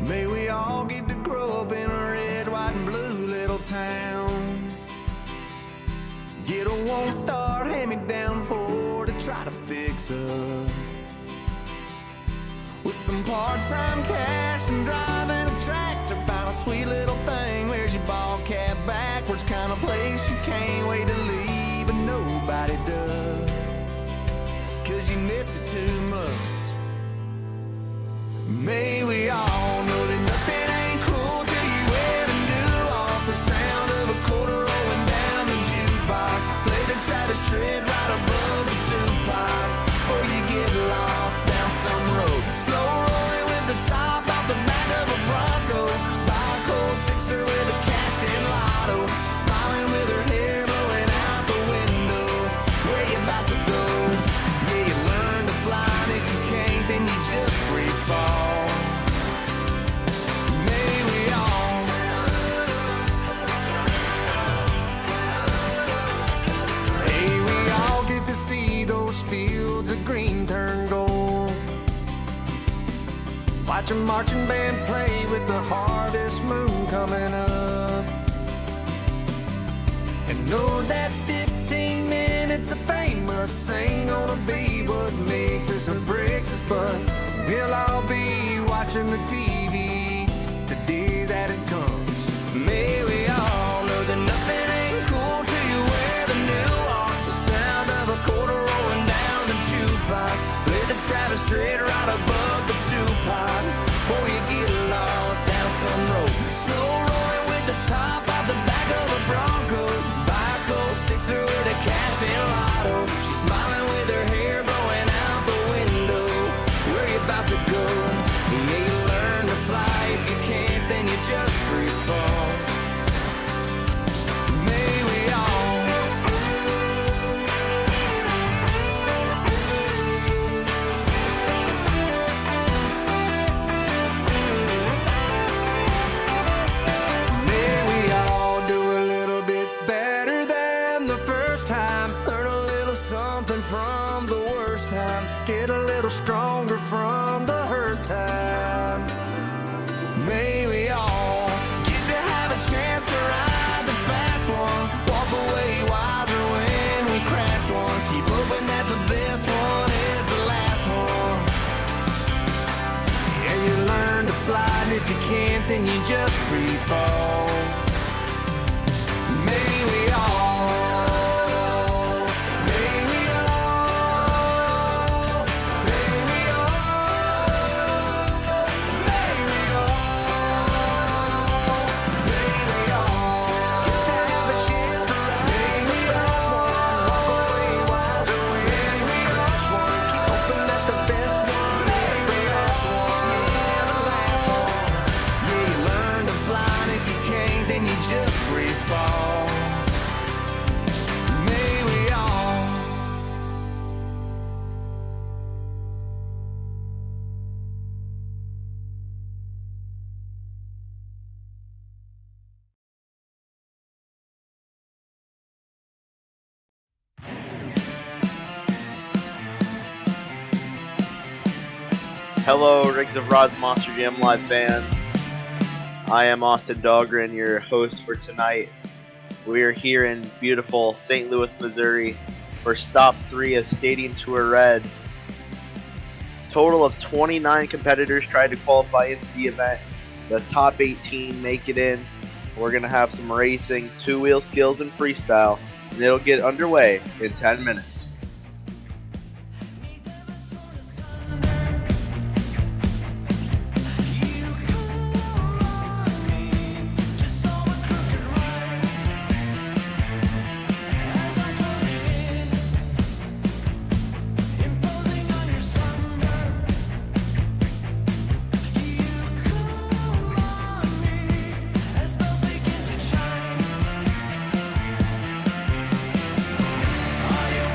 May we all get to grow up in a red, white, and blue little town. Get a one-star hand-me-down Ford to try to fix up. With some part-time cash and driving a tractor, find a sweet little thing. Wears your ball cap backwards, kind of place you can't wait to leave, but nobody does, 'cause you miss it too much. May we all know that nothing ain't cool till you wear the new off. The sound of a quarter rolling down the jukebox. Play the Travis tread right above the two-pipe, or you get lost down some road. Slow rolling with the top off the back of a Bronco. Buy a cold sixer with a cashed-in lotto. She's smiling with her hair blowing out the window. Where you about to go? Yeah, you learn to fly, and if you can't, then you just free fall. May we all get to see those fields of green turn gold. Watch a marching band play with the harvest moon coming up. And know that 15 minutes of famous ain't gonna be what makes us or breaks us, but we'll all be watching the TV the day that it comes. May we all know that nothing ain't cool till you wear the new off. The sound of a quarter rolling down the jukebox. Play the Travis tread right above the two-pipe, before you get lost down some road. Slow rolling with the top out the back of a Bronco. Buy a cold sixer with a cash-in lotto. She's smiling with her hair blowing out the window. Where you about to go? Yeah, you learn to fly. If you can't, then you just free fall. May we all do a little bit better than the first time. Learn a little something from the worst time. Get a little stronger from the hurt time. May we all get to have a chance to ride the fast one. Walk away wiser when we crashed one. Keep hoping that the best one is the last one. Yeah, you learn to fly, and if you can't, then you just free fall. May we all, may we all, may we all, may we all, may we all get to have a chance to ride. May we all walk away wiser when we crash one. Keep hoping that the best one is the last one. Yeah, the last one. Yeah, you learn to fly, and if you can't, then you just free fall. May we all. Hello, Rigs of Rod's Monster Jam Live fans. I am Austin Dahlgren, your host for tonight. We are here in beautiful St. Louis, Missouri for Stop 3 of Stadium Tour Red. Total of 29 competitors tried to qualify into the event. The top 18 make it in. We're going to have some racing, two-wheel skills, and freestyle, and it'll get underway in 10 minutes. Are you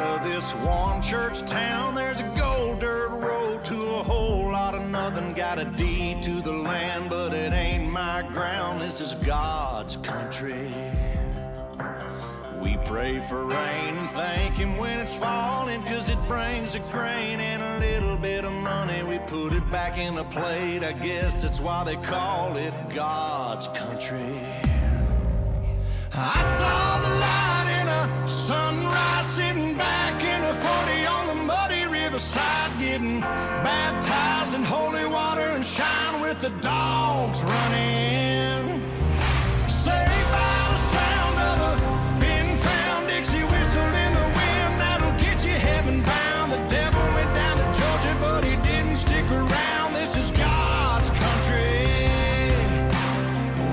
of this one church town, there's a gold dirt road to a whole lot of nothing. Got a deed to the land, but it ain't my ground. This is God's country. We pray for rain and thank Him when it's falling, 'cause it brings a grain and a little bit of money. We put it back in a plate, I guess that's why they call it God's country. I saw the light in a sunrise, sitting back in a 40 on the muddy riverside, getting baptized in holy water and shine with the dogs running. Saved by the sound of a pin-found Dixie whistle in the wind, that'll get you heaven bound. The devil went down to Georgia, but he didn't stick around. This is God's country.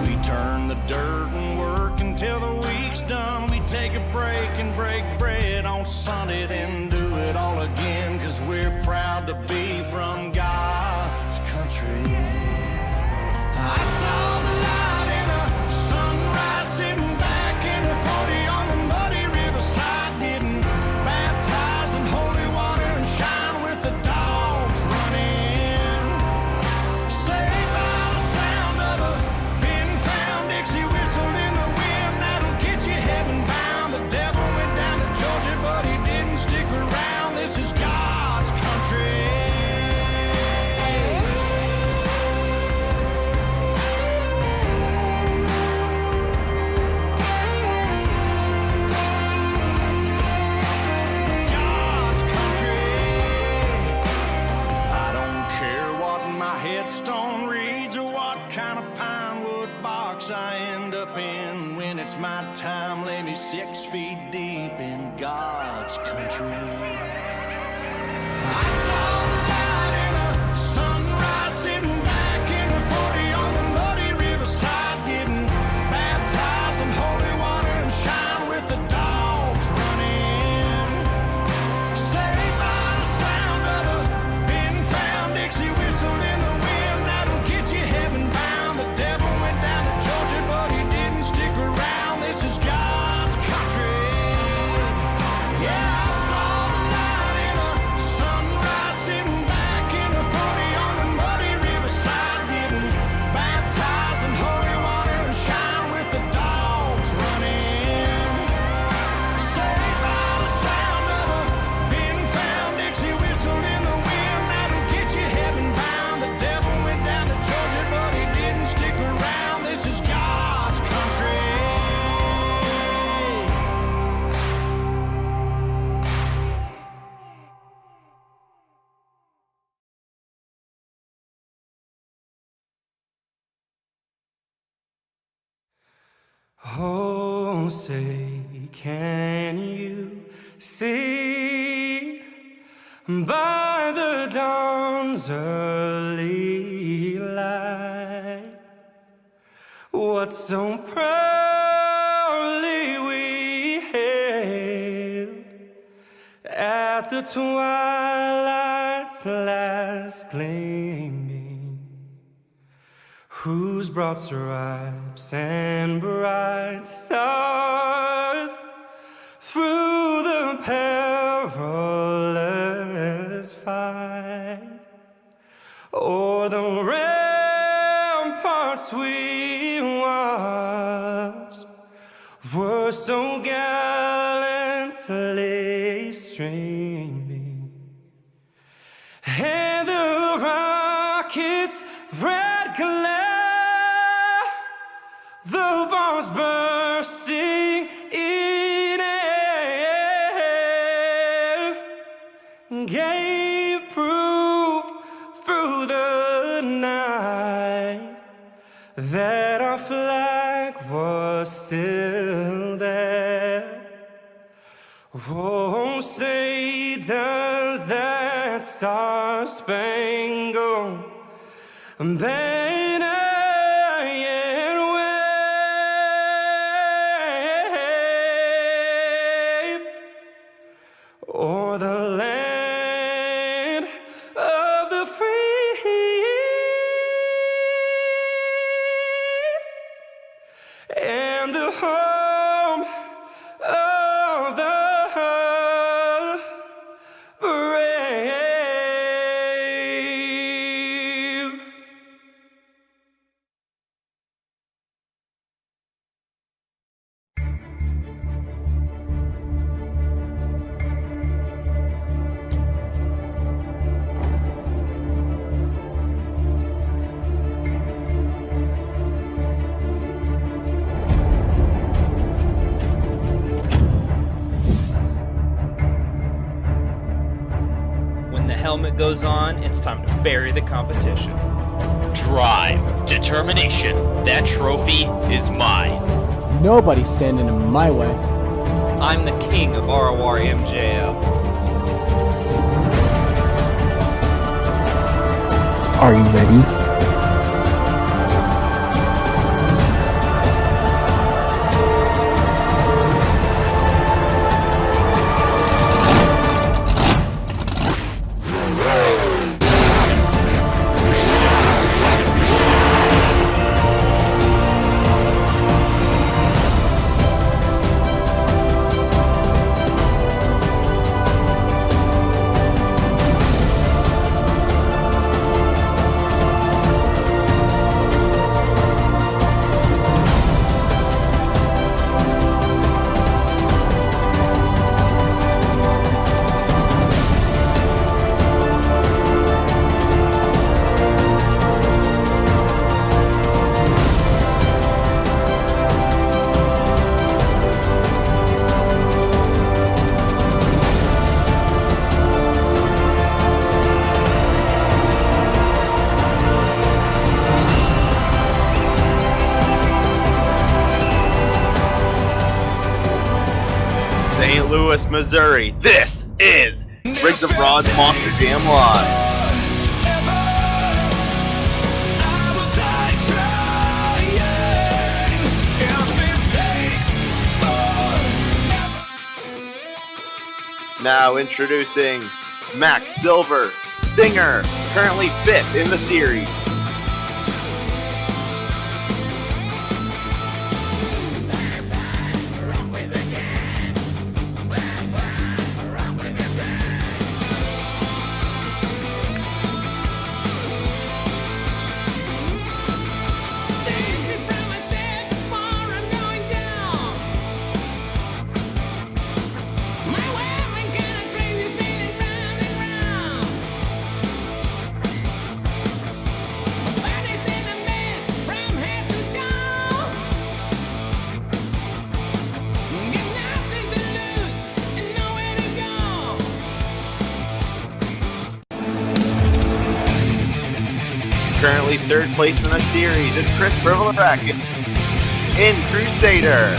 We turn the dirt and work until the week's done. We take a break and break bread on Sunday, then do it all again, 'cause we're proud to be from God's country. I saw the light in a sunrise, sitting back in a 40 on the muddy riverside, getting baptized in holy water and shine with the dogs running. Saved by the sound of a pin-found Dixie whistle in the wind, that'll get you heaven bound. The devil went down to Georgia, but he didn't stick around. This is God's country. God's country. I don't care what my headstone reads or what kind of pine wood box I end up in. When it's my time, lay me 6 feet deep in God's country. I saw the light in a sunrise, sitting back in a 40 on the muddy riverside, getting baptized in holy water and shine with the dogs running. Saved by the sound of a pin-found Dixie whistle in the wind, that'll get you heaven bound. The devil went down to Georgia, but he didn't stick around. This is God's country. Yeah, I saw the light in a sunrise, sitting back in a 40 on the muddy riverside, getting baptized in holy water and shine with the dogs running. Saved by the sound of a pin-found Dixie whistle in the wind, that'll get you heaven bound. The devil went down to Georgia, but he didn't stick around. This is God's country. Oh, say, can you see by the dawn's early light what so proudly we hailed at the twilight's last gleaming, whose broad stripes and bright stars through the perilous fight o'er the ramparts we watched were so gallantly streaming, and the rockets' red glare, the bombs bursting in air, gave proof through the night that our flag was still there. Oh, say, does that star-spangled banner yet wave o'er the land of the free and the home of the helmet goes on, it's time to bury the competition. Drive, determination, that trophy is mine. Nobody's standing in my way. I'm the king of RORMJL. Are you ready? St. Louis, Missouri. This is Riggs of Rod's Monster Jam Live. Now introducing Max Silver, Stinger, currently 5th in the series. Currently 3rd place in the series is Chris Privilerak in Crusader.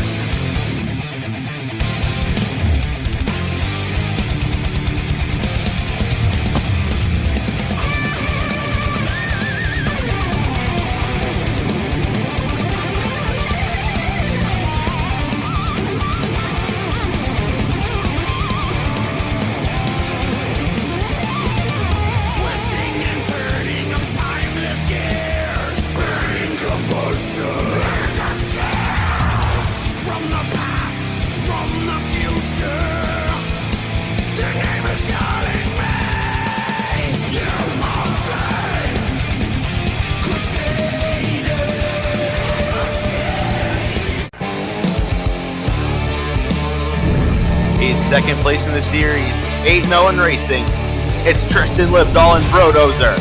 He's 2nd place in the series, 8-0 in racing. It's Tristan Livedall and Brodozer.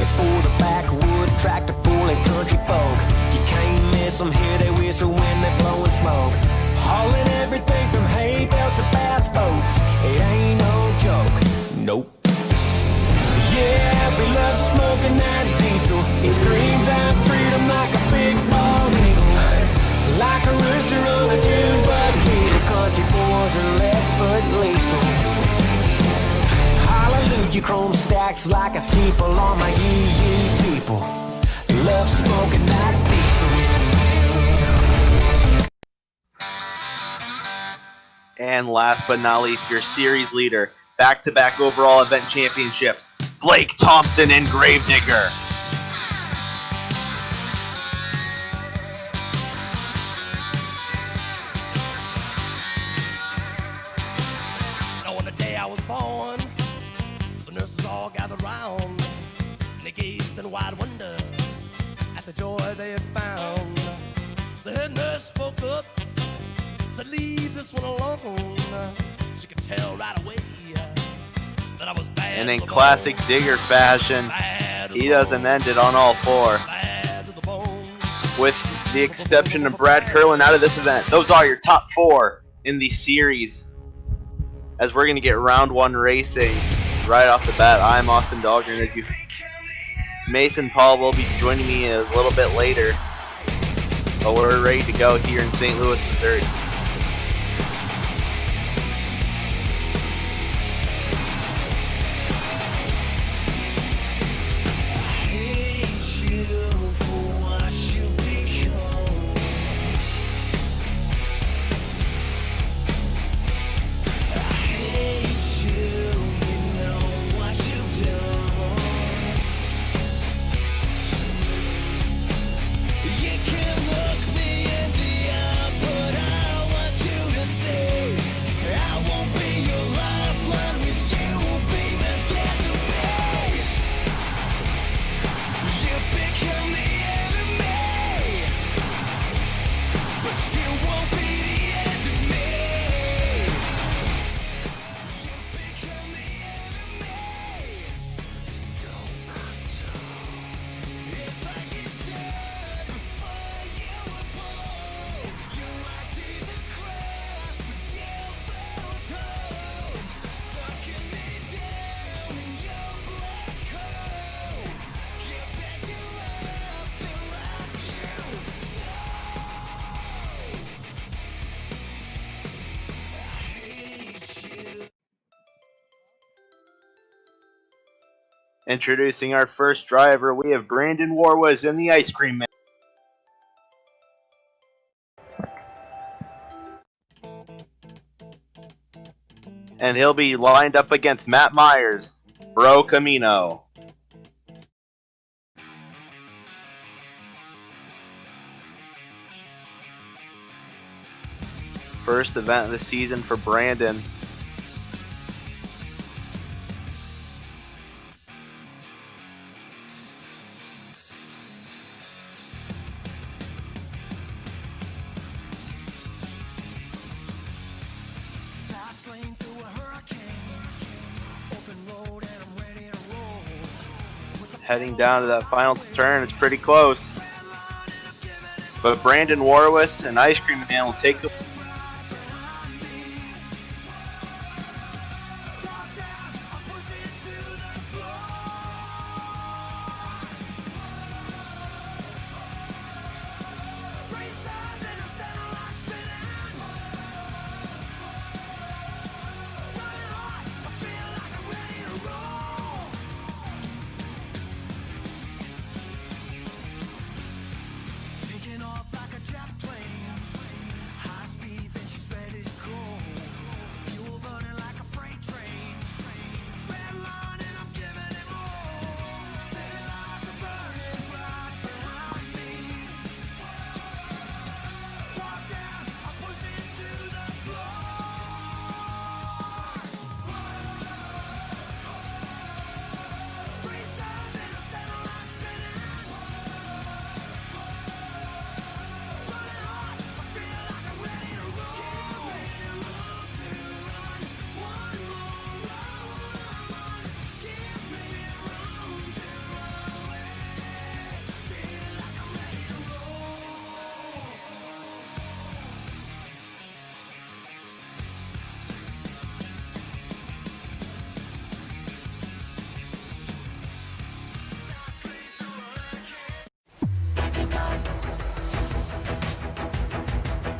It's for the backwoods, tractor full and country folk. You can't miss them, hear they whistle when they're blowing smoke. Hauling everything from hay bales to bass boats. It ain't no joke, nope. Yeah, we love smoking that diesel. It screams out freedom like a big bald eagle. Like a rooster on a June bug beetle. Country boys and left foot lethal. Hallelujah, chrome stacks like a steeple on my yee people. Love smoking that diesel. And last but not least, your series leader, back-to-back overall event championships, Blake Thompson and Gravedigger. On the day I was born, the nurses all gathered round, and they gazed in wide wonder at the joy they had found. The head nurse spoke up, said, "Leave this one alone." She could tell right away that I was bad. And in classic Digger fashion, he doesn't end it on all four. With the exception of Brad Curlin out of this event. Those are your top 4 in the series. As we're going to get round 1 racing right off the bat. I'm Austin Dahlgren. As you, Mason Paul will be joining me a little bit later. But we're ready to go here in St. Louis, Missouri. Introducing our first driver, we have Brandon Warwas in the Ice Cream Man. And he'll be lined up against Matt Myers, Bro Camino. First event of the season for Brandon. Heading down to that final turn, it's pretty close. But Brandon Warwas and Ice Cream Man will take the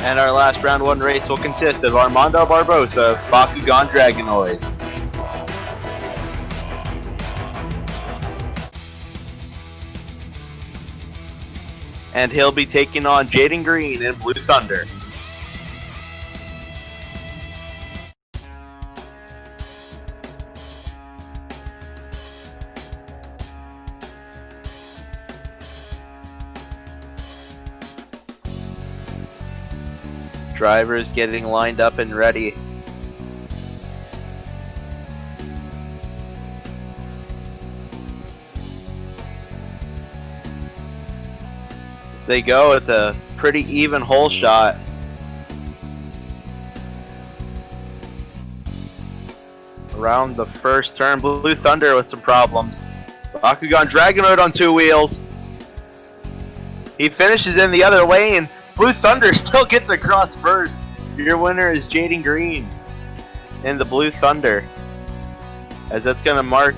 And our last round 1 race will consist of Armando Barbosa, Bakugan Dragonoid. And he'll be taking on Jaden Green in Blue Thunder. Drivers getting lined up and ready. As they go with a pretty even hole shot. Around the first turn, Blue Thunder with some problems. Bakugan Dragonoid on 2 wheels. He finishes in the other lane. Blue Thunder still gets across first. Your winner is Jaden Green in the Blue Thunder, as that's going to mark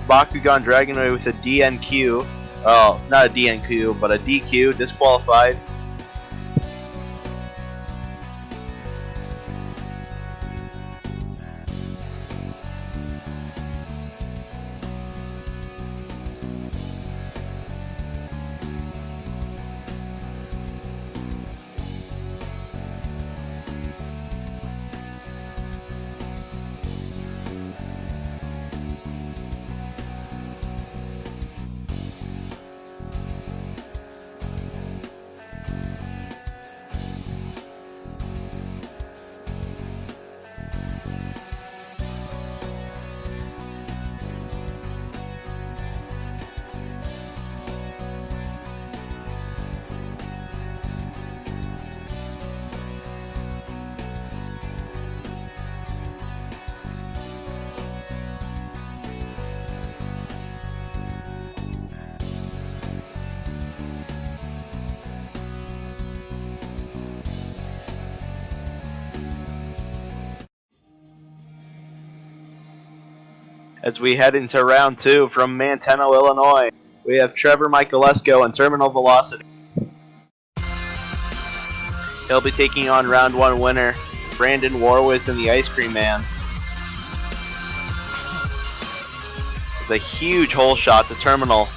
Bakugan Dragonoid with a DNQ. Oh, not a DNQ, but a DQ, disqualified. As we head into round 2 from Manteno, Illinois, we have Trevor Michalesco and Terminal Velocity. He'll be taking on round 1 winner, Brandon Warwiz and the Ice Cream Man. It's a huge hole shot to Terminal.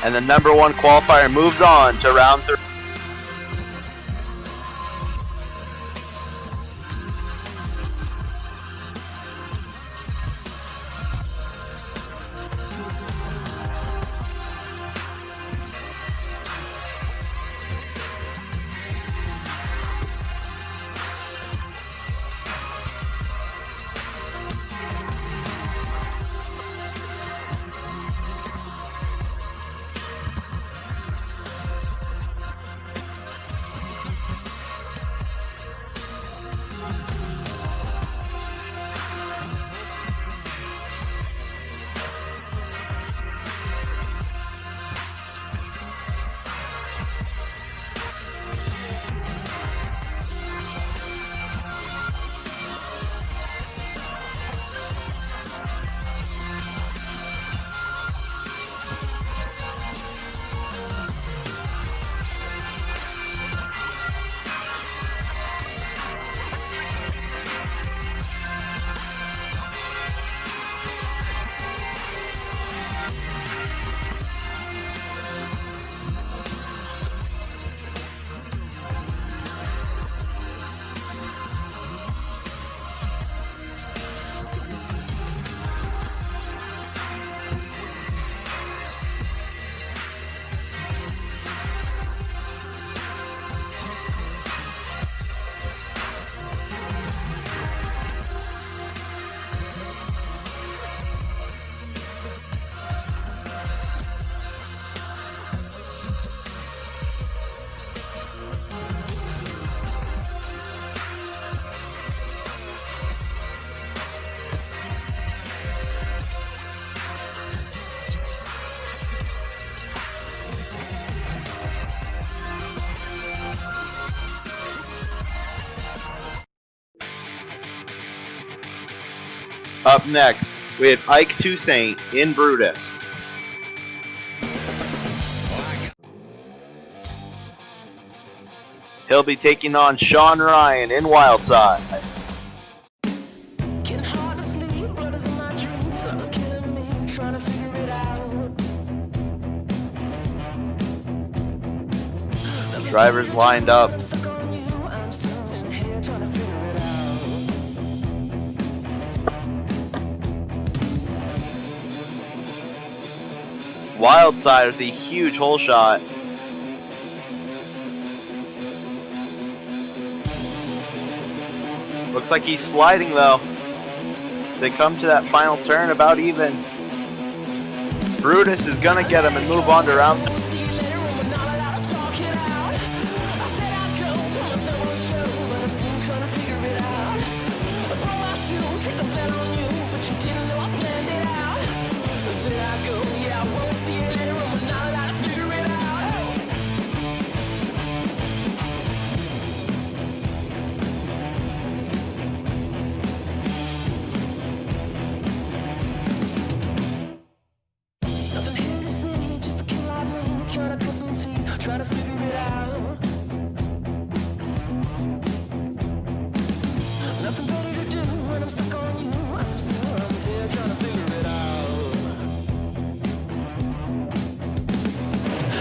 And the number 1 qualifier moves on to round 3. Up next, we have Ike Toussaint in Brutus. He'll be taking on Sean Ryan in Wildside. Drivers lined up. Wildside with a huge hole shot. Looks like he's sliding though. They come to that final turn about even. Brutus is gonna get him and move on to round 3. on you, but you didn't know I planned it out. Said I'd go, yeah, I won't see you later on, but not allowed to figure it out. Nothing here to see, just a kid like me, trying to cut some teeth, trying to figure it out. Nothing better to do when I'm stuck on you. I'm here trying to figure it out.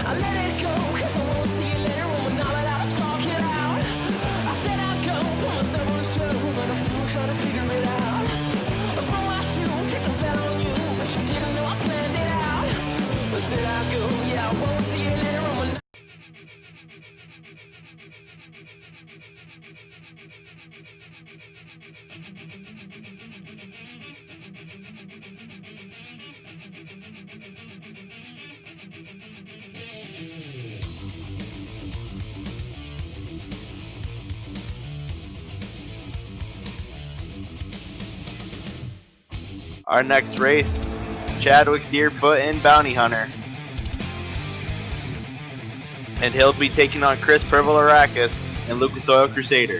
I let it go, cause I won't see you later when we're not allowed to talk it out. I said I'd go, put myself on the show, but I'm still trying to figure it out. I throw my shoe, take a bet on you, but you didn't know I planned it out. I said I'd go, yeah, I won't see you later when we're Our next race, Chadwick Deerfoot and Bounty Hunter. And he'll be taking on Chris Privolarakis and Lucas Oil Crusader.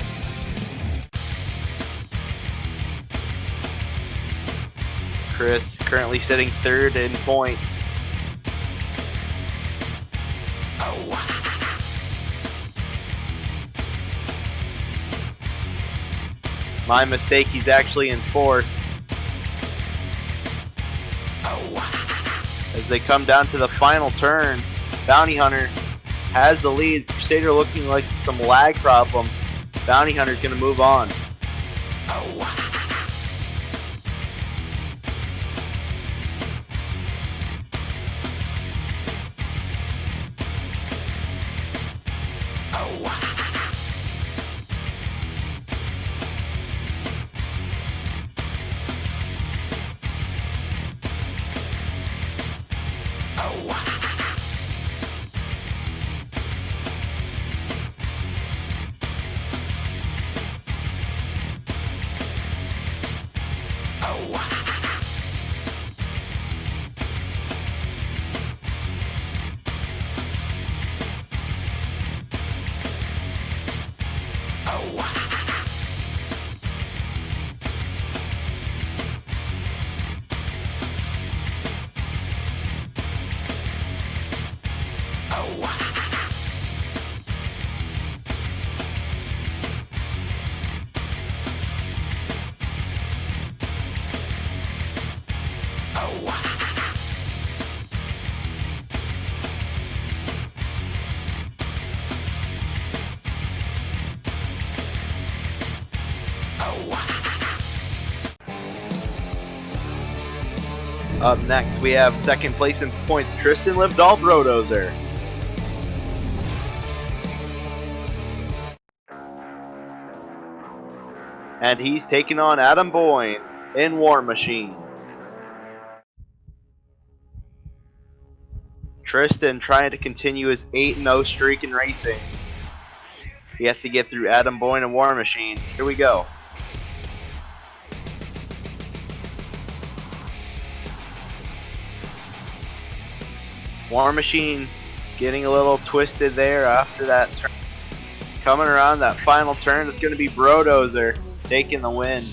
Chris currently sitting third in points. My mistake, he's actually in fourth. As they come down to the final turn, Bounty Hunter has the lead. Crusader looking like some lag problems. Bounty Hunter's going to move on. Up next, we have second place in points, Tristan Livdahl Brodozer. And he's taking on Adam Boyne in War Machine. Tristan trying to continue his 8-0 streak in racing. He has to get through Adam Boyne and War Machine. Here we go. War Machine getting a little twisted there after that turn. Coming around that final turn, it's going to be Brodozer taking the win.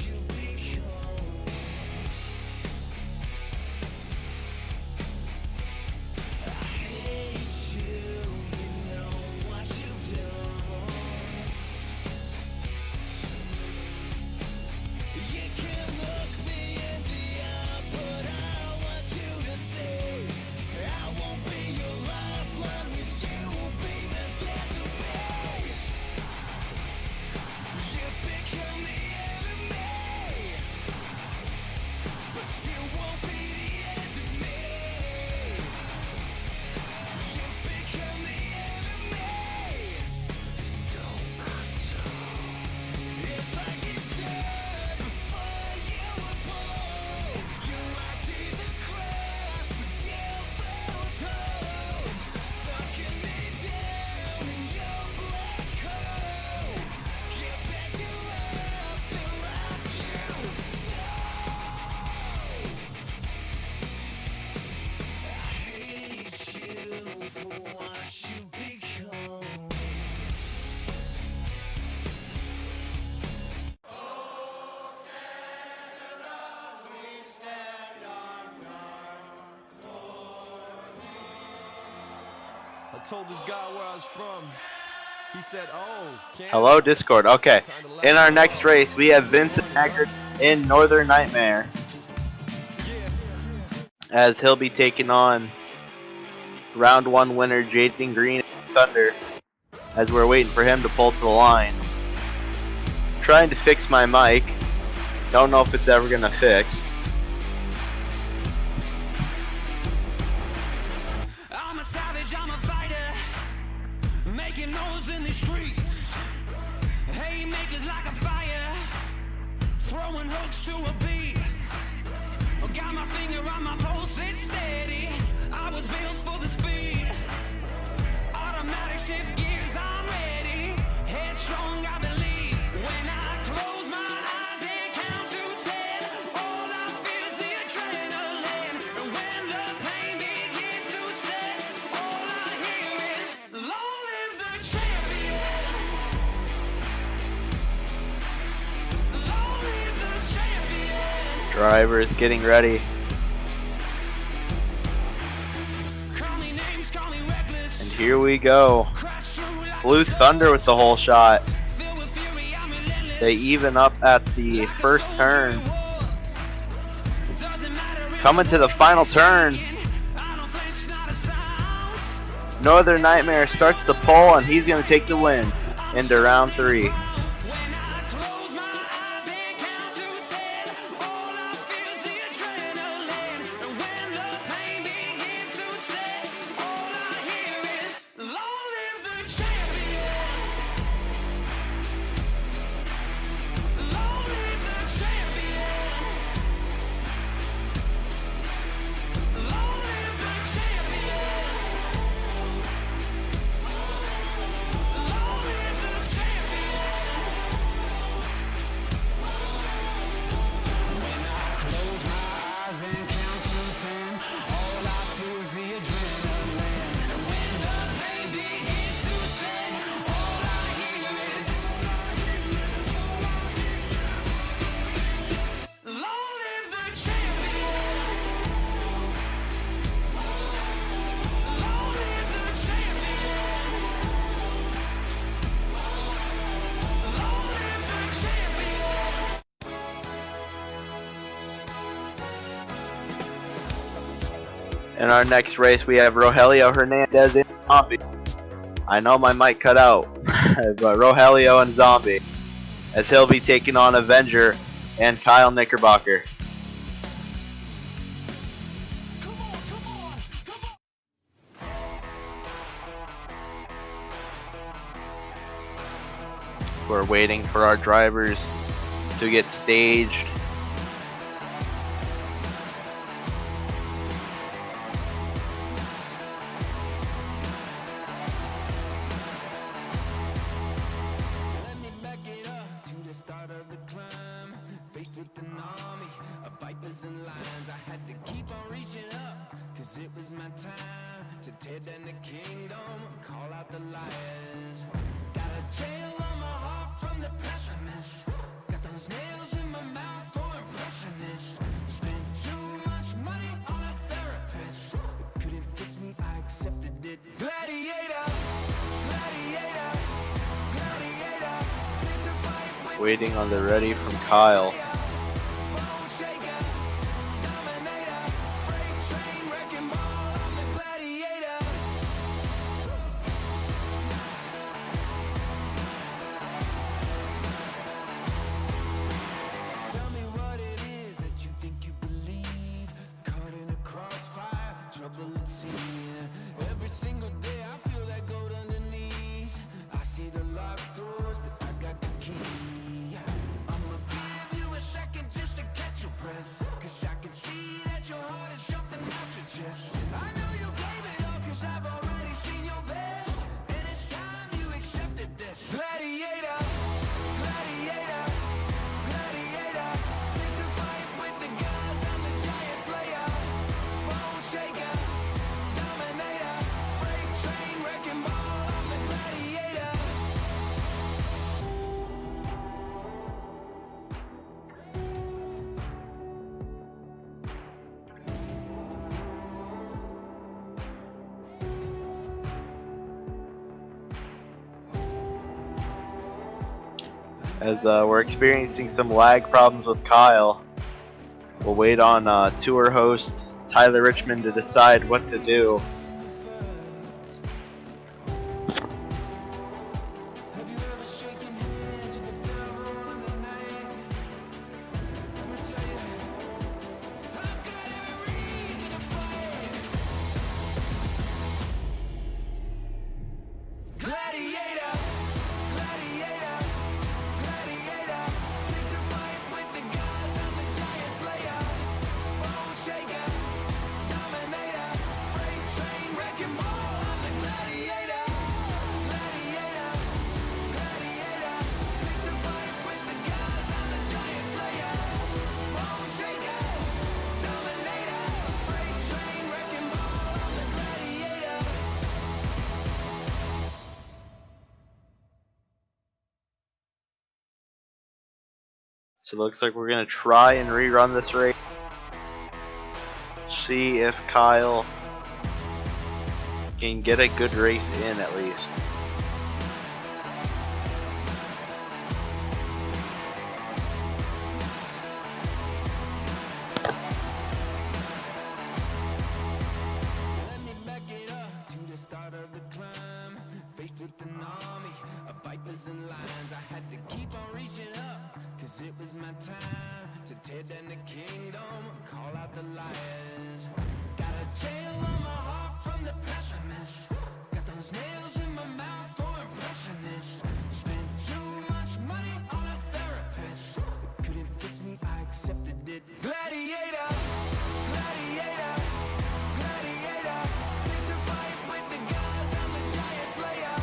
I told this guy where I was from. He said, "Oh, Canada." Hello, Discord. Okay. In our next race, we have Vincent Eckert in Northern Nightmare, as he'll be taking on round 1 winner Jaden Green Thunder, as we're waiting for him to pull to the line. Trying to fix my mic. Don't know if it's ever gonna fix. I'm a savage, I'm a fighter, making noise in the streets. Haymakers like a fire, throwing hooks to a beat. Got my finger on my pulse, it's steady. I was built for the speed. Automatic shift gears, I'm ready. Headstrong, I believe. When I close my eyes and count to 10, all I feel is the adrenaline. And when the pain begins to set, all I hear is, long live the champion. Long live the champion. Driver is getting ready. Call me names, call me reckless. And here we go. Crash through like Blue Thunder with the whole shot. filled with fury, I'm relentless. They even up at the first turn. Doesn't matter if Coming to the final turn. I don't flinch, not a sound. Northern Nightmare starts the pole, and he's going to take the win into round 3. When I close my eyes and count to 10, all I feel is the adrenaline. And when the pain begins to set, all I hear is, long live the champion. Long live the champion. Long live the champion. Long live the champion. When I close my eyes and count to 10, all I feel is the adrenaline. And when the pain begins to set, all I hear is, long live the champion. Long live the champion. Long live the champion. In our next race, we have Rogelio Hernandez in Zombie. I know my mic cut out, but Rogelio and Zombie, as he'll be taking on Avenger and Kyle Knickerbocker. We're waiting for our drivers to get staged. Let me back it up to the start of the climb. Faced with an army of vipers and lions, I had to keep on reaching up, cause it was my time to tear down the kingdom, call out the liars. Got a jail on my heart from the pessimist. Got those nails in my mouth for impressionists. Spent too much money on a therapist. It couldn't fix me, I accepted it. Gladiator, gladiator, gladiator. Fit to fight with Waiting on the ready from Kyle. bone shaker, dominator, freight train wrecking ball. I'm the gladiator. Tell me what it is that you think you believe. Caught in a crossfire, trouble at sea. Every single day I feel that gold underneath. I see the locked doors, but I got the key. I'ma give you a as we're experiencing some lag problems with Kyle. We'll wait on tour host Tyler Richmond to decide what to do. So it looks like we're going to try and rerun this race. See if Kyle can get a good race in at least. Let me back it up to the start of the climb. Faced with an army of vipers and lions, I had to keep on reaching up, cause it was my time to tear down the kingdom, call out the liars. Got a jail on my heart from the pessimist. Got those nails in my mouth for impressionists. Spent too much money on a therapist. It couldn't fix me, I accepted it. Gladiator, gladiator, gladiator. Picked a fight with the gods, I'm the giant slayer.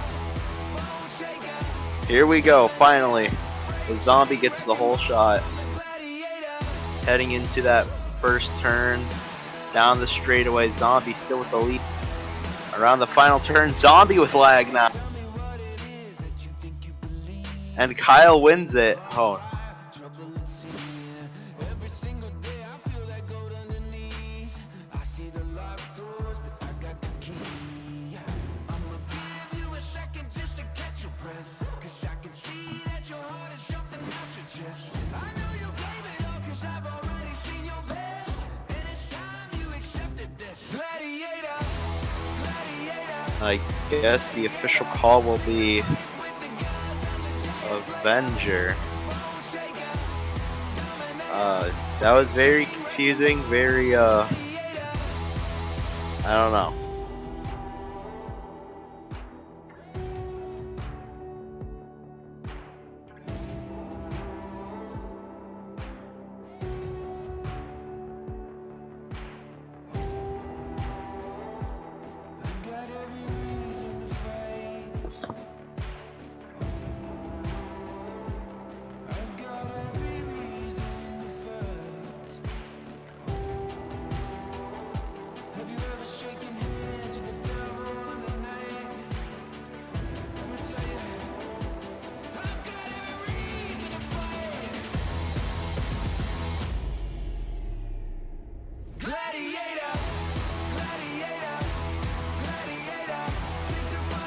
Bone shaker. Here we go, finally. The zombie gets the whole shot. Heading into that first turn. Down the straightaway, zombie still with the lead. Around the final turn, zombie with lag now. And Kyle wins it. Oh. I guess the official call will be Avenger. That was very confusing, very I don't know.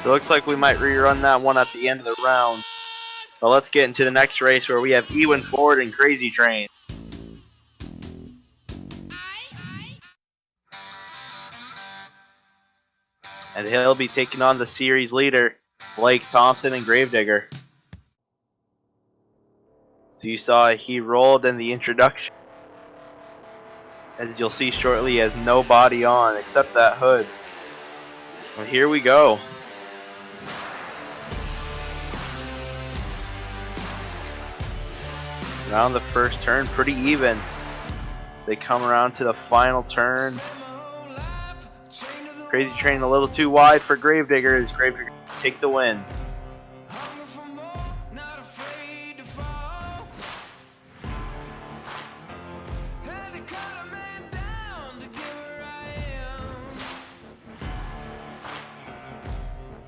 So it looks like we might rerun that one at the end of the round. But let's get into the next race where we have Ewan Ford and Crazy Train. And he'll be taking on the series leader, Blake Thompson and Gravedigger. So you saw he rolled in the introduction. As you'll see shortly, he has no body on except that hood. Well, here we go. Around the first turn, pretty even. As they come around to the final turn. Crazy Train a little too wide for Gravedigger as Gravedigger take the win.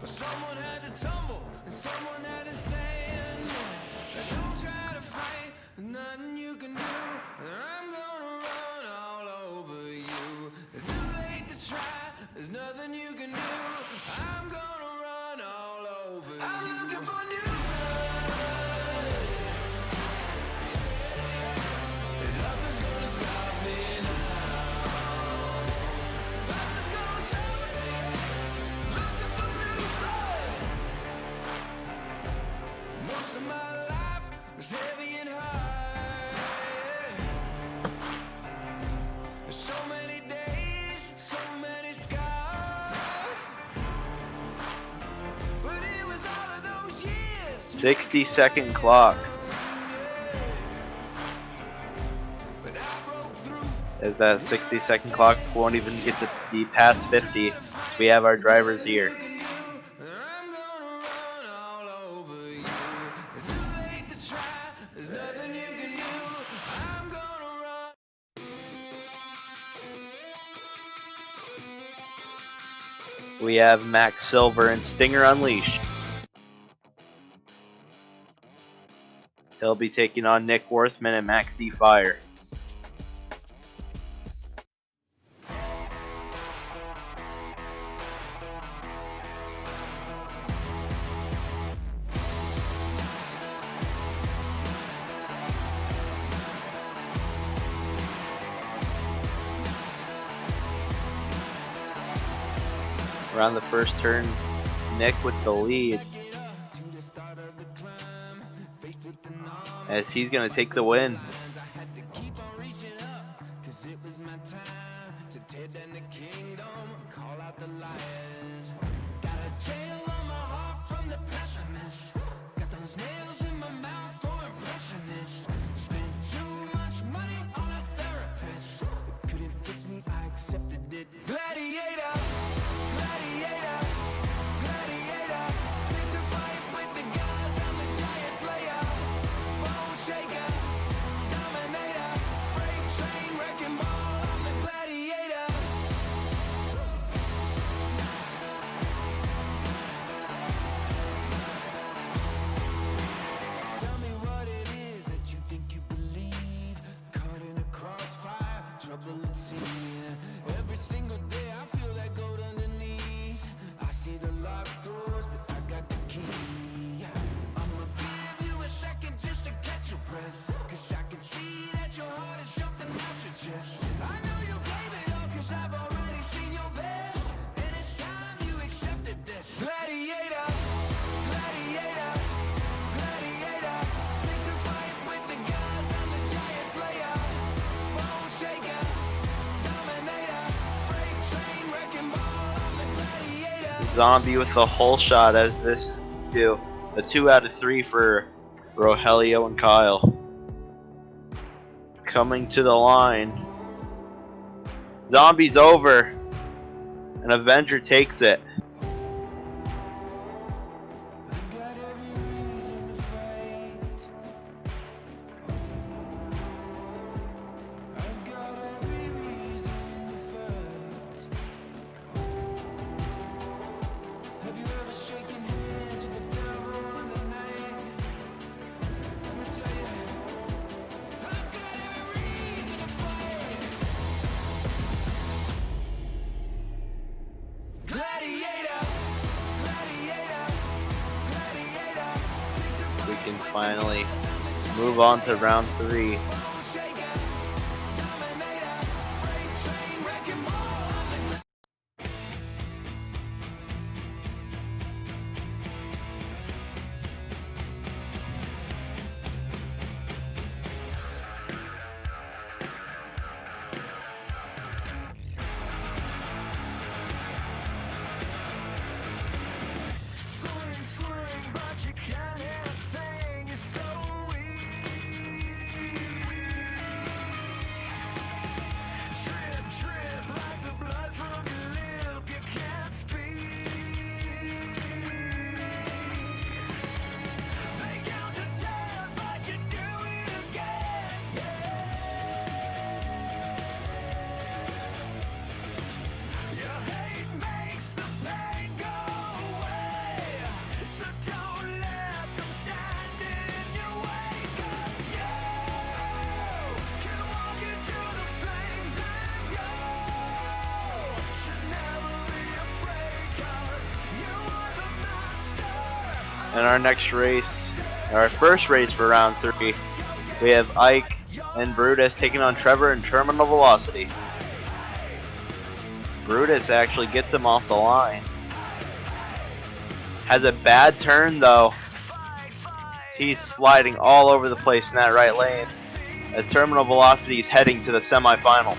Someone had to tumble and someone had to stand. Don't try to fight, there's nothing you can do. I'm gonna run all over you. It's too late to try, there's nothing you can do. I'm gonna run all over you. I'm looking for new blood. 60-second clock. As that 60-second clock won't even get to be past 50. We have our drivers here. We have Max Silver and Stinger Unleashed. He'll be taking on Nick Worthman and Max D Fire. Around the first turn, Nick with the lead, as he's going to take the win. Zombie with the hole shot, as this is a 2 out of 3 for Rogelio and Kyle. Coming to the line. Zombie's over. An Avenger takes it. We can finally move on to round 3. In our next race, our first race for round 3, we have Ike and Brutus taking on Trevor and Terminal Velocity. Brutus actually gets him off the line. Has a bad turn though. He's sliding all over the place in that right lane as Terminal Velocity is heading to the semifinal.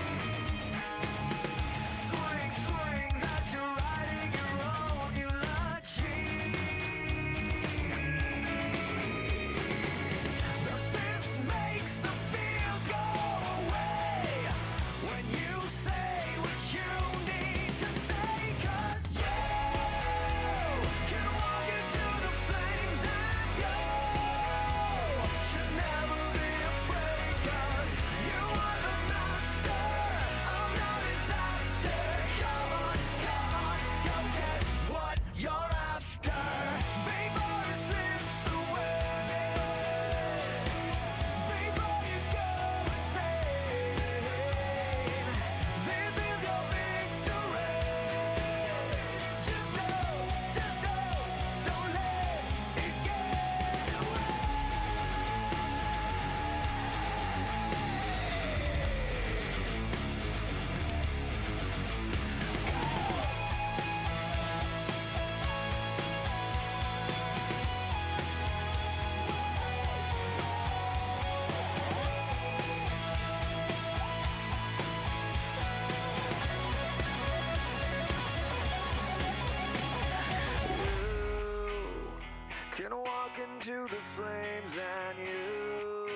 can walk into the flames, and you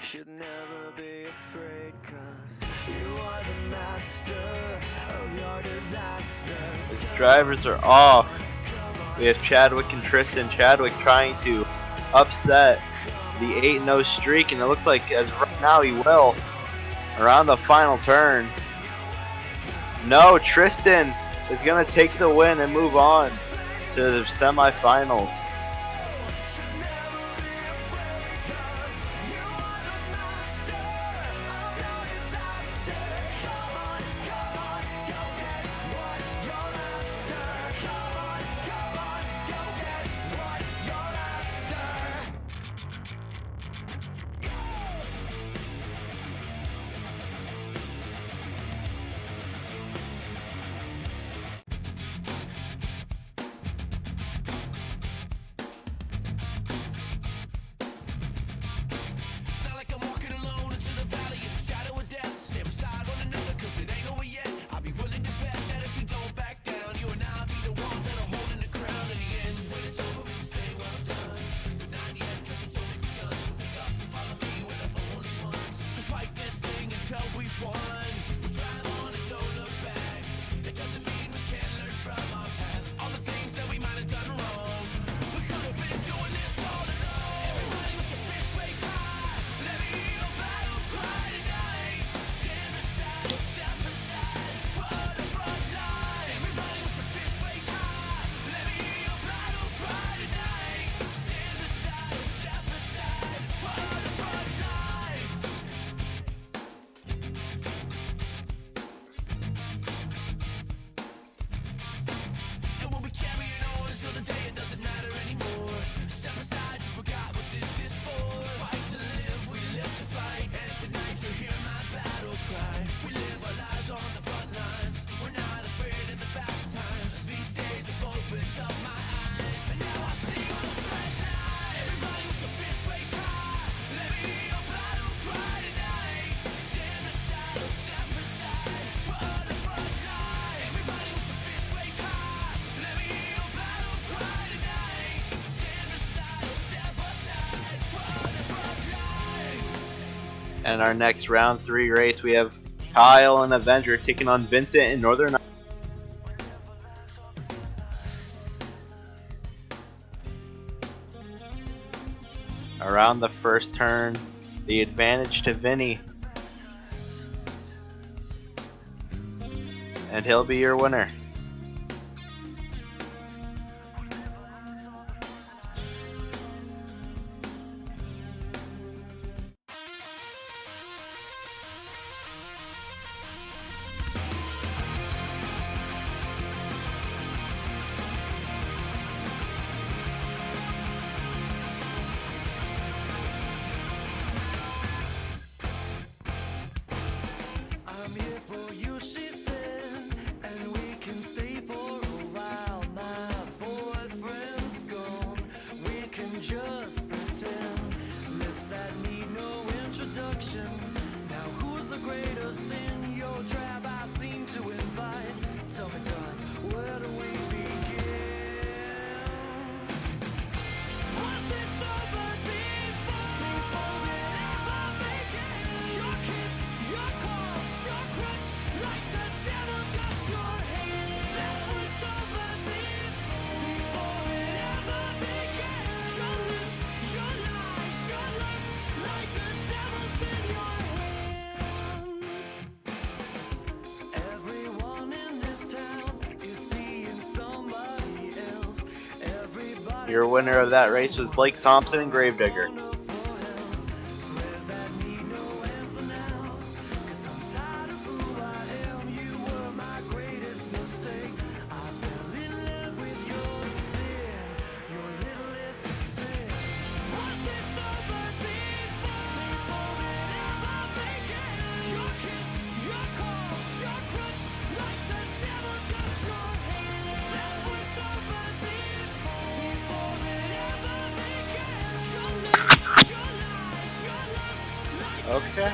should never be afraid, 'cause you are the master of your disaster. His drivers are off. We have Chadwick and Tristan. Chadwick trying to upset the 8-0 streak, and it looks like as right now he will. Around the final turn. No, Tristan is going to take the win and move on to the semifinals. And our next round 3 race, we have Kyle and Avenger taking on Vincent and Northern. Around the first turn, the advantage to Vinny. And he'll be your winner. I'm here for you, she said, and we can stay for a while. My boyfriend's gone, we can just pretend. Lips that need no introduction. Now who's the greatest in your trap I seem to invite? Tell me, darling, where do we begin? Was this over before it ever began? Your kiss, your call, your crutch, like the devil's got your hands. This was over before it ever began. Your lips, your lies, your lust, like the devil's in your hands. Everyone in this town is seeing somebody else. Everybody. Your winner of that race was Blake Thompson and Gravedigger. Okay.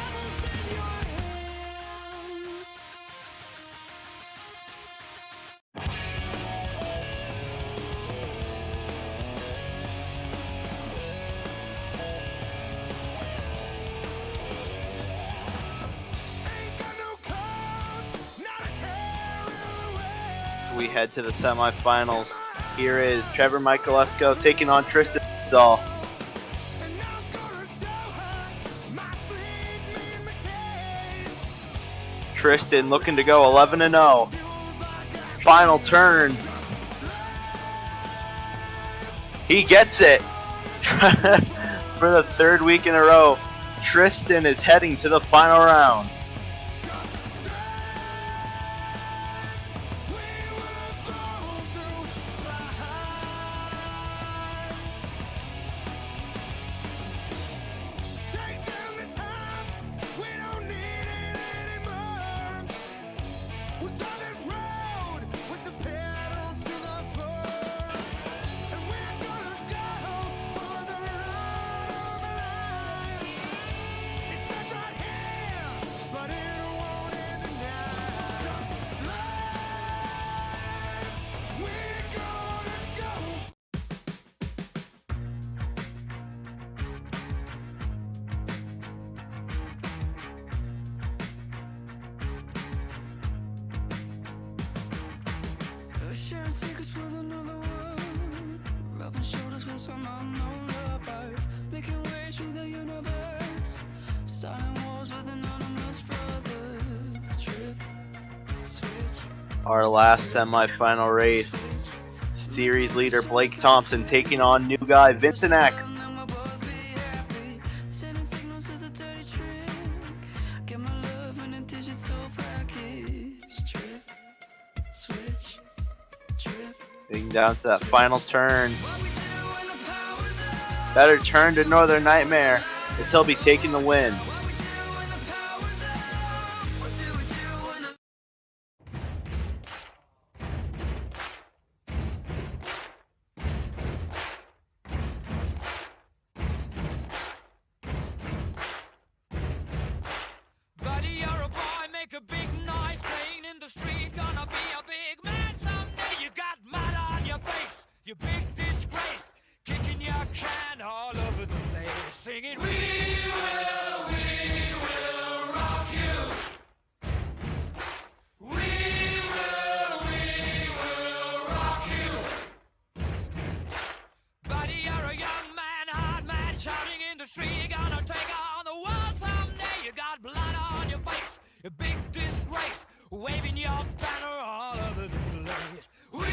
we head to the semifinals. Here is Trevor Michaelesco taking on Tristan Dahl. Tristan looking to go 11-0. Final turn. He gets it. For the third week in a row, Tristan is heading to the final round. Sharing secrets with another world, rubbing shoulders with some unknown lovers, making way through the universe, starting wars with anonymous brothers. Trip, switch. Our last semi-final race. Series leader Blake Thompson taking on new guy Vincent Eck. Sending signals is a dirty trick. Get my love in a digital package. Trip, switch. Getting down to that final turn. Better turn to Northern Nightmare as he'll be taking the win. Buddy, you're a boy, make a big noise, playing in the street, gonna be a big man someday. You got mud on your face, you big disgrace, kicking your can all over the place, singing, we will rock you. We will rock you. Buddy, you're a young man, hard man, shouting in the street, you're gonna take on the world someday. You got blood on your face, a big disgrace, waving your banner all over the place. We will.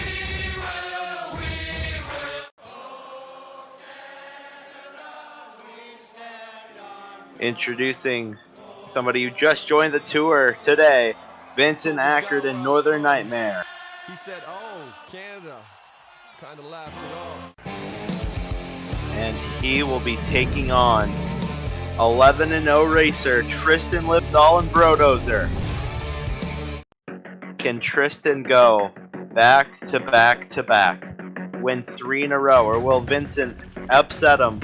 Introducing somebody who just joined the tour today, Vincent Ackerton, Northern Nightmare. He said, oh, Canada. Kind of laughs it off. And he will be taking on 11-0 racer Tristan Lipdahl and Brodozer. Can Tristan go back to back to back, win 3 in a row, or will Vincent upset him?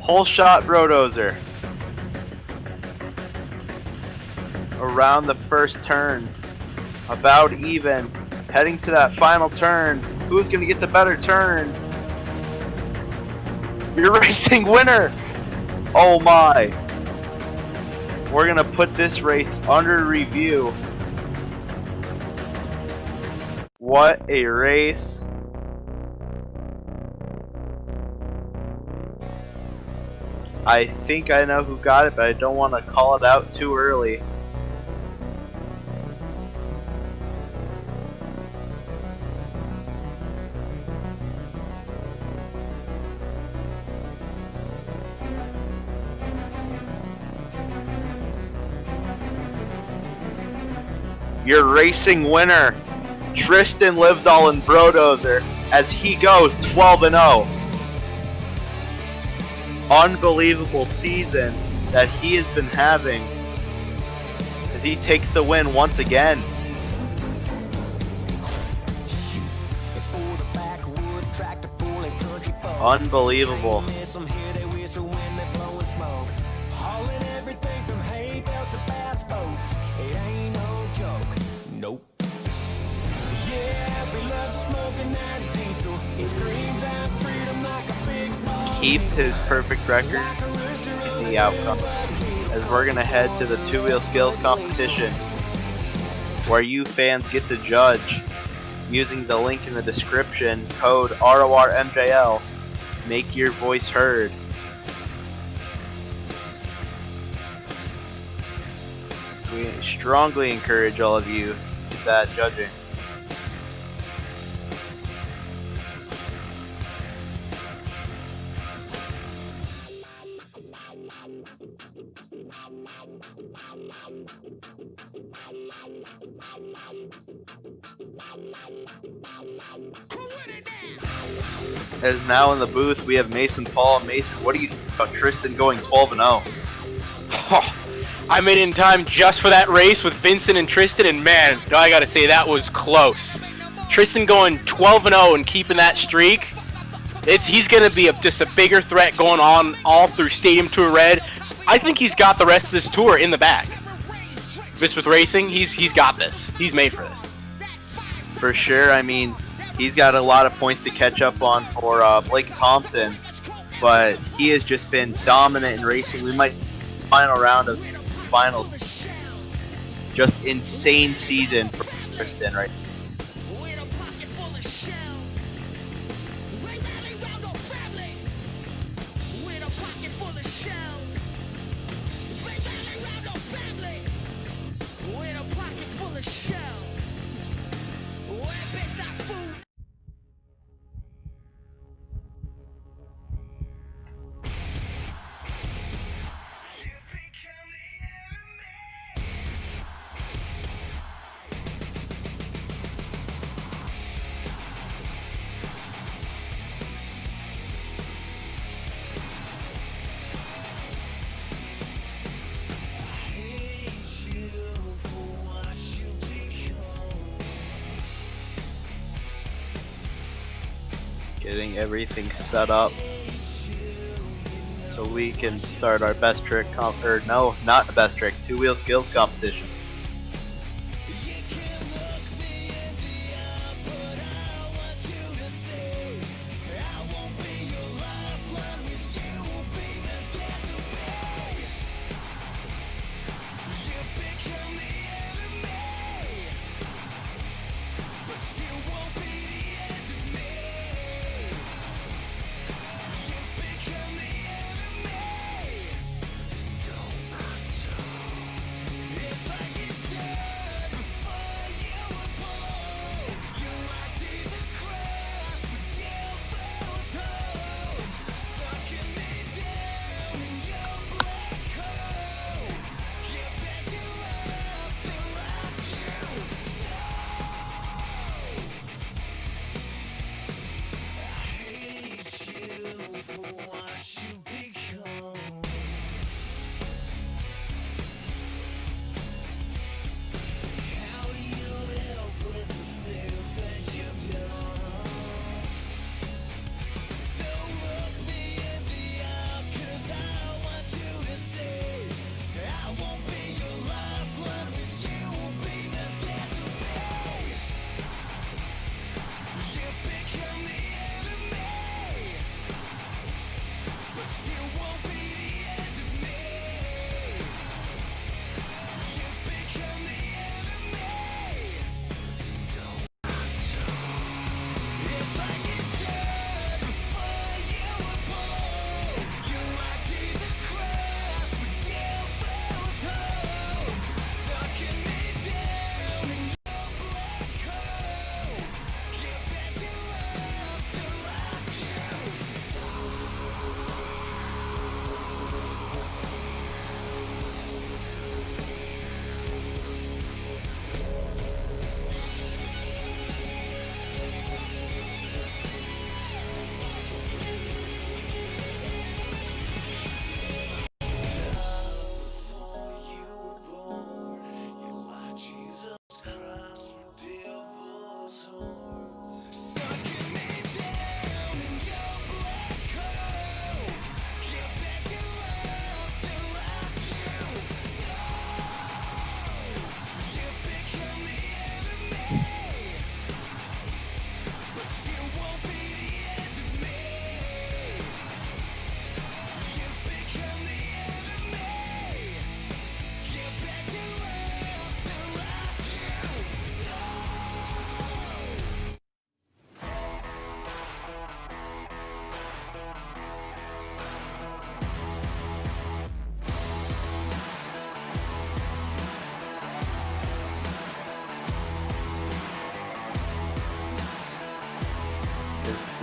Whole shot Brodozer. Around the first turn, about even, heading to that final turn. Who's going to get the better turn? Your racing winner! Oh my! We're going to put this race under review. What a race! I think I know who got it, but I don't want to call it out too early. Your racing winner, Tristan Lipdahl and Brodozer, as he goes 12-0. Unbelievable season that he has been having as he takes the win once again. Unbelievable. Keeps his perfect record. Is the outcome. as we're going to head to the two-wheel skills competition where you fans get to judge using the link in the description, code RORMJL. Make your voice heard. We strongly encourage all of you to that judging. As now in the booth, we have Mason Paul. Mason, what do you think about Tristan going 12-0? I made it in time just for that race with Vincent and Tristan, and man, I gotta say that was close. Tristan going 12-0 and keeping that streak, he's gonna be just a bigger threat going on all through Stadium Tour Red. I think he's got the rest of this tour in the bag. If it's with racing, he's got this. He's made for this. For sure. I mean, he's got a lot of points to catch up on for Blake Thompson, but he has just been dominant in racing. We might final round of finals. Just insane season for Tristan, right? Getting everything set up so we can start our best trick no, not the best trick, two-wheel skills competition. It's like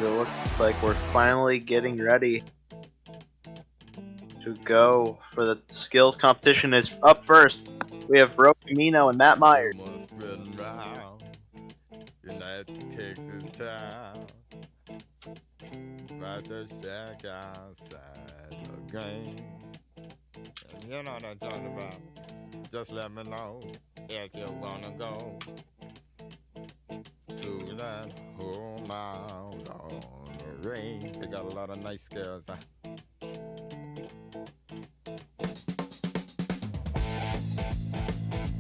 It looks like we're finally getting ready to go for the skills competition. Is up first. We have Bro Camino and Matt Myers. United Texas town, about to shack outside the game. And you know what I'm talking about. Just let me know if you wanna go to that whole mile on the range. They got a lot of nice girls.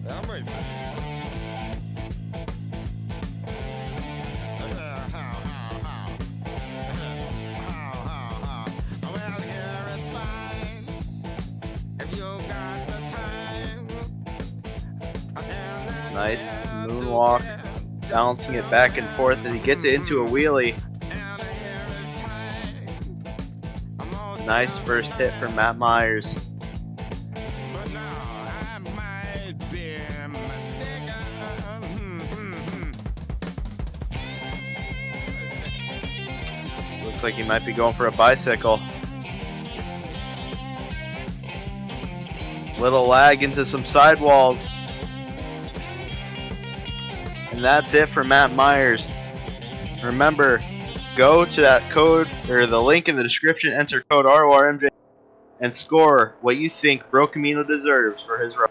I'm racing. Nice moonwalk, balancing it back and forth as he gets it into a wheelie. Nice first hit from Matt Myers. Looks like he might be going for a bicycle. Little lag into some sidewalls. And that's it for Matt Myers. Remember, go to that code or the link in the description, enter code RORMJL, and score what you think Bro Camino deserves for his run.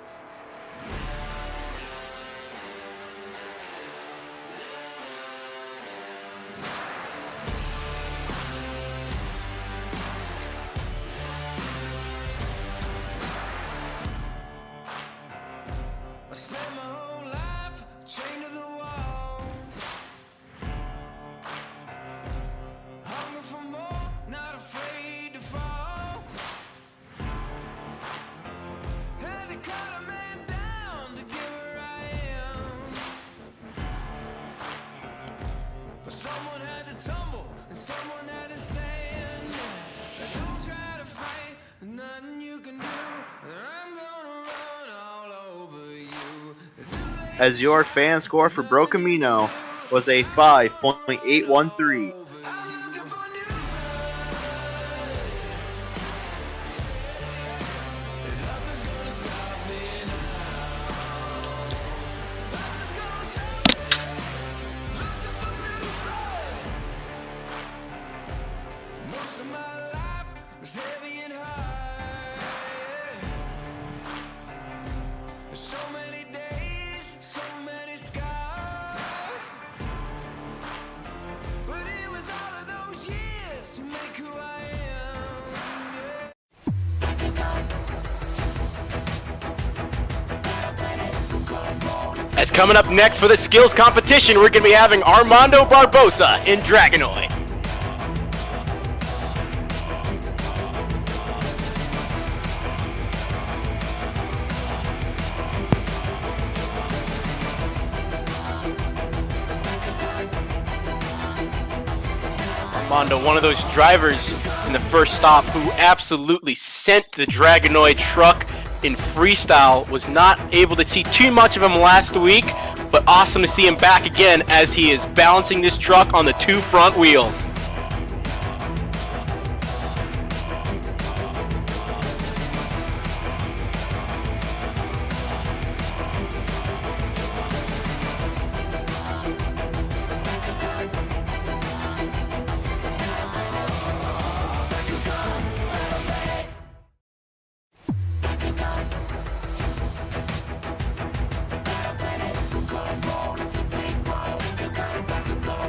I spent my whole life chained to the wall, hungry for more, not afraid to fall. Had to cut a man down to get where I am, but someone had to tumble and someone had to stand. Don't try to fight, nothing you can do, I'm gonna run all over you. As your fan score for Bro Camino was a 5.813. Most of my life was heavy and high. So many days, so many scars. But it was all of those years to make who I am. As coming up next for the skills competition, we're going to be having Armando Barbosa in Dragonoid. Armando, one of those drivers in the first stop who absolutely sent the Dragonoid truck in freestyle, was not able to see too much of him last week, but awesome to see him back again as he is balancing this truck on the two front wheels.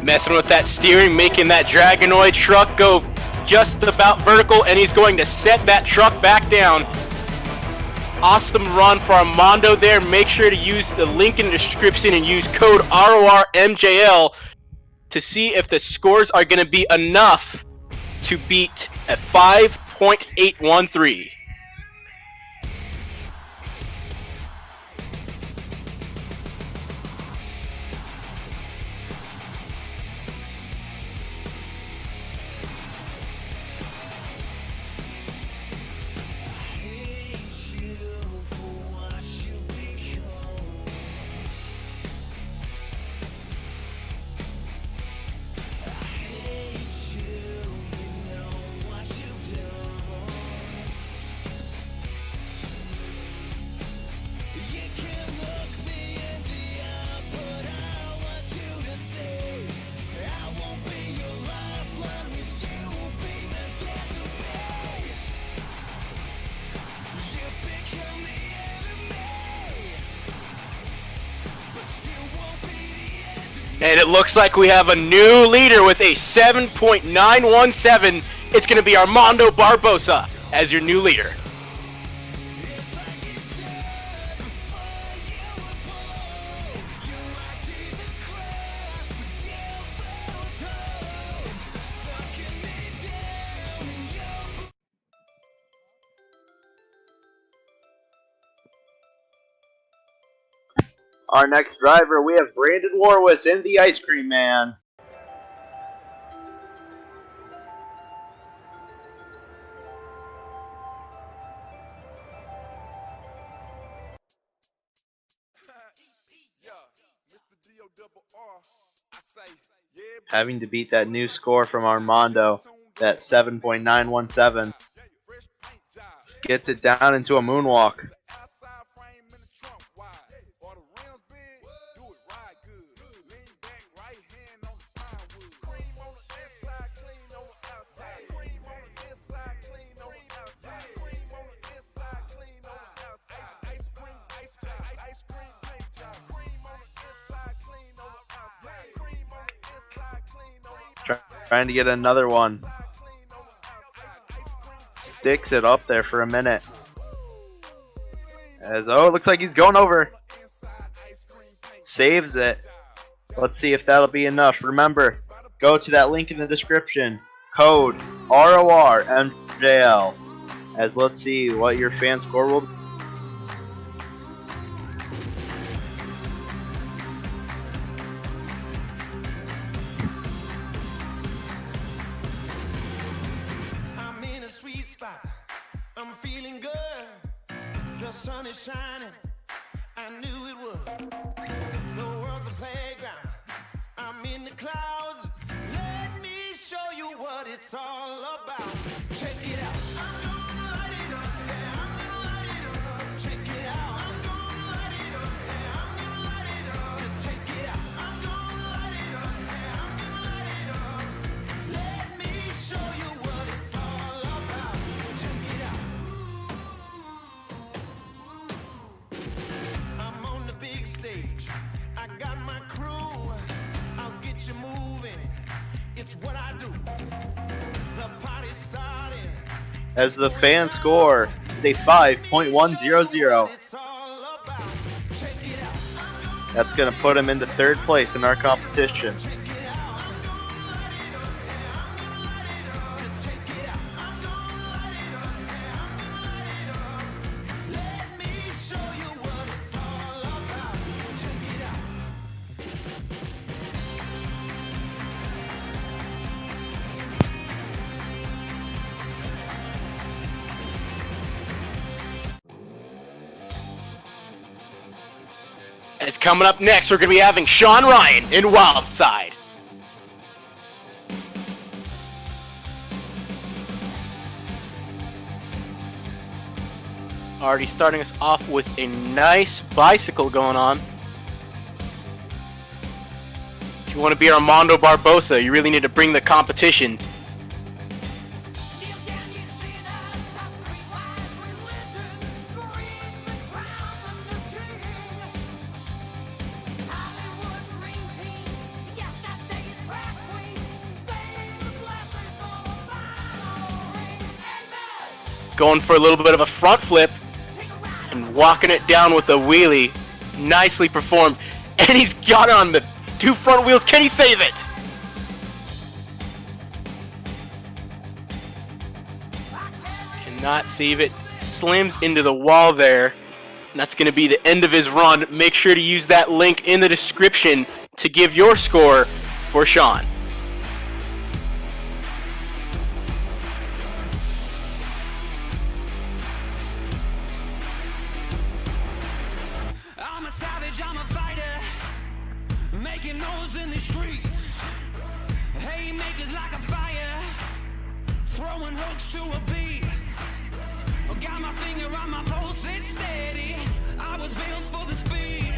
Messing with that steering, making that Dragonoid truck go just about vertical, and he's going to set that truck back down. Awesome run for Armando there. Make sure to use the link in the description and use code RORMJL to see if the scores are going to be enough to beat a 5.813. And it looks like we have a new leader with a 7.917. It's going to be Armando Barbosa as your new leader. Our next driver, we have Brandon Warwis in the Ice Cream Man. Having to beat that new score from Armando, that 7.917. Gets it down into a moonwalk. Trying to get another one. Sticks it up there for a minute. As it looks like he's going over. Saves it. Let's see if that'll be enough. Remember, go to that link in the description. Code RORMJL. As let's see what your fan score will be. I'm feeling good. The sun is shining. I knew it would. The world's a playground. I'm in the clouds. Let me show you what it's all about. Check it out. I'm gonna light it up. Yeah, I'm gonna light it up. Check it out. I'm gonna light it up. Yeah, I'm gonna light it up. Just check it out. I'm gonna light it up. Yeah, I'm gonna light it up. Let me show you what it's all about. Check it out. I'm on the big stage. I got my crew. I'll get you moving. It's what I do. The party's starting. As the fan score is a 5.100. That's going to put him into third place in our competition. As coming up next, we're going to be having Sean Ryan in Wildside. Already starting us off with a nice bicycle going on. If you want to be Armando Barbosa, you really need to bring the competition. Going for a little bit of a front flip and walking it down with a wheelie. Nicely performed. And he's got it on the two front wheels. Can he save it? Cannot save it. Slams into the wall there. And that's going to be the end of his run. Make sure to use that link in the description to give your score for Sean. I'm a savage, I'm a fighter, making noise in the streets. Haymakers like a fire, throwing hooks to a beat. Got my finger on my pulse, it's steady. I was built for the speed.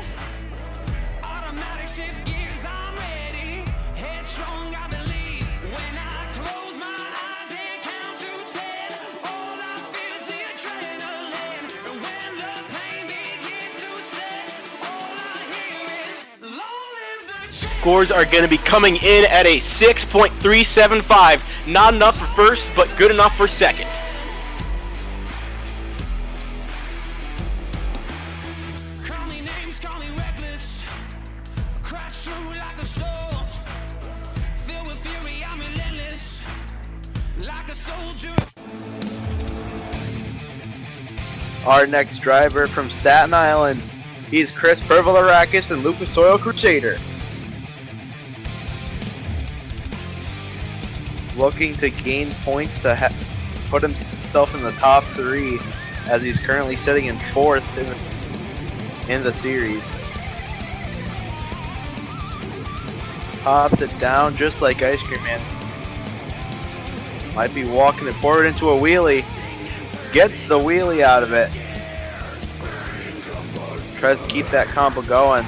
Automatic shift gears, I'm ready. Headstrong, I believe. When I close my eyes and count to 10, all I feel is the adrenaline. And when the pain begins to set, all I hear is long live the Scores are going to be coming in at a 6.375. Not enough for first, but good enough for second. Call me names, call me reckless. Crash through like a storm. Filled with fury, I'm relentless. Like a soldier. Our next driver from Staten Island, he's Chris Pervolarakis and Lucas Oil Crusader. Looking to gain points to put himself in the top 3, as he's currently sitting in 4th in the series. Pops it down just like Ice Cream Man. Might be walking it forward into a wheelie. Gets the wheelie out of it. Tries to keep that combo going.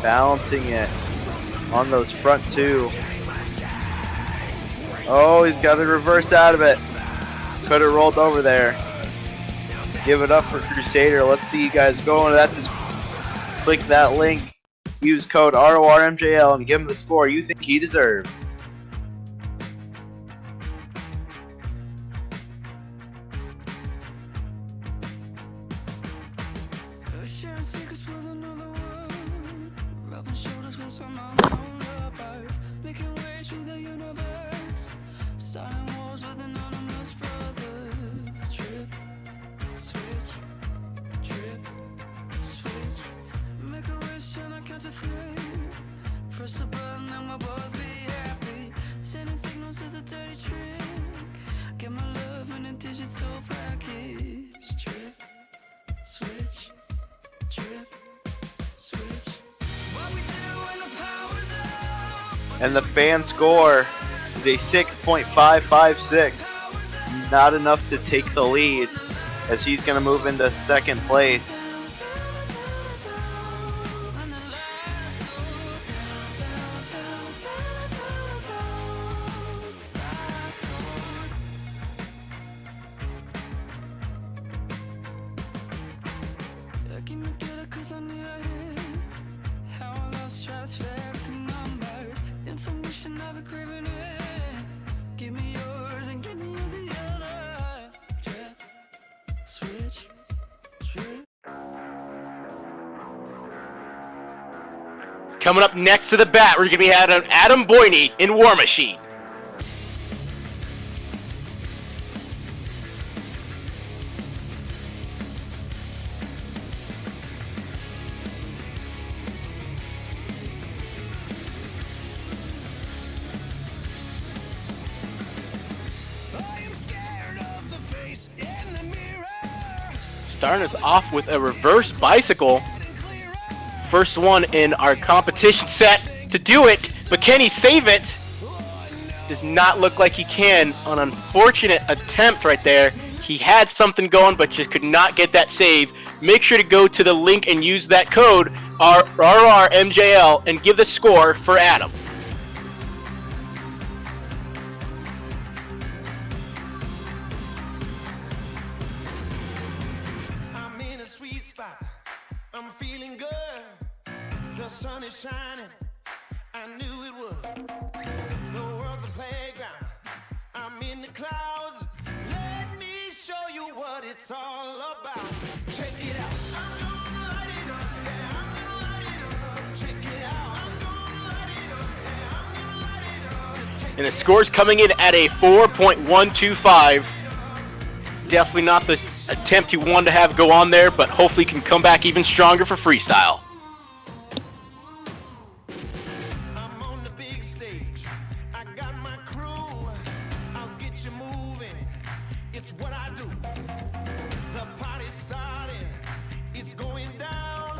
Balancing it on those front 2. Oh, he's got the reverse out of it. Could have rolled over there. Give it up for Crusader. Let's see you guys go into that. Just click that link. Use code RORMJL and give him the score you think he deserved. Sharing secrets with another world. Rubbing shoulders with some unknown lovers. Making way through the universe. Starting wars with anonymous brothers. Trip, switch, trip, switch. Make a wish and I count to 3. Press a button and we'll both be happy. Sending signals is a dirty trick. Get my love in a digital package. Trip, switch. And the fan score is a 6.556. Not enough to take the lead, as he's going to move into 2nd place. Coming up next to the bat, we're going to be having Adam Boyney in War Machine. Starting us off with a reverse bicycle. First one in our competition set to do it, but can he save it? Does not look like he can. An unfortunate attempt right there. He had something going, but just could not get that save. Make sure to go to the link and use that code RORMJL and give the score for Adam. I'm in a sweet spot. I'm feeling good. The sun is shining. I knew it would. The world's a playground. I'm in the clouds. Let me show you what it's all about. Check it out. I'm gonna light it up. Yeah, I'm gonna light it up. Check it out. I'm gonna light it up. Yeah, I'm gonna light it up. Just check And the score's coming in at a 4.125. Definitely not the attempt you wanted to have go on there, but hopefully can come back even stronger for freestyle. I'm on the big stage. I got my crew. I'll get you moving. It's what I do. The party's starting. It's going down.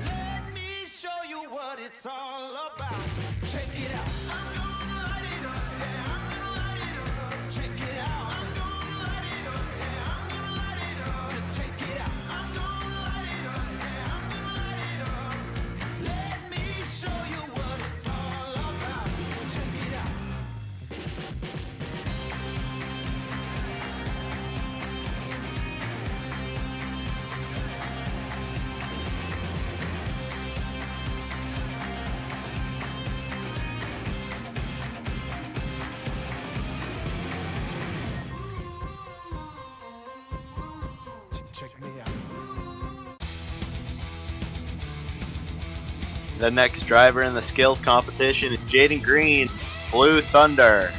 Let me show you what it's all about. Check it out. I'm gonna light it up. Yeah, I'm gonna light it up. Check it out. The next driver in the skills competition is Jaden Green, Blue Thunder.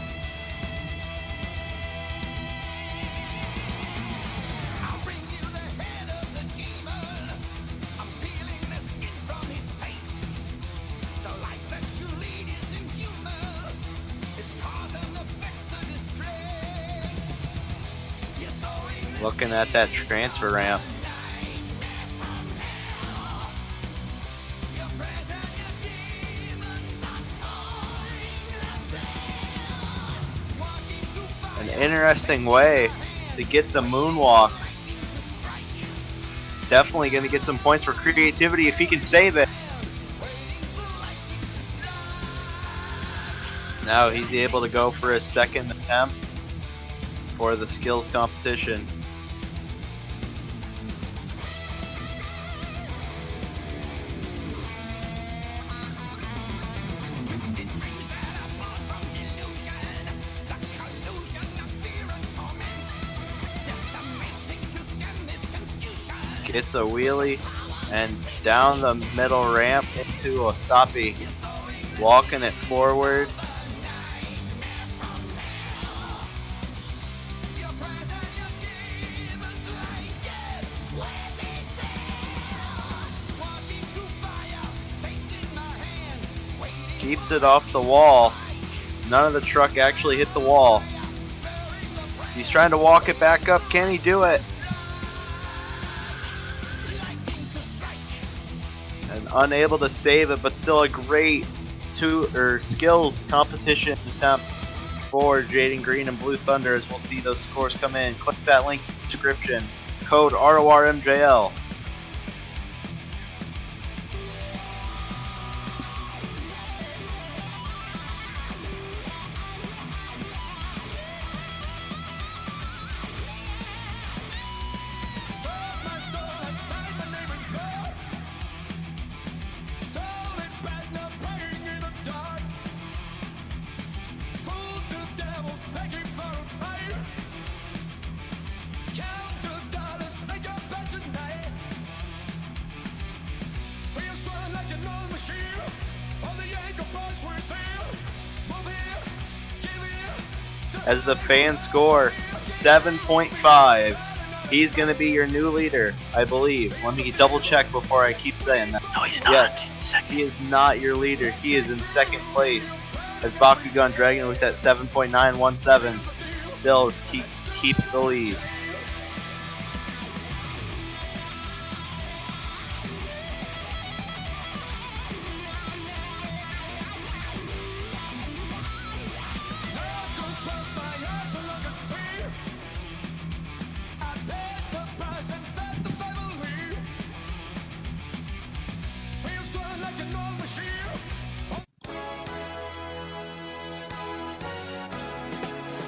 Looking at that transfer ramp. An interesting way to get the moonwalk. Definitely going to get some points for creativity if he can save it. Now he's able to go for his second attempt for the skills competition. Gets a wheelie and down the middle ramp into a stoppie, walking it forward. Keeps it off the wall. None of the truck actually hit the wall. He's trying to walk it back up. Can he do it? And unable to save it, but still a great skills competition attempt for Jaden Green and Blue Thunder. As we'll see those scores come in. Click that link in the description. Code RORMJL. As the fans score 7.5, he's going to be your new leader, I believe. Let me double check before I keep saying that. No, he's not. Yes, he is not your leader. He is in second place. As Bakugan Dragon with that 7.917 still keeps the lead.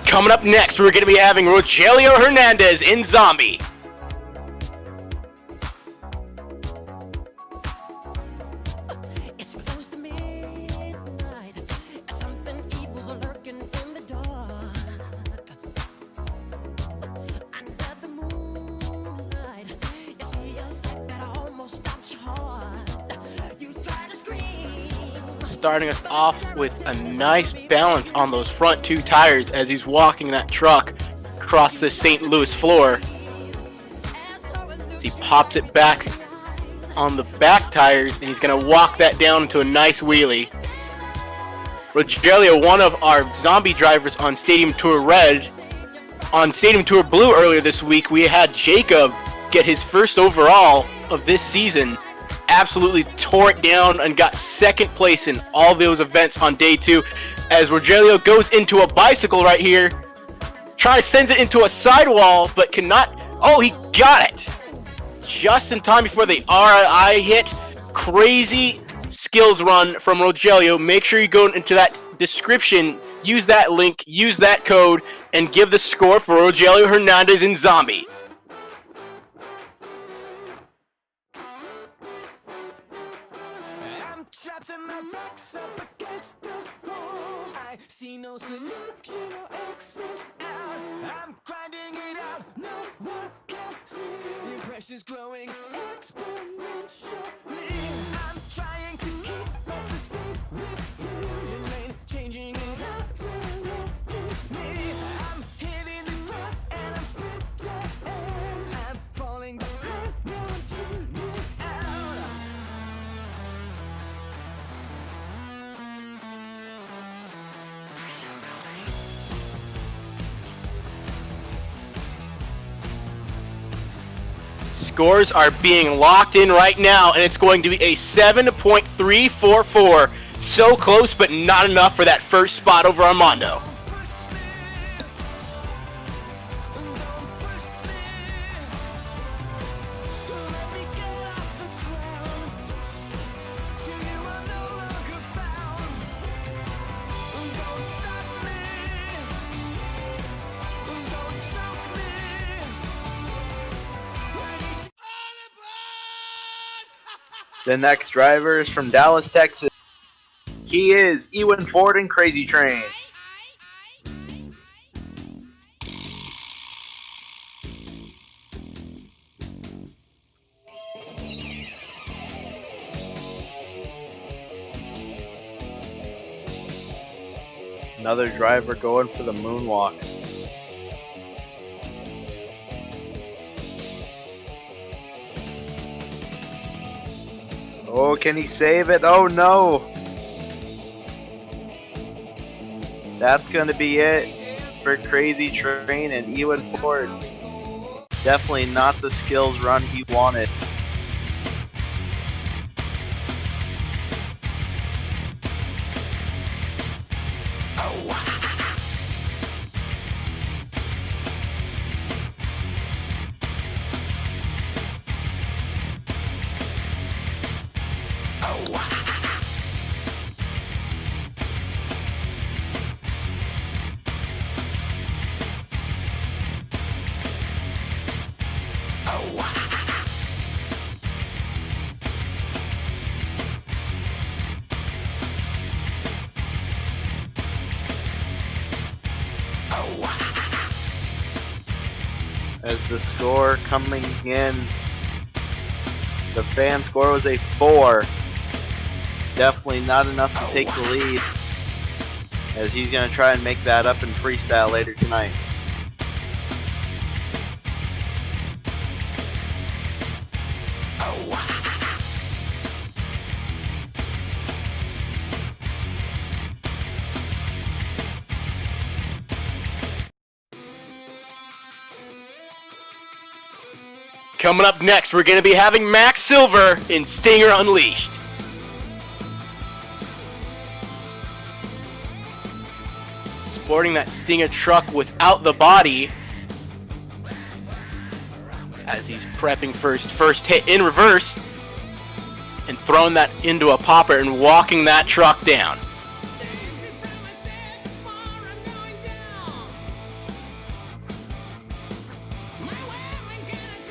Coming up next, we're going to be having Rogelio Hernandez in Zombie. It's close to midnight. Something evil's lurking in the dark. Under the moonlight, you see a sight that almost stops your heart. You try to scream. Starting us off with a nice balance on those front two tires as he's walking that truck across the St. Louis floor. As he pops it back on the back tires, and he's going to walk that down into a nice wheelie. Rogelio, one of our zombie drivers on Stadium Tour Red. On Stadium Tour Blue earlier this week, we had Jacob get his first overall of this season. Absolutely tore it down and got second place in all those events on day two. As Rogelio goes into a bicycle right here, sends it into a sidewall, but cannot. Oh, he got it just in time before the RI hit. Crazy skills run from Rogelio. Make sure you go into that description, use that link, use that code, and give the score for Rogelio Hernandez in Zombie. I'm trapped and my back's up against the wall. I see no solution or exit out. I'm grinding it out, no one can see. The impression's growing exponentially. I'm trying Scores are being locked in right now, and it's going to be a 7.344. So close, but not enough for that first spot over Armando. The next driver is from Dallas, Texas. He is Ewan Ford in Crazy Train. Another driver going for the moonwalk. Oh, can he save it? Oh no! That's gonna be it for Crazy Train and Ewan Ford. Definitely not the skills run he wanted. As the score coming in, the fan score was a 4. Definitely not enough to take the lead, as he's going to try and make that up in freestyle later tonight. Coming up next, we're going to be having Max Silver in Stinger Unleashed. Sporting that Stinger truck without the body, as he's prepping for his first hit in reverse and throwing that into a popper and walking that truck down.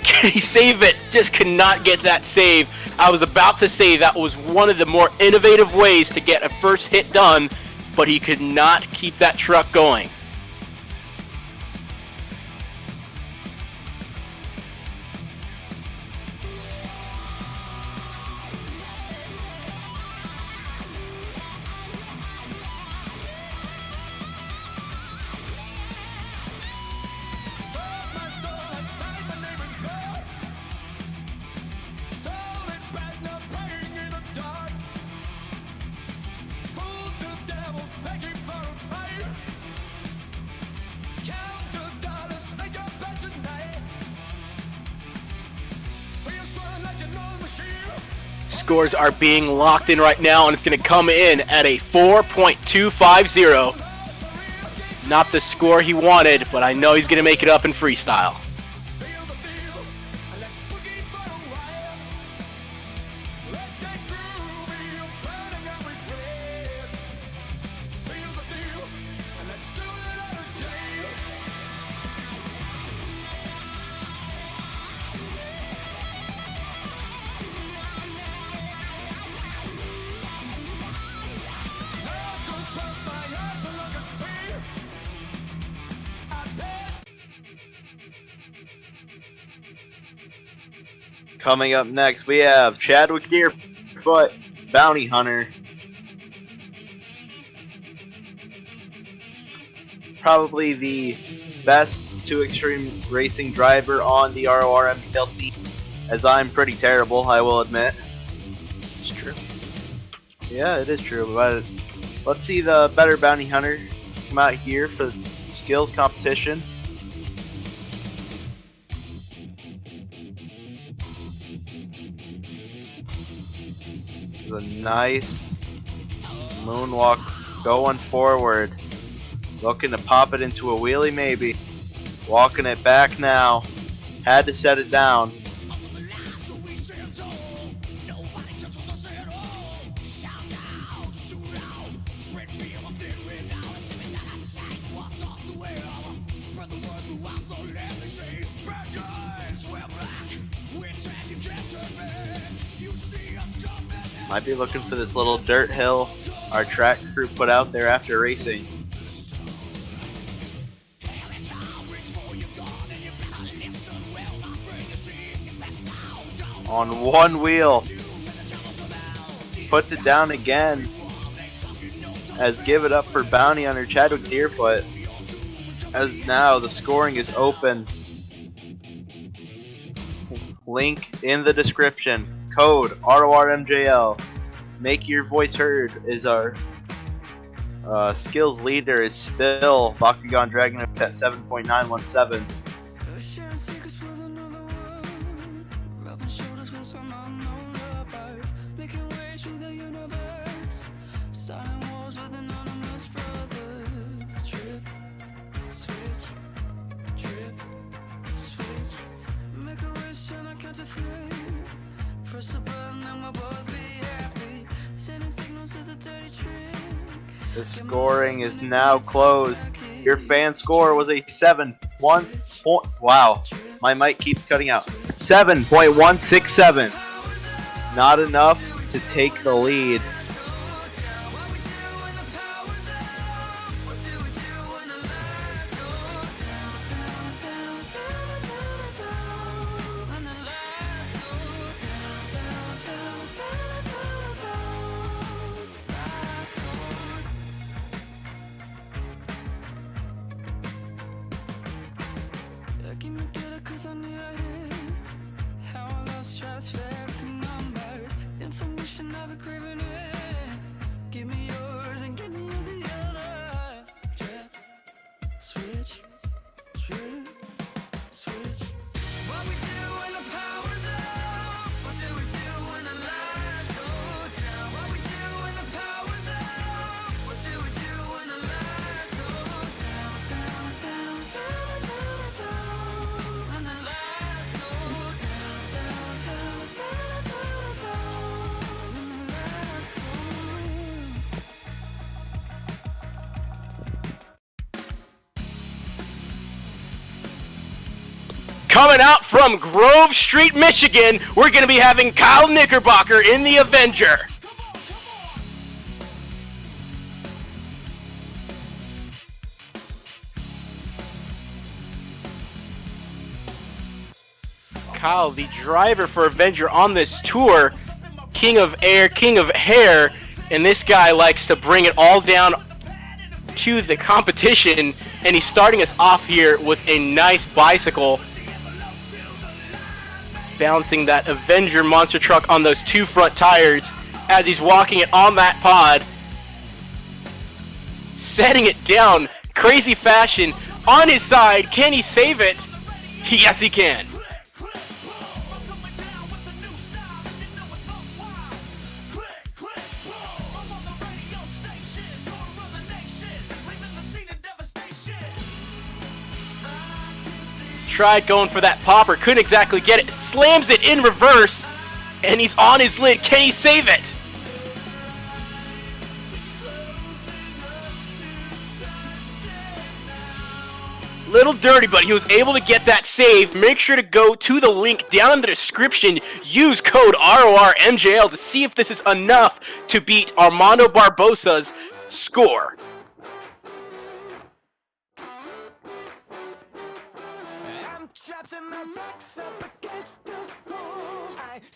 Can he save it? Just could not get that save. I was about to say that was one of the more innovative ways to get a first hit done, but he could not keep that truck going. Scores are being locked in right now, and it's going to come in at a 4.250. Not the score he wanted, but I know he's going to make it up in freestyle. Coming up next, we have Chadwick Deerfoot Bounty Hunter. Probably the best 2 Extreme Racing driver on the RORMJL scene, as I'm pretty terrible, I will admit. It's true. Yeah, it is true, but let's see the better Bounty Hunter come out here for the skills competition. A nice moonwalk going forward. Looking to pop it into a wheelie maybe. Walking it back now. Had to set it down. Might be looking for this little dirt hill our track crew put out there after racing. On one wheel. Puts it down again. As give it up for Bounty Hunter Chadwick Deerfoot. As now the scoring is open. Link in the description. Code RORMJL. Make your voice heard. Is our skills leader is still Bakugan Dragon at 7.917. The scoring is now closed. Your fan score was a 7.1. Wow, my mic keeps cutting out. 7.167. Not enough to take the lead. Coming out from Grove Street, Michigan, we're going to be having Kyle Knickerbocker in the Avenger. Kyle, the driver for Avenger on this tour, king of air, king of hair, and this guy likes to bring it all down to the competition, and he's starting us off here with a nice bicycle. Bouncing that Avenger monster truck on those 2 front tires as he's walking it on that pod. Setting it down, crazy fashion, on his side. Can he save it? Yes, he can. Tried going for that popper, couldn't exactly get it, slams it in reverse, and he's on his lid. Can he save it? Little dirty, but he was able to get that save. Make sure to go to the link down in the description. Use code RORMJL to see if this is enough to beat Armando Barbosa's score.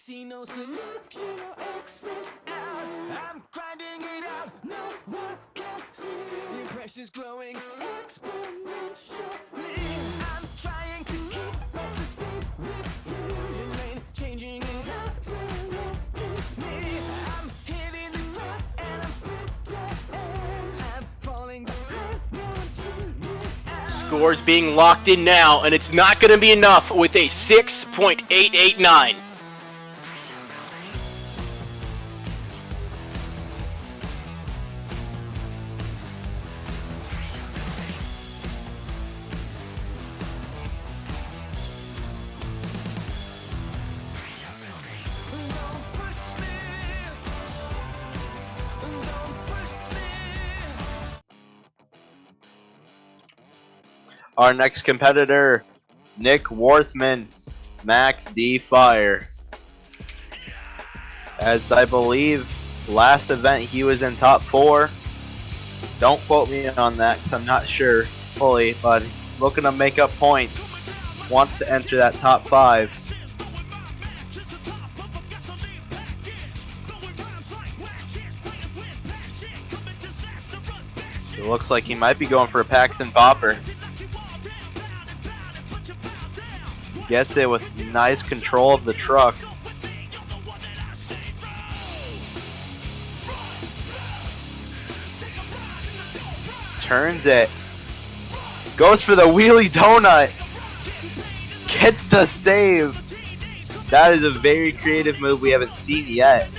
see no solution or exit out. I'm grinding it out, no one can see. The impression's growing exponentially. I'm trying to keep up to speed with you. Your lane changing is accelerating me. I'm hitting the ground and I'm sprinting. I'm falling behind, no one tuning out. Scores being locked in now, and it's not going to be enough with a 6.889. Our next competitor, Nick Worthman, Max D Fire. As I believe last event he was in top 4. Don't quote me on that because I'm not sure fully, but he's looking to make up points. Wants to enter that top 5. So it looks like he might be going for a Paxton Popper. Gets it with nice control of the truck. Turns it. Goes for the wheelie donut. Gets the save. That is a very creative move we haven't seen yet.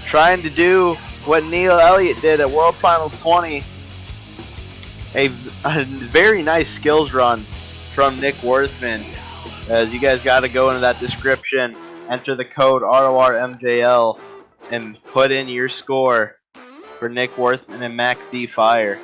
Trying to do what Neil Elliott did at World Finals 20. A very nice skills run from Nick Worthman. As you guys got to go into that description, enter the code RORMJL, and put in your score for Nick Worthman and Max D Fire.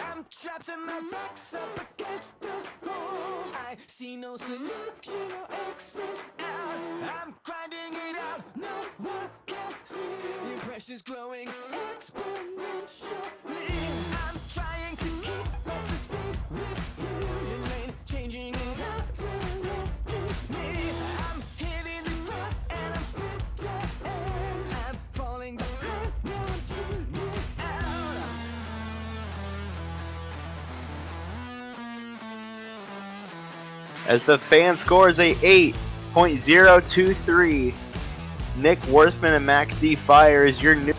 I'm trapped and my back's up against the wall. I see no solution or exit out. I'm grinding it out, no one can see. The impression's growing exponentially. I'm trying to keep up to speed with you. Your lane changing is accelerating me. I'm hitting the ground and I'm sprinting. I'm falling behind, no one tuning out. As the fan scores a 8.023, Nick Worthman and Max D Fire is your new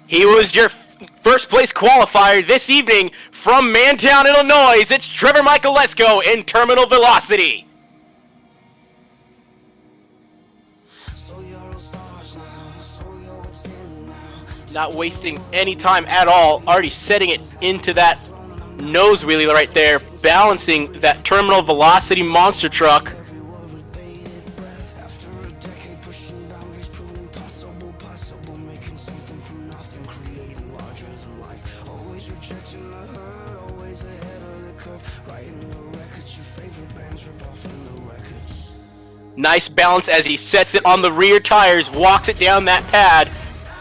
He was your first place qualifier this evening from Mantown, Illinois. It's Trevor Michaelesco in Terminal Velocity. Not wasting any time at all, already setting it into that nose wheelie right there, balancing that Terminal Velocity monster truck. Nice balance as he sets it on the rear tires, walks it down that pad,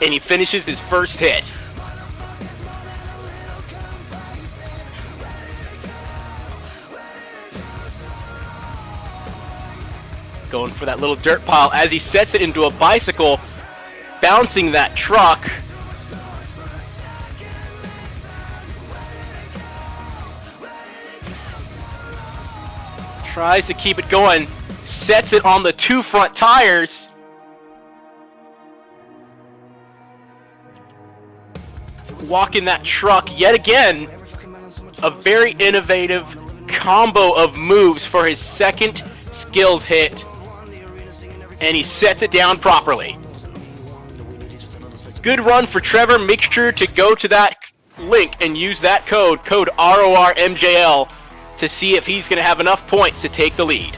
and he finishes his first hit. going for that little dirt pile as he sets it into a bicycle, bouncing that truck. Tries to keep it going, sets it on the 2 front tires. Walking that truck yet again. A very innovative combo of moves for his second skills hit. And he sets it down properly. Good run for Trevor. Make sure to go to that link and use that code RORMJL, to see if he's going to have enough points to take the lead.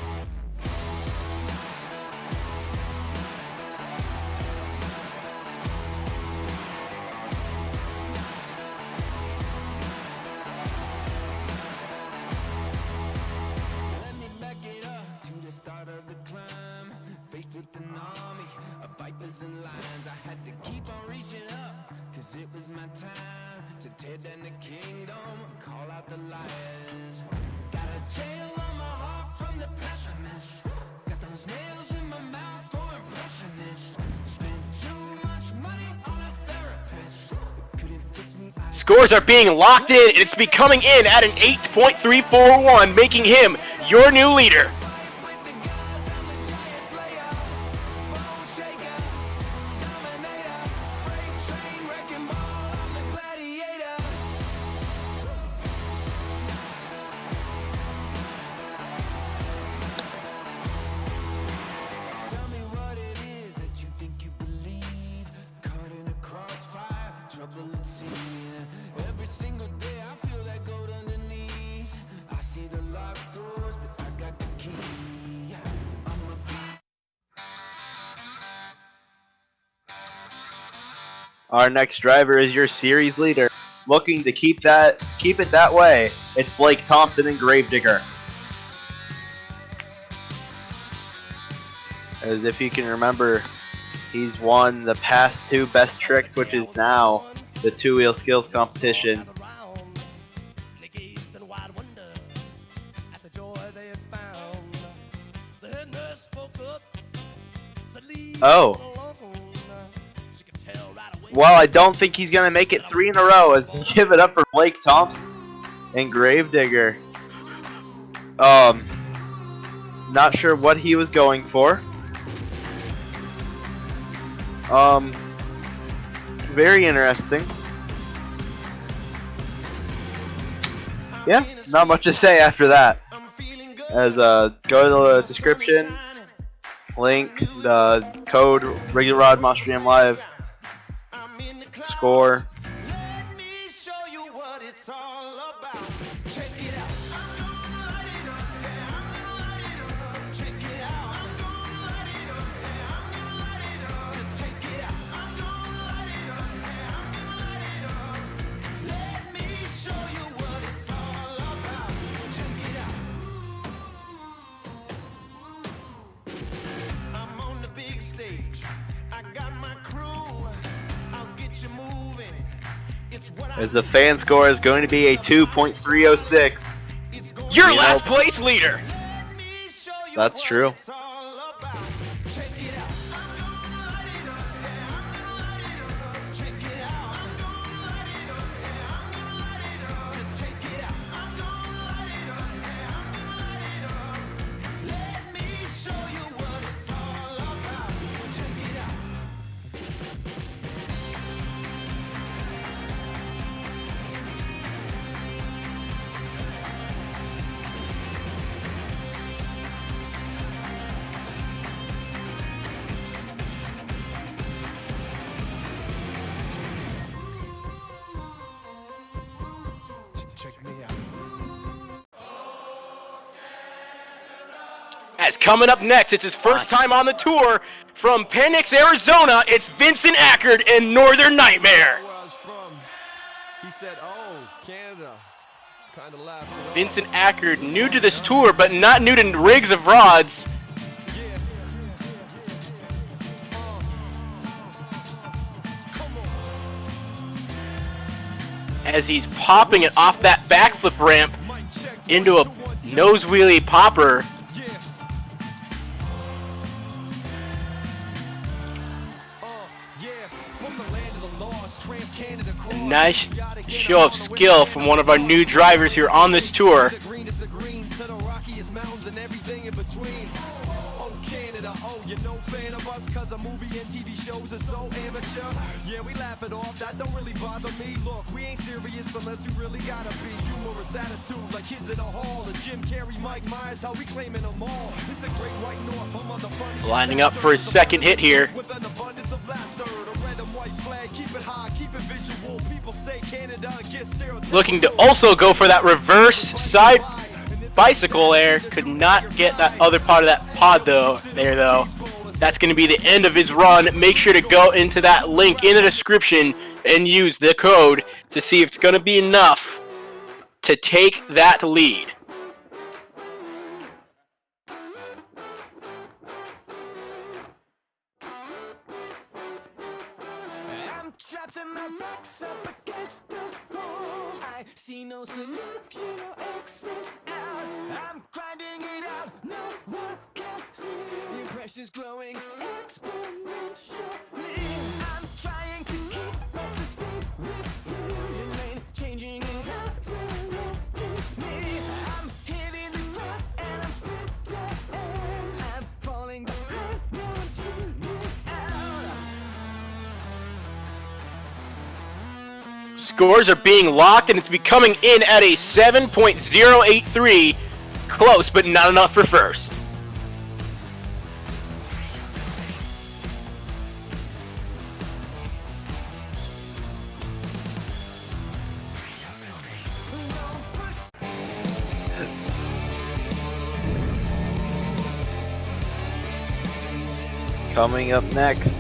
Let me back it up to the start of the climb. Faced with an army of vipers and lions, I had to keep on reaching up, cause it was my time to tear down the kingdom, call out the liars. Got a jail on my heart from the pessimist. Got those nails in my mouth for impressionists. Spent too much money on a therapist. Couldn't fix me. Scores are being locked in, and it's becoming in at an 8.341, making him your new leader. Our next driver is your series leader, looking to keep it that way. It's Blake Thompson and Gravedigger. As if you can remember, he's won the past 2 best tricks, which is now the 2-wheel skills competition. Oh. Well, I don't think he's going to make it 3 in a row, as to give it up for Blake Thompson and Gravedigger. Not sure what he was going for. Very interesting. Yeah, not much to say after that. As go to the description, link, the code Regular Rod Monster Jam Live. Score. Let me show you what it's all about. Check it out. I'm gonna light it up. Yeah, I'm gonna light it up. Check it out. I'm gonna light it up. Yeah, I'm gonna light it up. Just check it out. I'm gonna light it up. Yeah, I'm gonna light it up. Let me show you what it's all about. Check it out. I'm on the big stage. I got my crew. As the fan score is going to be a 2.306. Your last place leader. That's true. As coming up next, it's his first time on the tour. From Phoenix, Arizona, it's Vincent Ackard and Northern Nightmare. He said, "Oh, Canada." Kind of laughs. Vincent Ackard, new to this tour, but not new to rigs of rods. As he's popping it off that backflip ramp into a nose wheelie popper. A nice show of skill from one of our new drivers here on this tour. Oh, you're no fan of us, cause a movie and TV shows are so amateur. Yeah, we laugh it off, that don't really bother me. Look, we ain't serious unless we really gotta be. Humorous attitude like kids in a hall. The Jim Carrey, Mike Myers, how we claiming them all. It's a great white north, home of the funny. Lining up for his second hit here. With an abundance of laughter, the red and white flag, keep it high, keep it visual. People say Canada gets stereotyped. Looking to also go for that reverse side bicycle there. Could not get that other part of that pod though. That's going to be the end of his run. Make sure to go into that link in the description and use the code to see if it's going to be enough to take that lead. I'm trapped and my back's up against the wall. I see no solution or exit out. I'm grinding it out, no one can see. The pressure's growing exponentially. I'm trying to keep up to speed with you. Your lane changing is accelerating me. I'm hitting the ground and I'm sprinting. I'm falling behind, no one tuning out. Scores are being locked, and it's becoming in at a 7.083. Close, but not enough for first. Coming up next,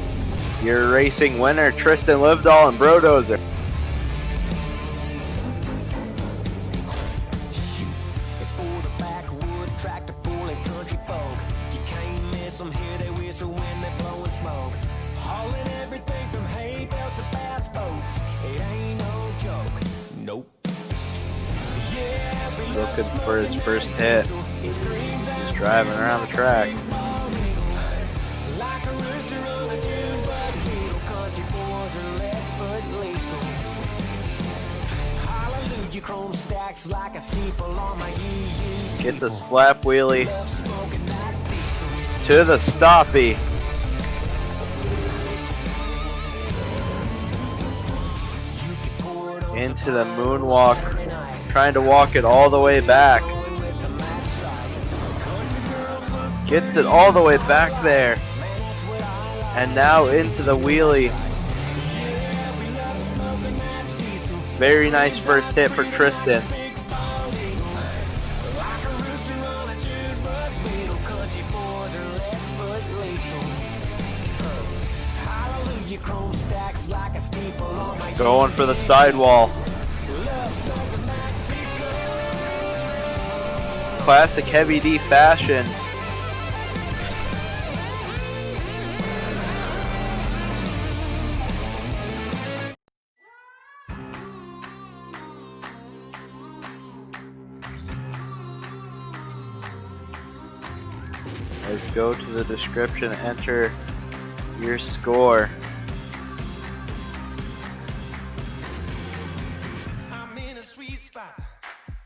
your racing winner, Tristan Livedall and Brodozer. It's for the backwoods, tractor full and country folk. You can't miss them, here they whistle when they're blowing smoke. Hauling everything from hay bales to fast boats. It ain't no joke. Nope. Yeah, Looking for his first hit. He's driving around the track. like a rooster on a June bug, little country boys and left foot lethal. Hallelujah, chrome stacks like a steeple on my yee-yee. Get the slap wheelie Love smoking that diesel. to the stoppie. You can pour it on Into some the pine moonwalk, Saturday night. trying to walk it all the way back. Rolling with the match light. Country girls look Gets it all the way back there. man, that's what I like. And now into the wheelie. Yeah, we love smoking that diesel. Very nice first hit for Tristan. Big body. Like a rooster on a June bug, little country boys are left foot lethal. Hallelujah, chrome stacks like a steeple on my Going for the sidewall. love smoking that diesel. Classic heavy D fashion. Let's go to the description, enter your score. I'm in a sweet spot.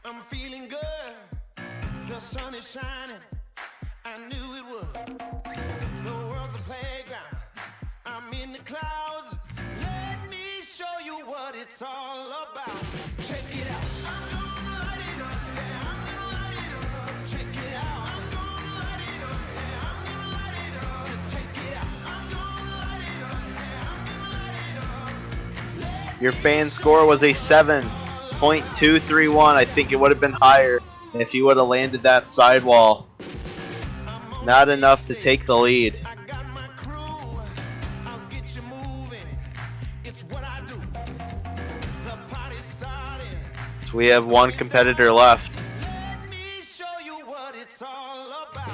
I'm feeling good. The sun is shining. I knew it would. The world's a playground. I'm in the clouds. Let me show you what it's all about. Check it out. I'm gonna light it up. Yeah, I'm gonna light it up. Check it out. I'm gonna light it up. Yeah, I'm gonna light it up. Just check it out. I'm gonna light it up. Yeah, I'm gonna light it up. Your fan score was a 7.231. I think it would have been higher if you would have landed that sidewall. Not enough to take the lead. I got my crew. I'll get you moving. It's what I do. The party's starting. So we have one competitor left. Let me show you what it's all about.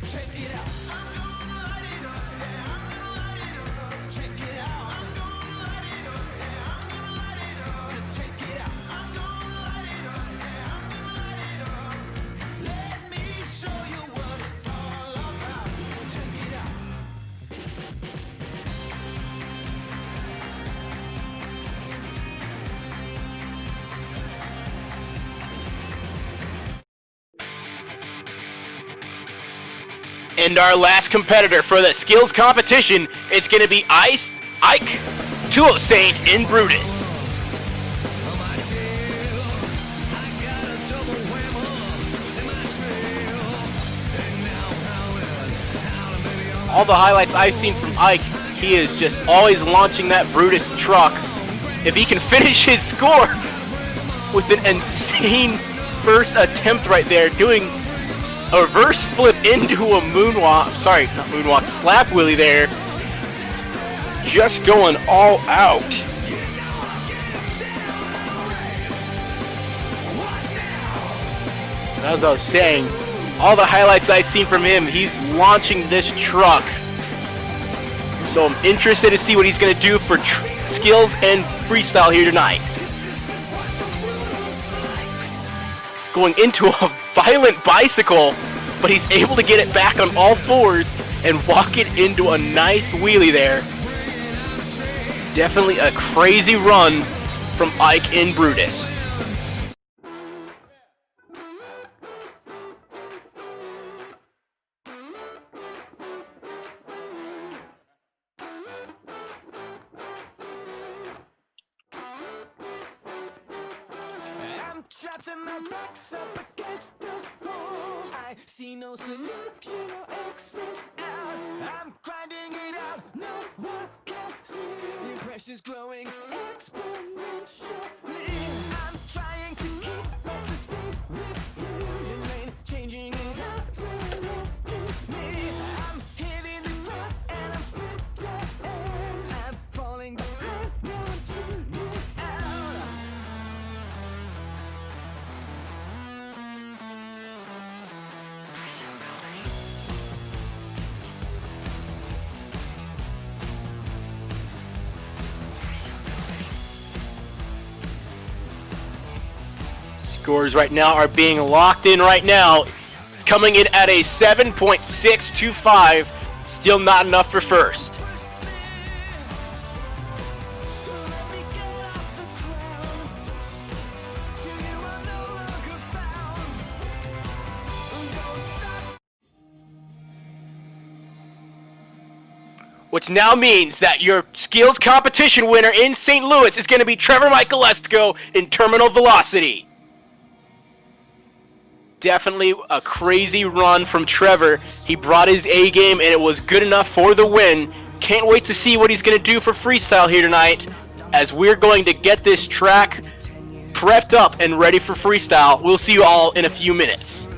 Check it out. I'm gonna light it up. Yeah, I'm gonna light it up. Check it out. I'm gonna light it up. Yeah, I'm gonna light it up. Just check it out. I'm gonna light it up. Yeah, I'm gonna light it up. Let me show you what it's all about. Check it out. And our last competitor for the skills competition, it's going to be Ike, Tuo Saint, and Brutus. All the highlights I've seen from Ike, he is just always launching that Brutus truck. If he can finish his score with an insane first attempt right there, doing a reverse flip into a moonwalk, sorry, not moonwalk, slap wheelie there, just going all out. As I was saying, all the highlights I've seen from him, he's launching this truck. So I'm interested to see what he's going to do for skills and freestyle here tonight. Going into a violent bicycle, but he's able to get it back on all fours and walk it into a nice wheelie there. Definitely a crazy run from Ike and Brutus. Trapped and my back's up against the wall. I see no solution or exit out. I'm grinding it out, no one can see. The pressure's growing exponentially. I'm trying to keep up to speed with you. Your lane changing is accelerating me. I'm hitting the ground and I'm sprinting. I'm falling behind, no one to me out. Scores right now are being locked in right now. It's coming in at a 7.625. Still not enough for first. Which now means that your skills competition winner in St. Louis is going to be Trevor Michaelesco in Terminal Velocity. Definitely a crazy run from Trevor. He brought his A game and it was good enough for the win. Can't wait to see what he's going to do for freestyle here tonight, as we're going to get this track prepped up and ready for freestyle. We'll see you all in a few minutes.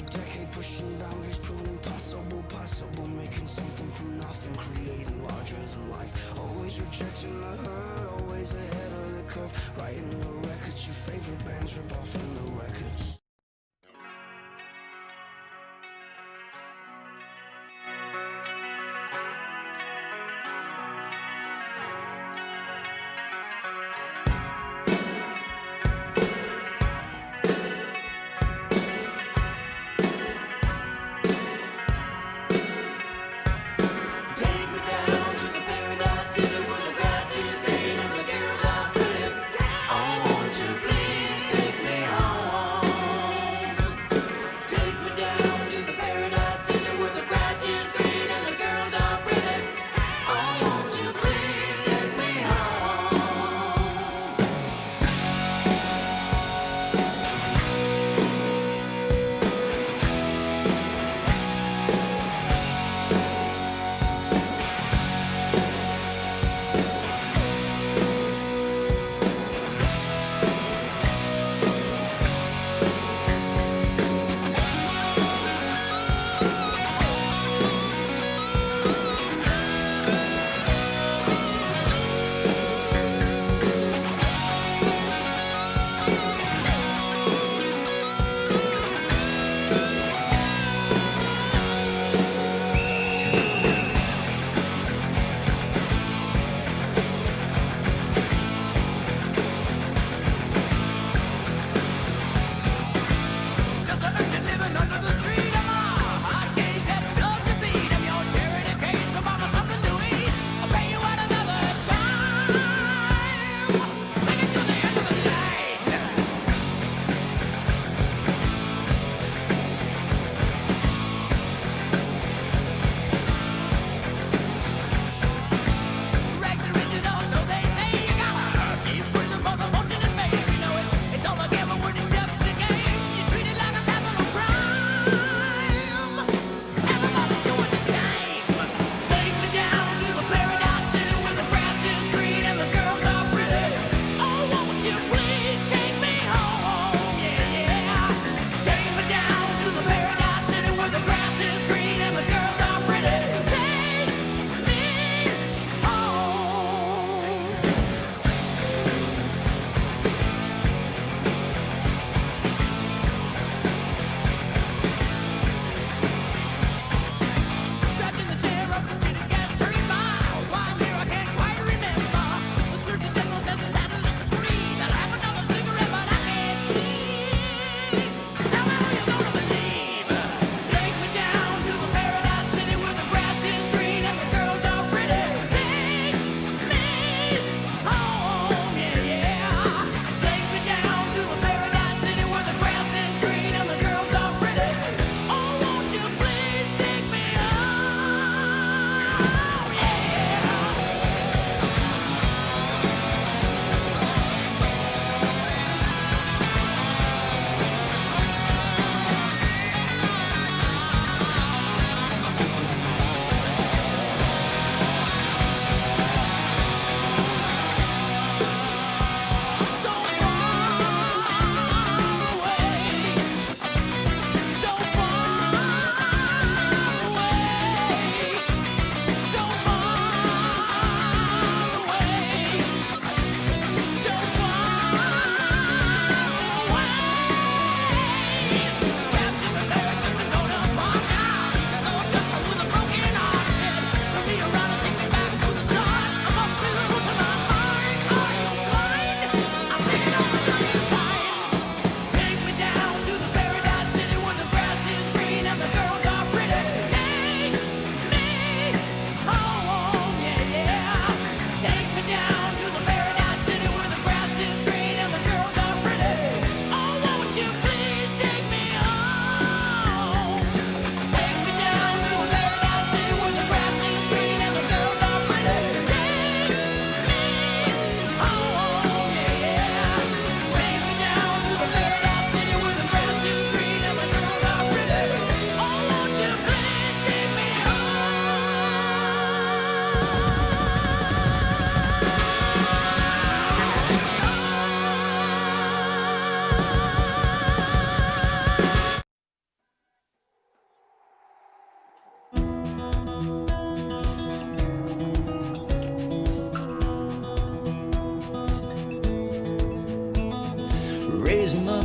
Raise 'em up.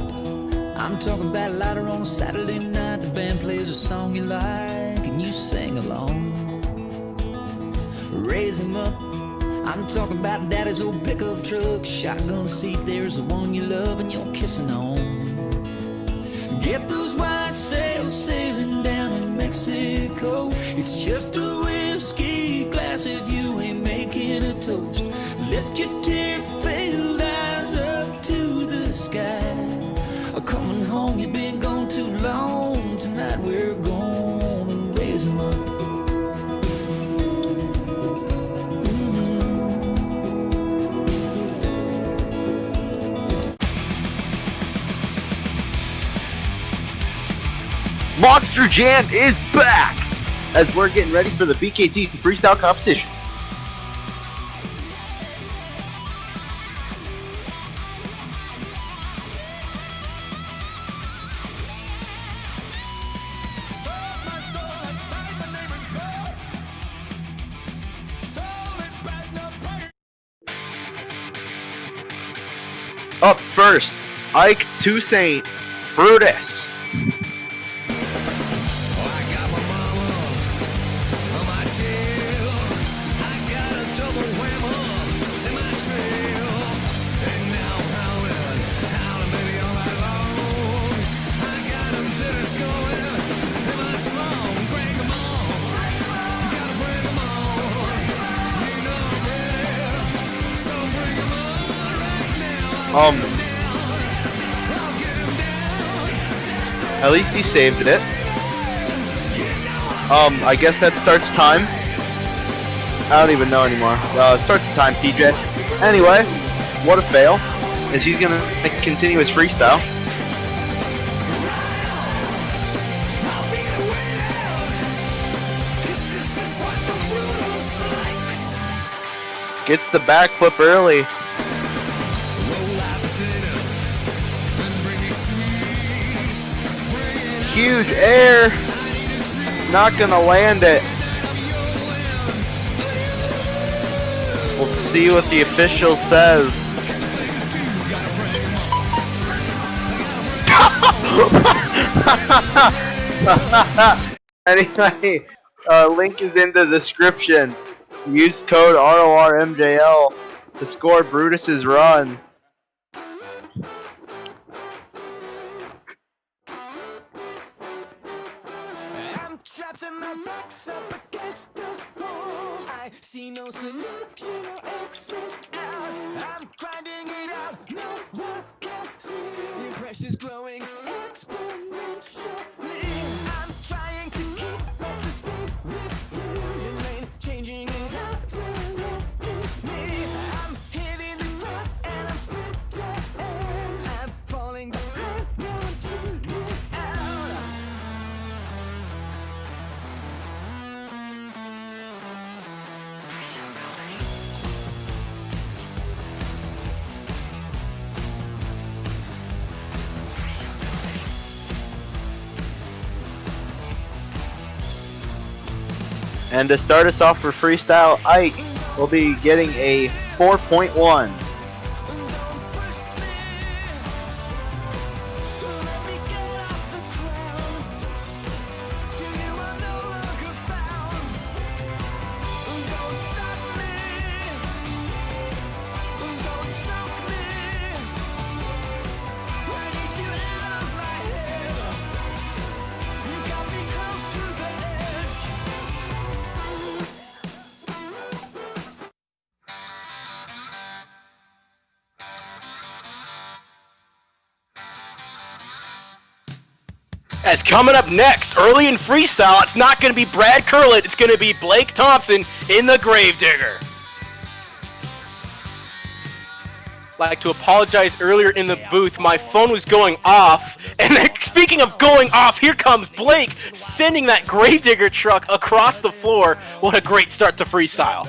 I'm talking about later on a Saturday night. The band plays a song you like and you sing along. Raise 'em up. I'm talking about daddy's old pickup truck, shotgun seat. There's the one you love and you're kissing on. Get those white sails sailing down in Mexico. It's just a whiskey glass if you ain't making a toast. Lift your tear-filled eyes up to the sky. Coming home, you've been gone too long. Tonight we're gonna raise 'em up. Monster Jam is back as we're getting ready for the BKT freestyle competition. Up first, Ike Toussaint Brutus. At least he saved it. I guess that starts time. I don't even know anymore. Start the time, TJ. Anyway, what a fail. As he's gonna continue his freestyle. Gets the backflip early. Huge air. Not gonna land it. We'll see what the official says. Anyway, link is in the description. Use code RORMJL to score Brutus's run. I'm trapped and my back's up against the wall. I see no solution or exit out. I'm grinding it out, no one can see. The pressure's growing exponentially. I'm trying to keep up to speed with you. Your lane changing is accelerating me. I'm hitting the ground and I'm sprinting. I'm falling behind, no one to me out. And to start us off for freestyle, Ike will be getting a 4.1. As coming up next, early in freestyle, it's not going to be Brad Curlett, it's going to be Blake Thompson in the Gravedigger. Like to apologize earlier in the booth, my phone was going off, and then, speaking of going off, here comes Blake sending that Gravedigger truck across the floor. What a great start to freestyle.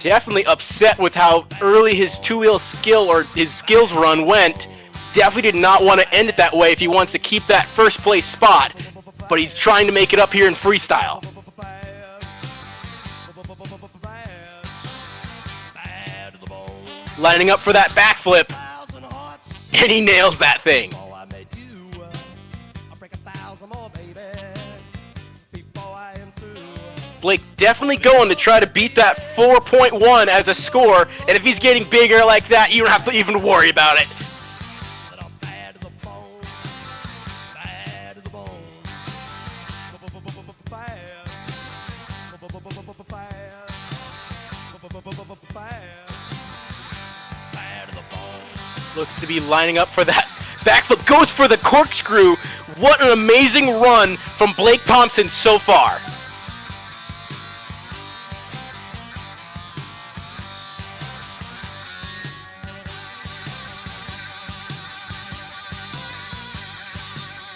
Definitely upset with how early his two-wheel skill or his skills run went. Definitely did not want to end it that way if he wants to keep that first place spot, but he's trying to make it up here in freestyle. lining up for that backflip, and he nails that thing. Blake definitely going to try to beat that 4.1 as a score, and if he's getting bigger like that, you don't have to even worry about it. Looks to be lining up for that backflip, goes for the corkscrew. What an amazing run from Blake Thompson so far.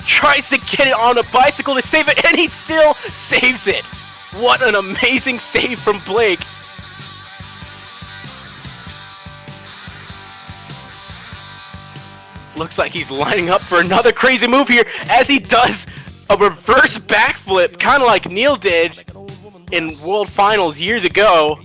Tries to get it on a bicycle to save it, and he still saves it. What an amazing save from Blake. Looks like he's lining up for another crazy move here as he does a reverse backflip, kind of like Neil did in World Finals years ago.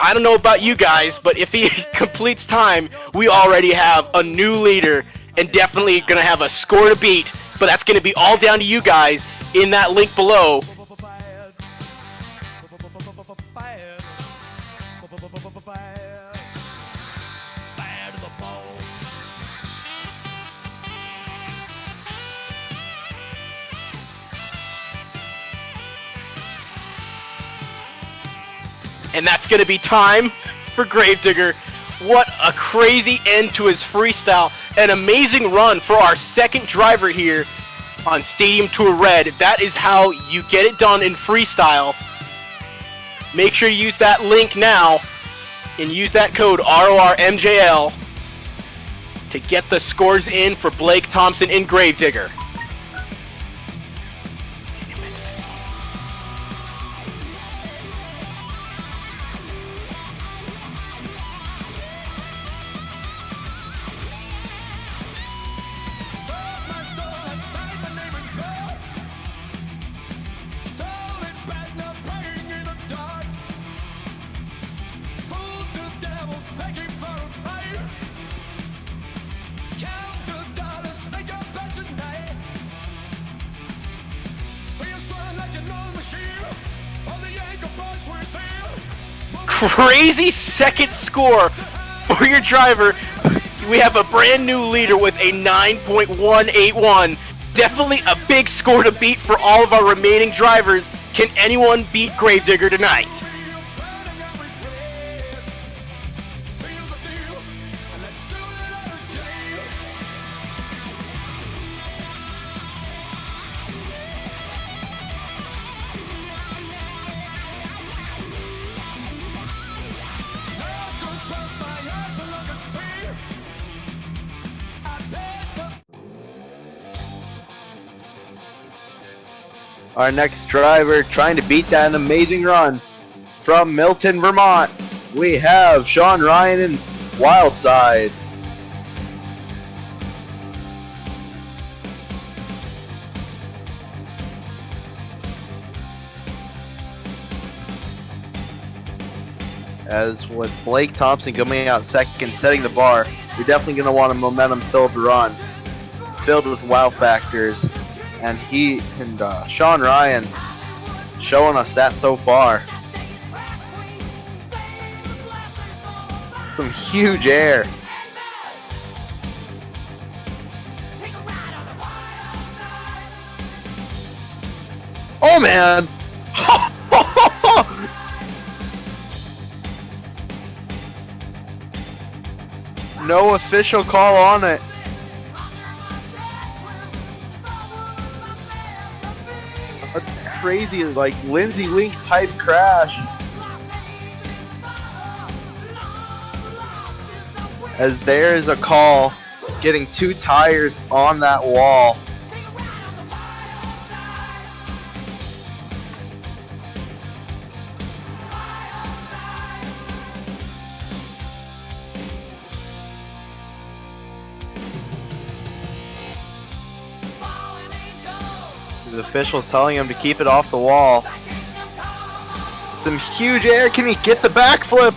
I don't know about you guys, but if he completes time, we already have a new leader and definitely going to have a score to beat, but that's going to be all down to you guys in that link below. And that's going to be time for Gravedigger. What a crazy end to his freestyle. An amazing run for our second driver here on Stadium Tour Red. That is how you get it done in freestyle. Make sure you use that link now and use that code RORMJL to get the scores in for Blake Thompson and Gravedigger. Crazy second score for your driver. We have a brand new leader with a 9.181. Definitely a big score to beat for all of our remaining drivers. Can anyone beat Gravedigger tonight? Our next driver trying to beat that amazing run from Milton, Vermont. We have Sean Ryan and Wildside. As with Blake Thompson coming out second, setting the bar, you're definitely going to want a momentum-filled run, filled with wow factors. And Sean Ryan showing us that so far. Some huge air. Oh man! No official call on it. A crazy, like, Lindsay Link type crash. As there's a call, getting two tires on that wall. The officials telling him to keep it off the wall. Some huge air. Can he get the backflip?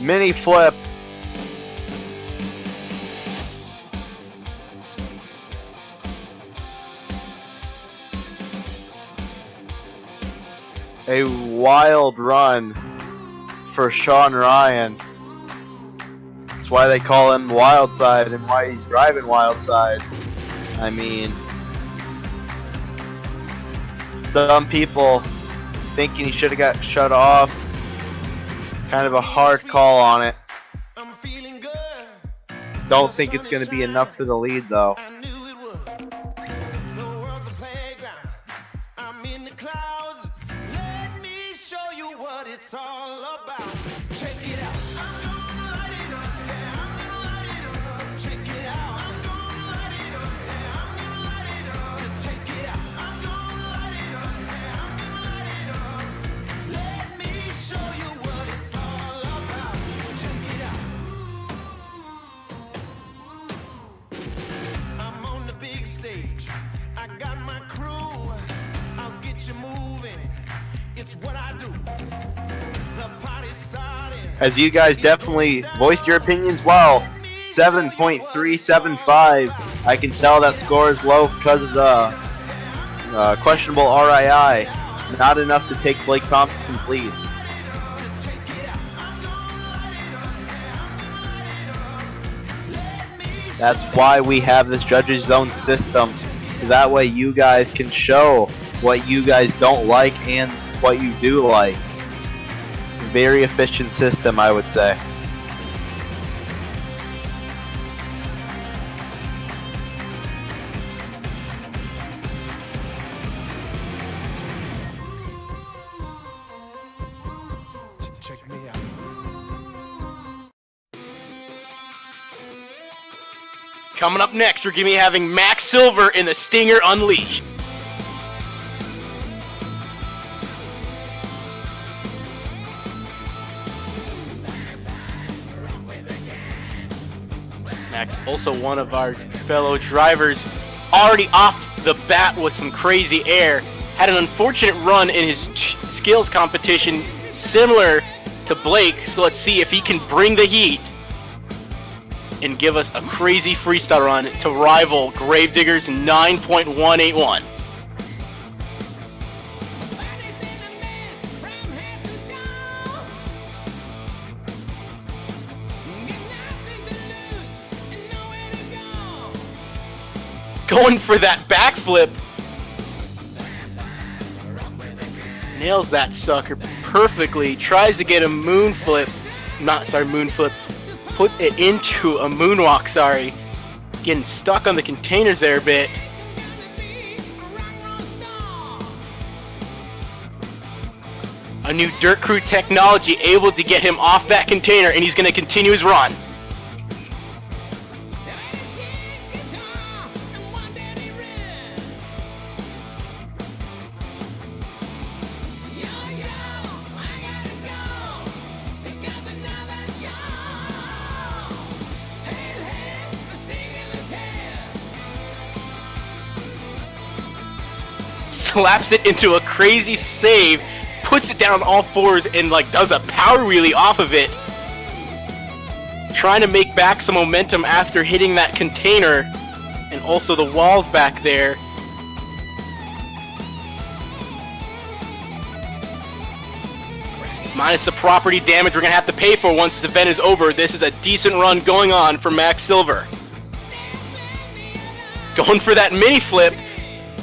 Mini flip. A wild run for Sean Ryan. That's why they call him Wildside and why he's driving Wildside. I mean, some people thinking he should have got shut off. Kind of a hard call on it. Don't think it's going to be enough for the lead though. It's all about. Check it out. I'm gonna light it up. Yeah, I'm gonna light it up. Check it out. I'm gonna light it up. Yeah, I'm gonna light it up. Just check it out. I'm gonna light it up. Yeah, I'm gonna light it up. Let me show you what it's all about. Check it out. I'm on the big stage. I got my crew. I'll get you moving. It's what I do. As you guys definitely voiced your opinions well. 7.375. I can tell that score is low because of the questionable RII. Not enough to take Blake Thompson's lead. That's why we have this judges zone system. So that way you guys can show what you guys don't like and what you do like. Very efficient system, I would say. Check me out. Coming up next, we're going to be having Max Silver in the Stinger Unleashed. Max, also one of our fellow drivers, already off the bat with some crazy air. Had an unfortunate run in his skills competition similar to Blake, so let's see if he can bring the heat and give us a crazy freestyle run to rival Gravedigger's 9.181. Going for that backflip. Nails that sucker perfectly. Tries to get a moonflip. Moonflip. Put it into a moonwalk, sorry. Getting stuck on the containers there a bit. A new Dirt Crew technology able to get him off that container, and he's going to continue his run. Slaps it into a crazy save, puts it down on all fours, and does a power wheelie off of it. Trying to make back some momentum after hitting that container, and also the walls back there. Minus the property damage we're going to have to pay for once this event is over. This is a decent run going on for Max Silver. Going for that mini flip,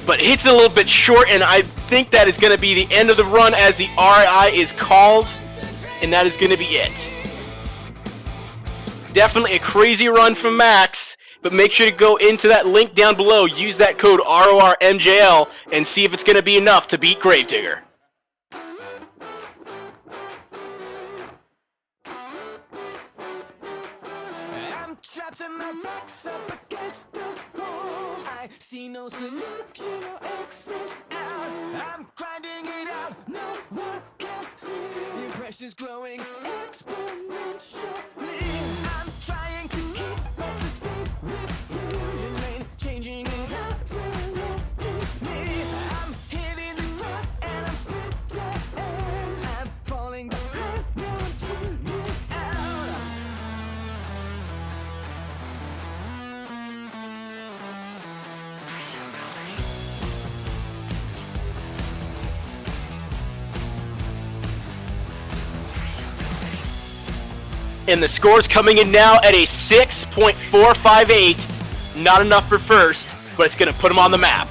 but hits it a little bit short, and I think that is going to be the end of the run as the RI is called, and that is going to be it. Definitely a crazy run from Max, but make sure to go into that link down below, use that code RORMJL, and see if it's going to be enough to beat Gravedigger. I'm trapped and my back's up against the wall. I see no solution or exit out. I'm grinding it out, no one can see. The impression's growing exponentially. I'm trying to keep up to speed with you. Your lane changing is accelerating me. I'm hitting the ground and I'm sprinting. I'm falling behind, no one tuning out. And the score's coming in now at a 6.458. Not enough for first, but it's going to put him on the map.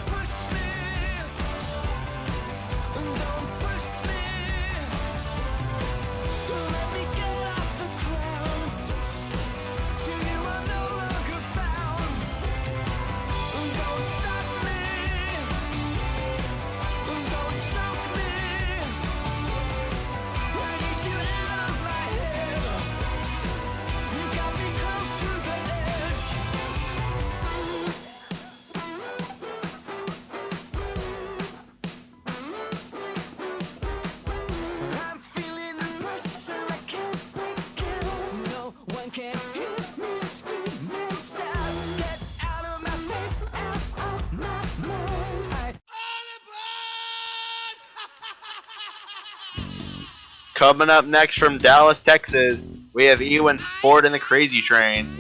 Coming up next from Dallas, Texas, we have Ewan Ford and the Crazy Train.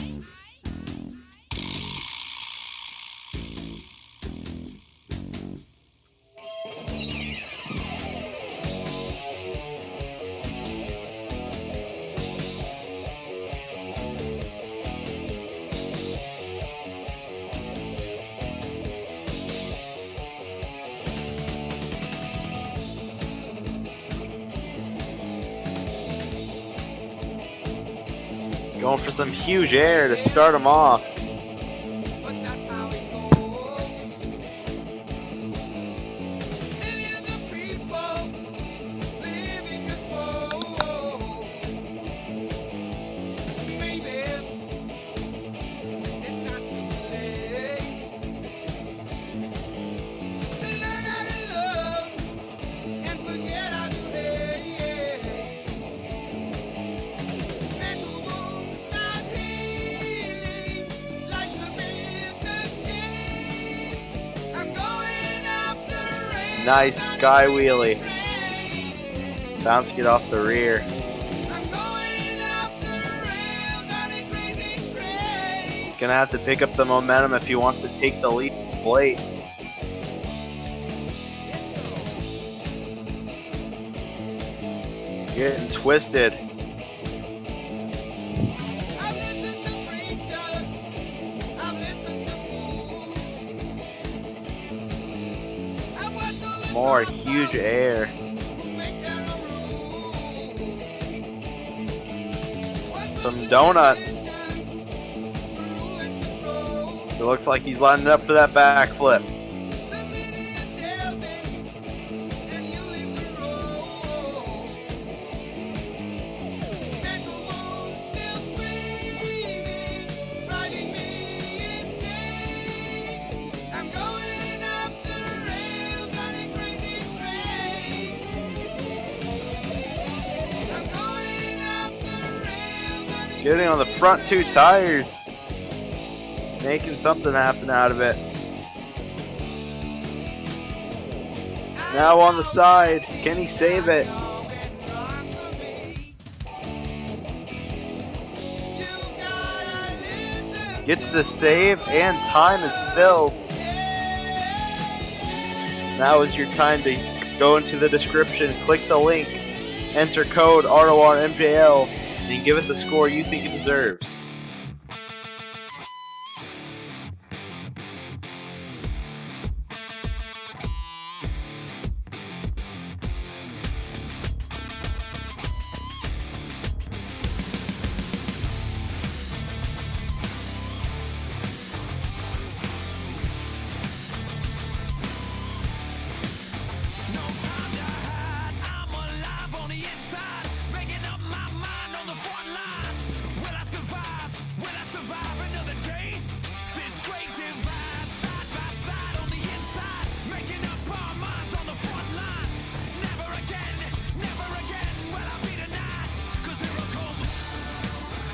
Going for some huge air to start him off. Nice sky wheelie. Bouncing it off the rear. He's gonna have to pick up the momentum if he wants to take the lead plate. Getting twisted. More huge air. Some donuts. It looks like he's lining up for that backflip. Getting on the front two tires, making something happen out of it. Now on the side, can he save it? Gets the save and time is filled. Now is your time to go into the description, click the link, enter code RORMJL, and give it the score you think it deserves.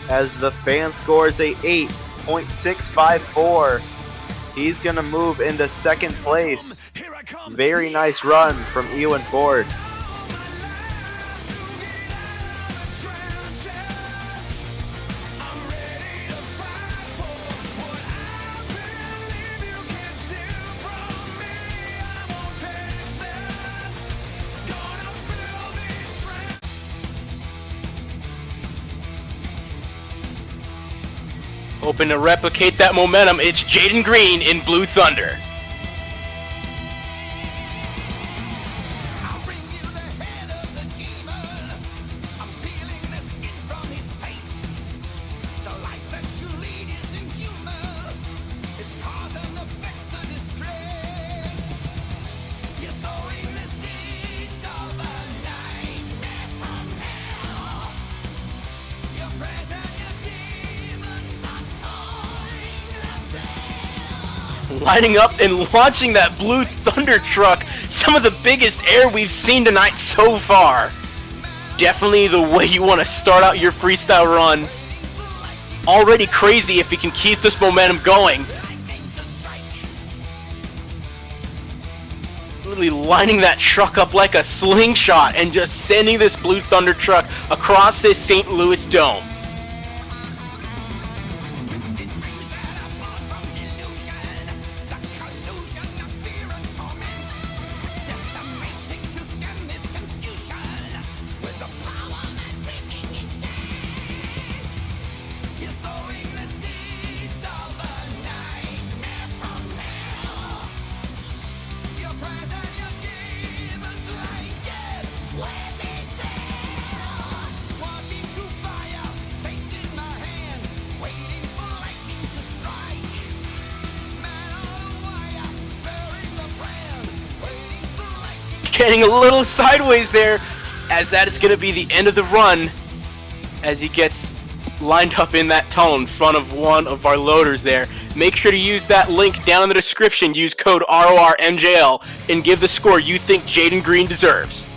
As the fan scores a 8.654, he's going to move into second place. Very nice run from Ewan Ford. Hoping to replicate that momentum, it's Jaden Green in Blue Thunder. Lining up and launching that Blue Thunder truck, some of the biggest air we've seen tonight so far. Definitely the way you want to start out your freestyle run. Already crazy if he can keep this momentum going. Literally lining that truck up like a slingshot and just sending this Blue Thunder truck across this St. Louis dome. Getting a little sideways there, as that is going to be the end of the run as he gets lined up in that tunnel in front of one of our loaders there. Make sure to use that link down in the description. Use code RORMJL and give the score you think Jaden Green deserves.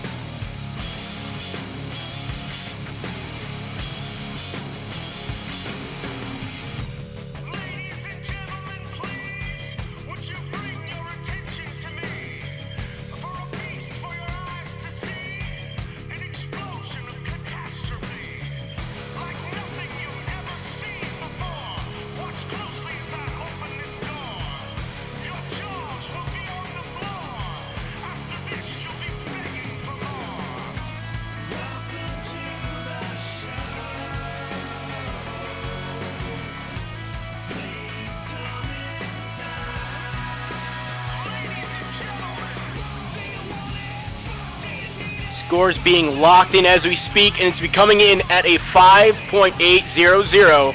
Scores being locked in as we speak, and it's coming in at a 5.800.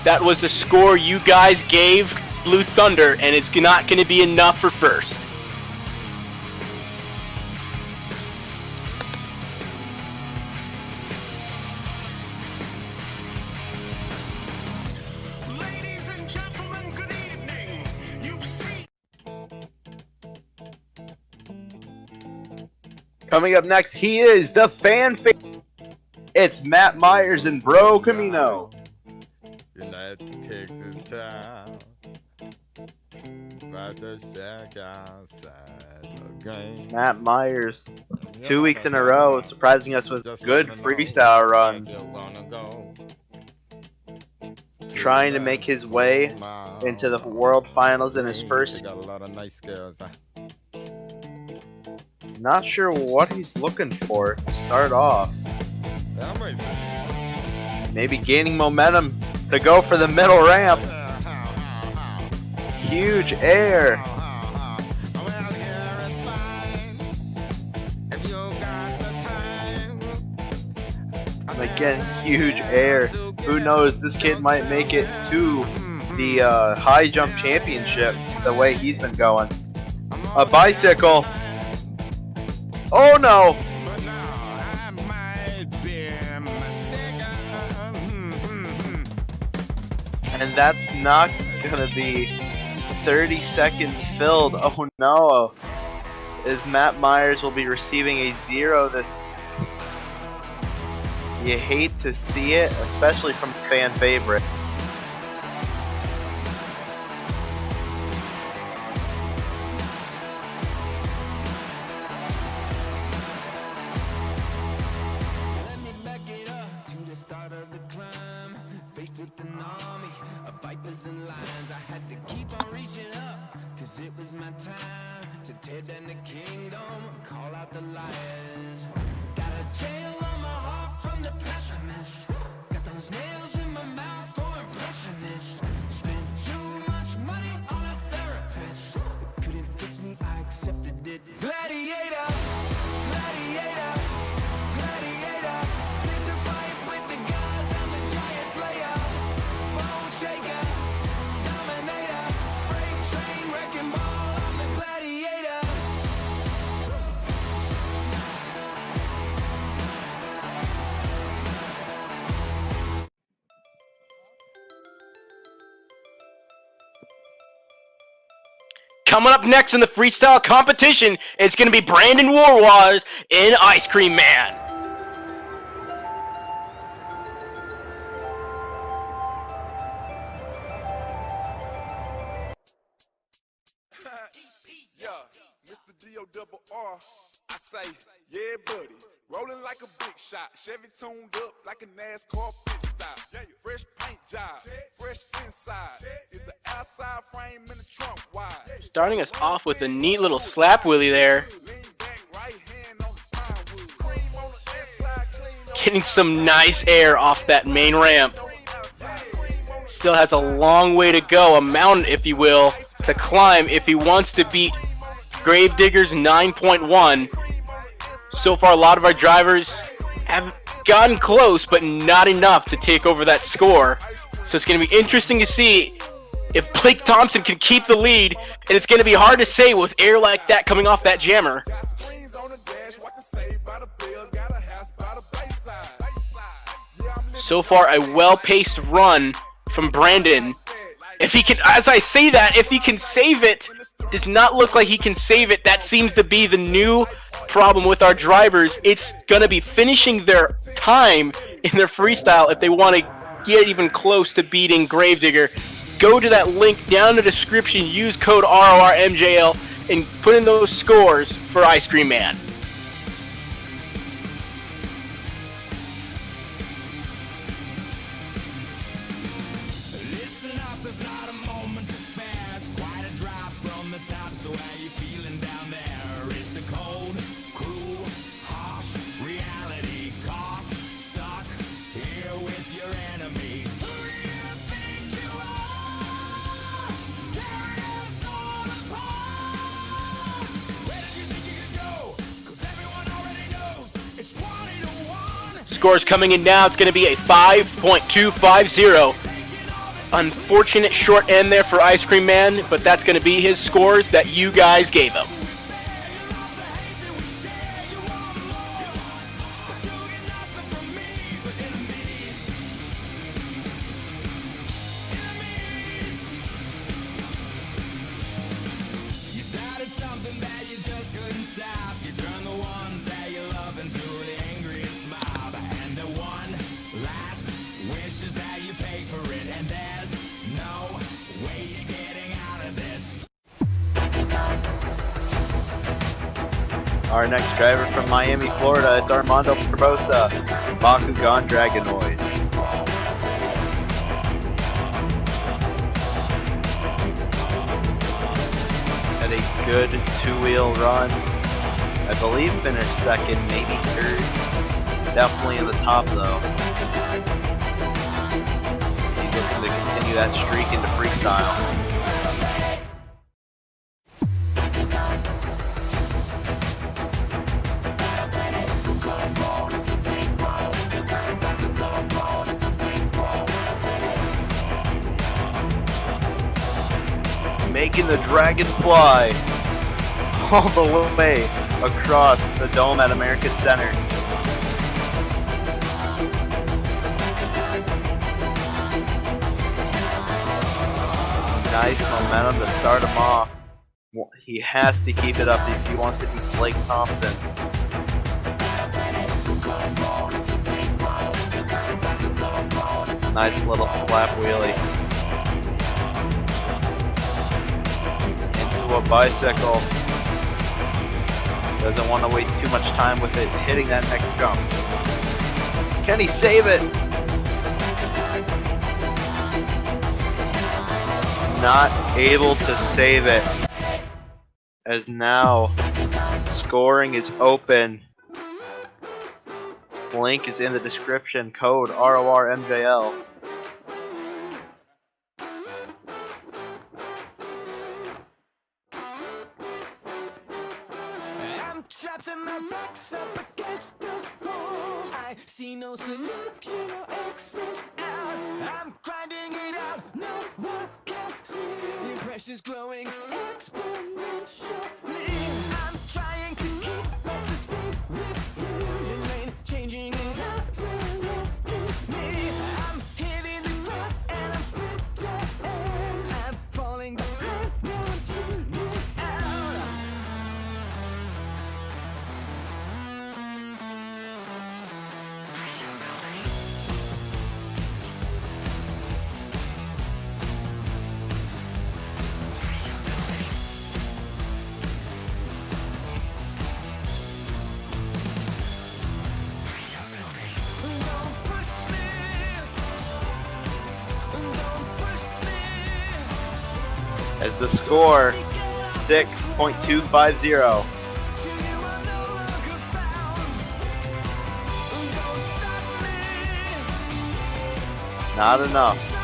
That was the score you guys gave Blue Thunder, and it's not going to be enough for first. Coming up next, he is the fan favorite. It's Matt Myers and Bro Camino. United Texas town. About to shack outside the game. Matt Myers, 2 weeks in a row, surprising us with good freestyle runs. Trying to make his way into the World Finals in his first. Got a lot of nice skills. Not sure what he's looking for to start off. Maybe gaining momentum to go for the middle ramp. Huge air. And again, huge air. Who knows, this kid might make it to the high jump championship the way he's been going. A bicycle. Oh no! And that's not gonna be 30 seconds filled. Oh no! As Matt Myers will be receiving a 0. That you hate to see it, especially from fan favorite. It was my time to tear down the kingdom, call out the liars. Got a jail on my heart from the pessimist. Got those nails in my mouth for impression. coming up next in the freestyle competition, it's going to be Brandon Warwars in Ice Cream Man. Yeah, Mr. D-O-double-R, I say, yeah, buddy. Rolling like a big shot, Chevy tuned up like a NASCAR pit stop. Fresh paint job, fresh inside. Is the outside frame in the trunk wide? Starting us off with a neat little slap wheelie there. Getting some nice air off that main ramp. Still has a long way to go, a mountain if you will, to climb if he wants to beat Gravedigger's 9.1. So far, a lot of our drivers have gotten close, but not enough to take over that score. So it's going to be interesting to see if Blake Thompson can keep the lead, and it's going to be hard to say with air like that coming off that jammer. So far, a well-paced run from Brandon. If he can, as I say that, if he can save it, does not look like he can save it. That seems to be the new problem with our drivers. It's going to be finishing their time in their freestyle if they want to get even close to beating Gravedigger. Go to that link down in the description, use code RORMJL, and put in those scores for Ice Cream Man. Scores coming in now. It's going to be a 5.250. Unfortunate short end there for Ice Cream Man, but that's going to be his scores that you guys gave him. You started something that you just couldn't stop. You turned the ones that you love into the angriest mob. And the one last wish is that you pay for it. And there's no way you're getting out of this. Our next driver from Miami, Florida, it's Armando Barbosa, Bakugan Dragonoid. Had a good two-wheel run. I believe finished second, maybe third. Definitely in the top though. He's looking to continue that streak into freestyle. Making the dragon fly all the way across the dome at America's Center. Some nice momentum to start him off. He has to keep it up if he wants to beat Blake Thompson. Nice little slap wheelie. A bicycle. Doesn't want to waste too much time with it hitting that next jump. Can he save it? Not able to save it. As now scoring is open. Link is in the description. Code RORMJL. Trapped and my back's up against the wall. I see no solution or exit out. I'm grinding it out, no one can see. The pressure's growing exponentially. I'm trying to keep up to speed with you. Your lane changing is absolutely me. I'm hitting the ground and I'm sprinting. I'm falling behind, now I'm too near. The score, 6.250. Not enough.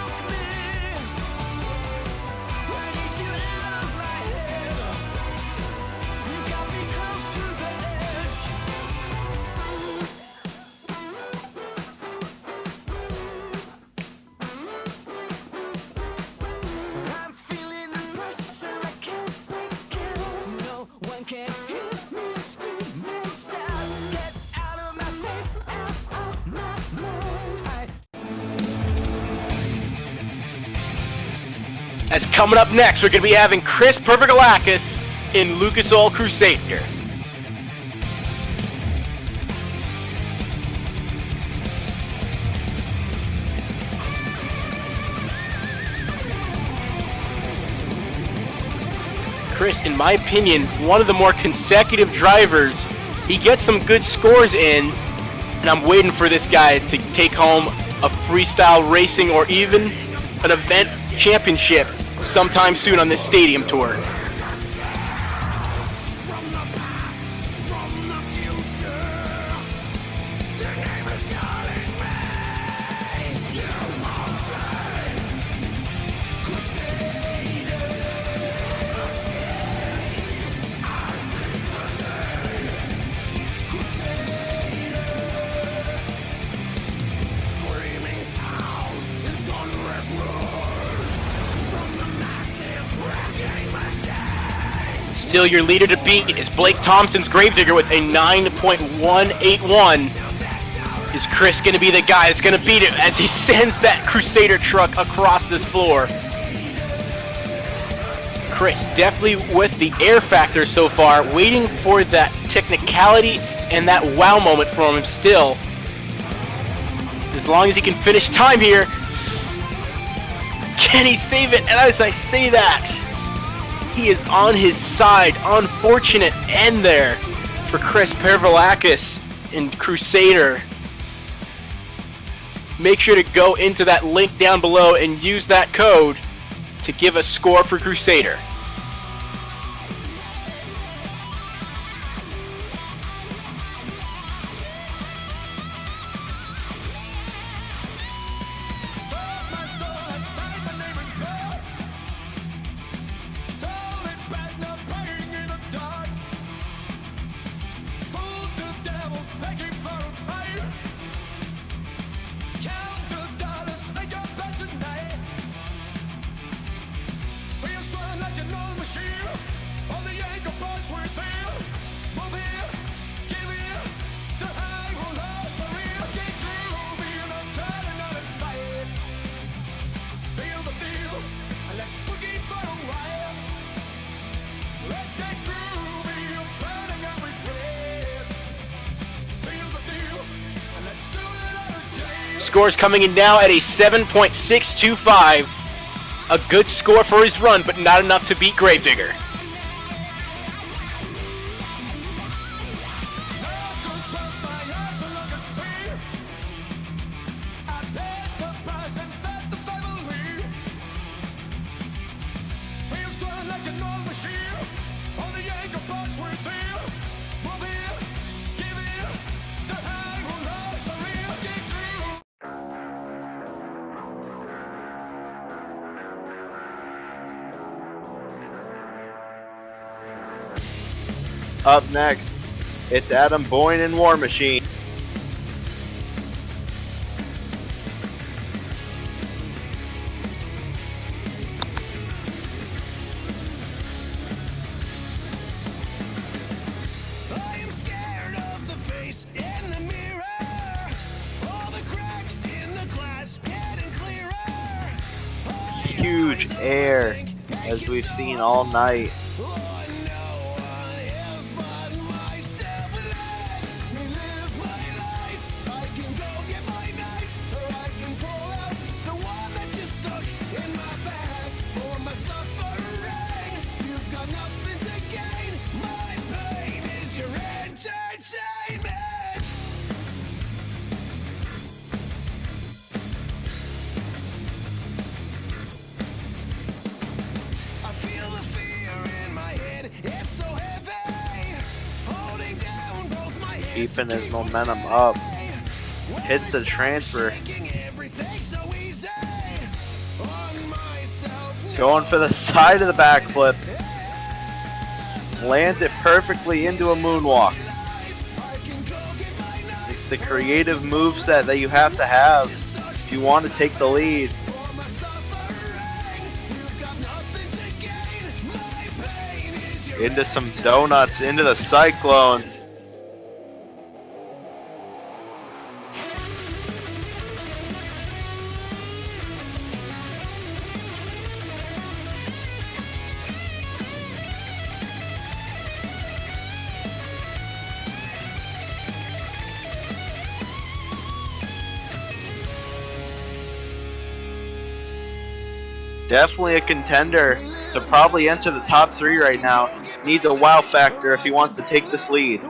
As coming up next, we're going to be having Chris Pervigalakis in Lucas Oil Crusader. Chris, in my opinion, one of the more consecutive drivers. He gets some good scores in, and I'm waiting for this guy to take home a freestyle racing or even an event championship sometime soon on this stadium tour. Still your leader to beat is Blake Thompson's Gravedigger with a 9.181. Is Chris going to be the guy that's going to beat it as he sends that Crusader truck across this floor? Chris definitely with the air factor so far, waiting for that technicality and that wow moment from him still. As long as he can finish time here, can he save it? And as I say that, he is on his side. Unfortunate end there for Chris Pervigalakis in Crusader. Make sure to go into that link down below and use that code to give a score for Crusader. Scores coming in now at a 7.625. A good score for his run, but not enough to beat Gravedigger. Up next, it's Adam Boyne and War Machine. I am scared of the face in the mirror. All the cracks in the glass getting clearer. Huge air, as we've seen all night. I feel Keeping his momentum up. Hits the transfer. Going for the side of the backflip. Lands it perfectly into a moonwalk. It's the creative moveset that you have to have if you want to take the lead. Into some donuts, into the cyclone. Definitely a contender to probably enter the top 3 right now. Needs a wow factor if he wants to take this lead.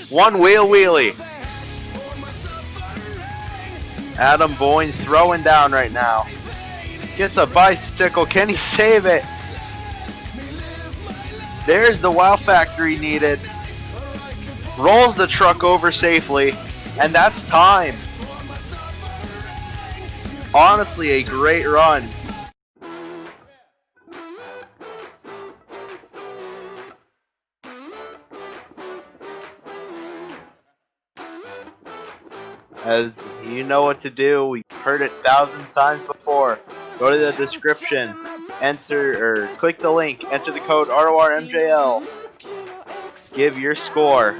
One wheel wheelie. Adam Boyne throwing down right now. Gets a bicycle. Can he save it? There's the wow factor he needed. Rolls the truck over safely. And that's time. Honestly, a great run. As you know what to do, we've heard it thousands times before. Go to the description, enter or click the link, enter the code RORMJL. Give your score.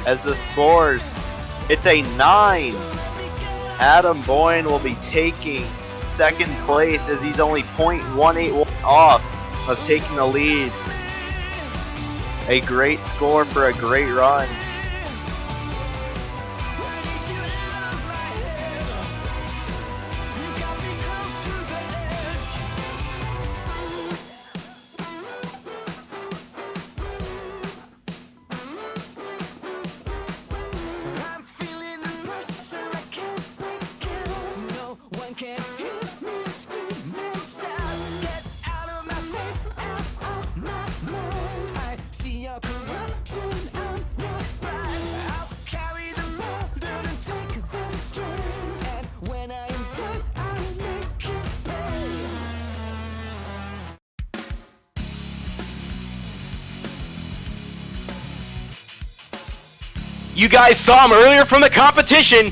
As the scores, it's a 9. Adam Boyne will be taking second place as he's only .181 off of taking the lead. A great score for a great run. You guys saw him earlier from the competition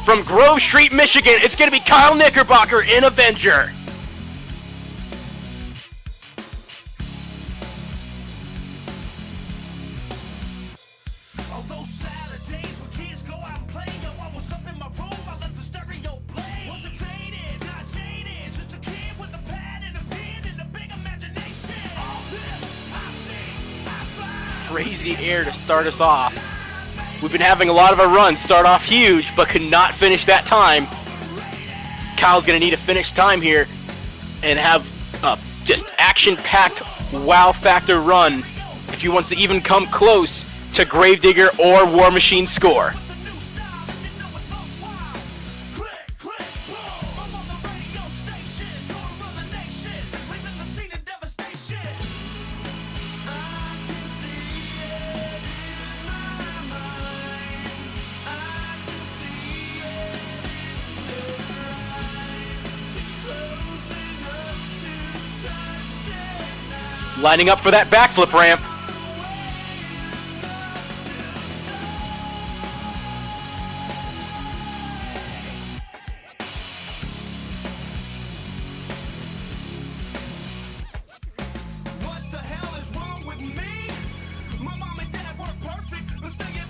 from Grove Street, Michigan. It's going to be Kyle Knickerbocker in Avenger. Crazy air to start us off. We've been having a lot of our runs start off huge, but could not finish that time. Kyle's going to need a finish time here and have a just action-packed wow factor run if he wants to even come close to Gravedigger or War Machine score. Lining up for that backflip ramp. What the hell is wrong with me? My mom and dad work perfect, but still you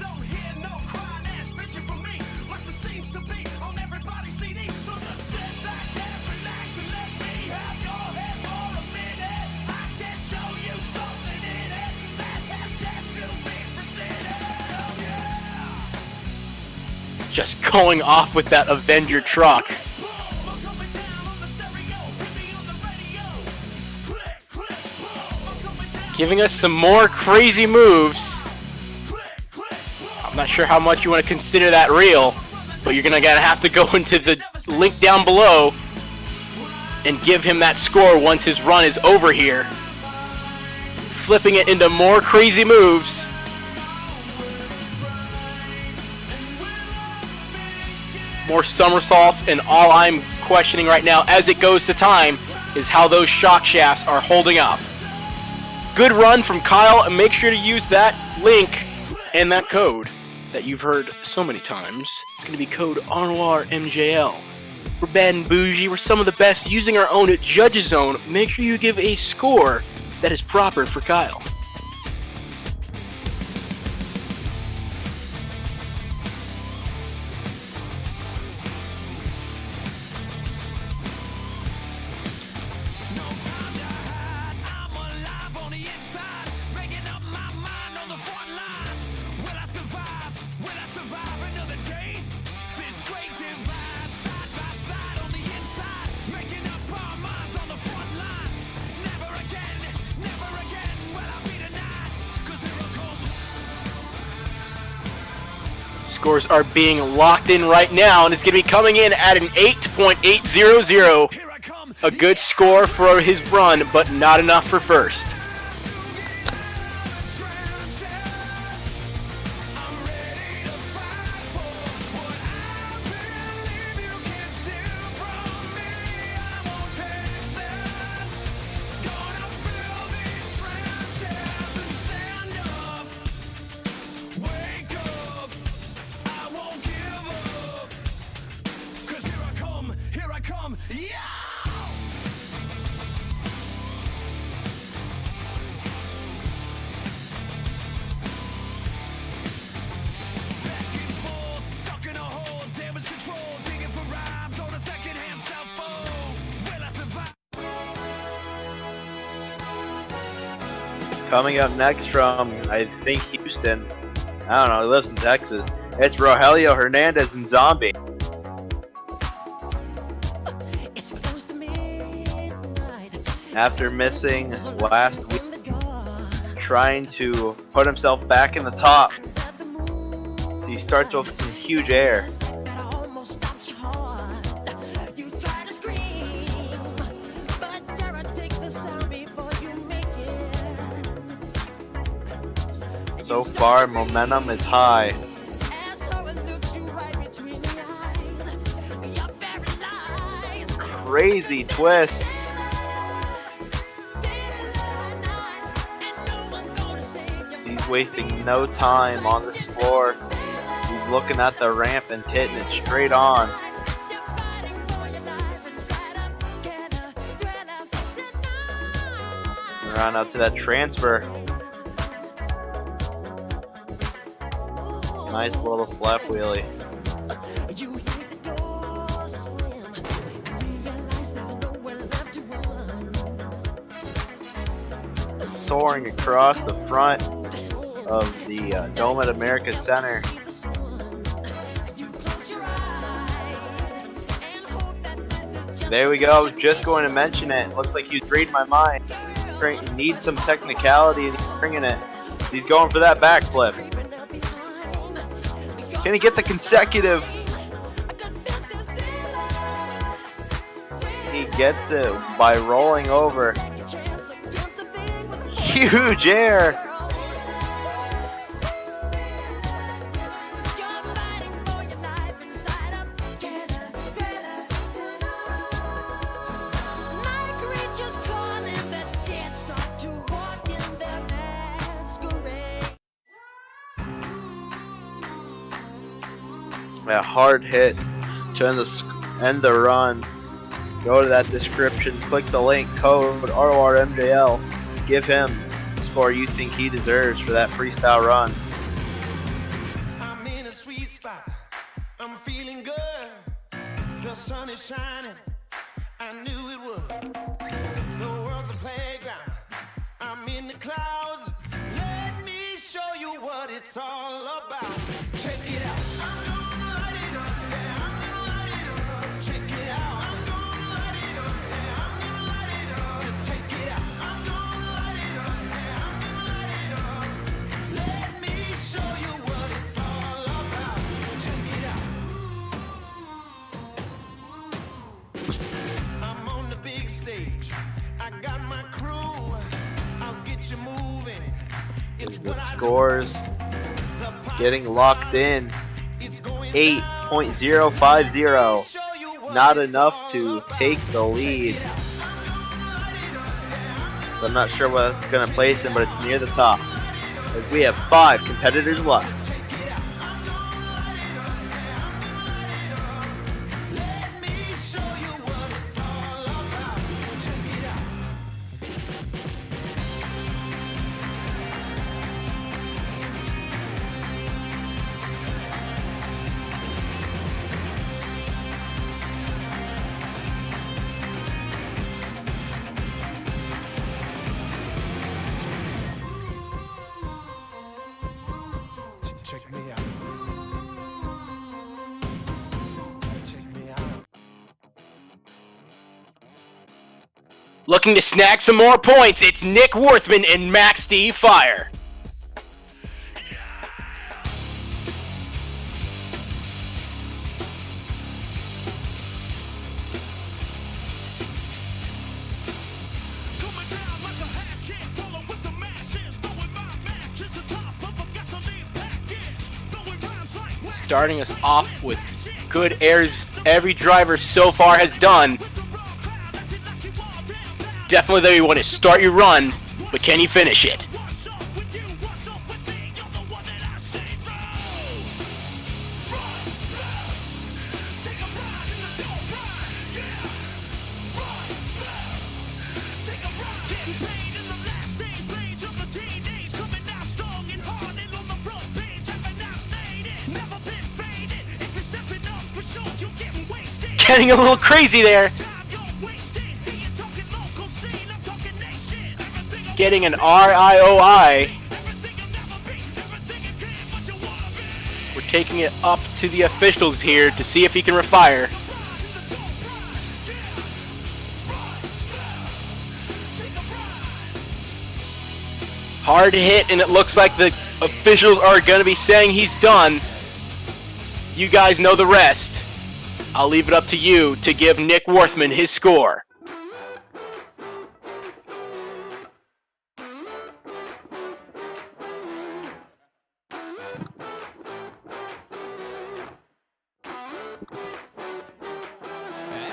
just going off with that Avenger truck. Giving us some more crazy moves. I'm not sure how much you want to consider that real, but you're gonna have to go into the link down below and give him that score once his run is over here. Flipping it into more crazy moves. More somersaults, and all I'm questioning right now as it goes to time is how those shock shafts are holding up. Good run from Kyle, and make sure to use that link and that code that you've heard so many times. It's going to be code RORMJL. We're bad and bougie, we're some of the best using our own Judges Zone. Make sure you give a score that is proper for Kyle. Scores are being locked in right now, and it's going to be coming in at an 8.800. A good score for his run, but not enough for first. Coming up next from, I think, Houston. I don't know, he lives in Texas. It's Rogelio Hernandez and Zombie. After missing last week, trying to put himself back in the top. So he starts with some huge air. So far, momentum is high. Crazy twist. He's wasting no time on this floor. He's looking at the ramp and hitting it straight on. Around out to that transfer. Nice little slap wheelie. Soaring across the front of the Dome at America Center. There we go. Just going to mention it. Looks like he's reading my mind. He needs some technicality and he's bringing it. He's going for that backflip. Can he get the consecutive? He gets it by rolling over. Huge air. A hard hit to end the run. Go to that description, click the link, code RORMJL. Give him the score you think he deserves for that freestyle run. I'm in a sweet spot. I'm feeling good. The sun is shining. I knew it would. The world's a playground. I'm in the clouds. Let me show you what it's all about. Check it out. I'm gonna light it The scores getting locked in. 8.050. Not enough to take the lead. So I'm not sure what it's going to place him, but it's near the top. As we have 5 competitors left. Check me out. Check me out. Looking to snag some more points, it's Nick Worthman and Max D Fire. Starting us off with good airs every driver so far has done. Definitely though you want to start your run, but can you finish it? Getting a little crazy there. Getting an RIOI. We're taking it up to the officials here to see if he can refire. Hard hit, and it looks like the officials are going to be saying he's done. You guys know the rest. I'll leave it up to you to give Nick Worthman his score.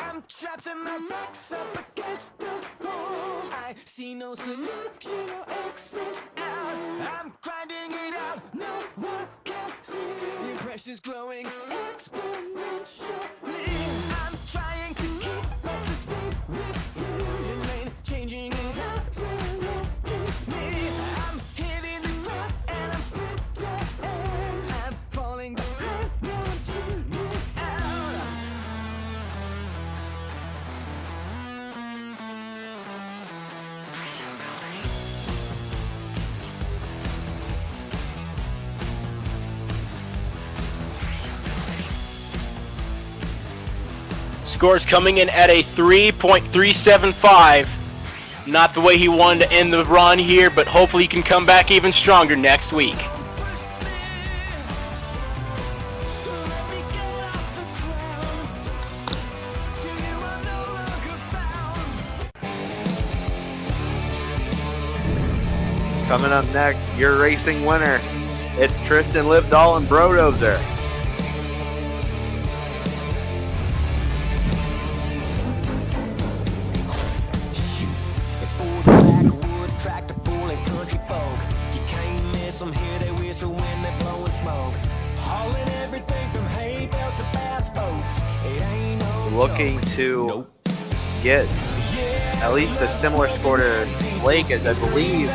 I'm trapped in my box up against the wall. I see no solution or exit out. I'm grinding it out, no one can see. The pressure's growing exponentially. I'm trying to keep up to speed with you. Your lane changing is absolute to me. I'm hitting the ground and I'm sprinting. I'm falling behind, no one tuning out. Scores coming in at a 3.375. Not the way he wanted to end the run here, but hopefully he can come back even stronger next week. Coming up next, your racing winner. It's Tristan Libdahl and Brodozer. It's for the backwoods, tractor full and country folk. You can't miss them, hear they whistle when they're blowing smoke. Hauling everything from hay bales to bass boats. It ain't no Looking to get at least a similar score to Blake, as I believe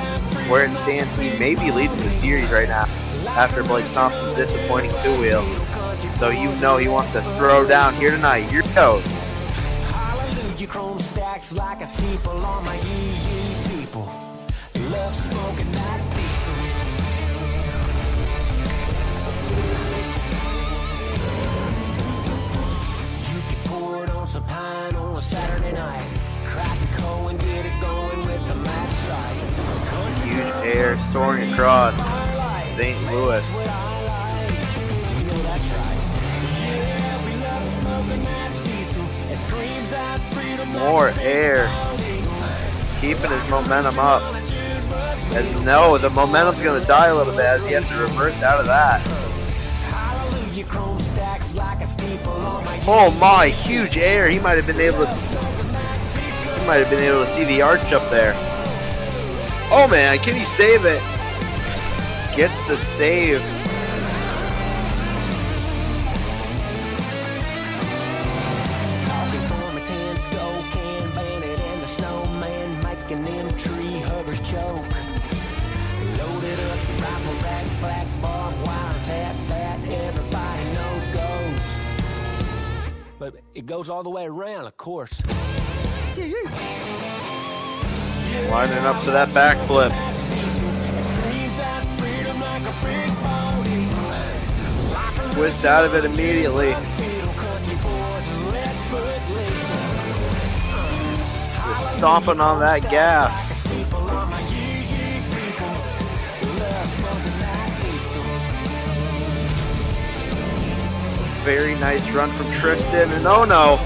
where it stands, he may be leading the series right now after Blake Thompson's disappointing two-wheel. So you know he wants to throw down here tonight. Here it goes. Hallelujah, chrome stacks like a steeple on my yee people. Love smoking that diesel. You can pour it on some pine on a Saturday night. Crack the coal and get it going with the match light. Huge air soaring across St. Louis. You know that's right. Yeah, we love smoking that diesel. It screams out freedom. More air, keeping his momentum up. As no, the momentum's gonna die a little bit as he has to reverse out of that. Oh my, huge air! He might have been able to. He might have been able to see the arch up there. Oh man, can he save it? Gets the save. But it goes all the way around, of course. Lining up for that backflip. Twist out of it immediately. Just stomping on that gas. Very nice run from Tristan, and oh no!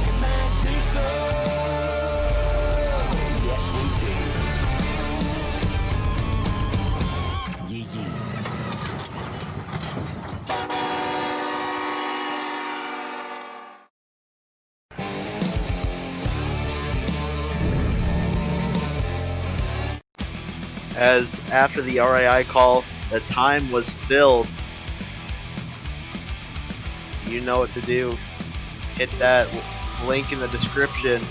As after the RII call, the time was filled. You know what to do. Hit that link in the description.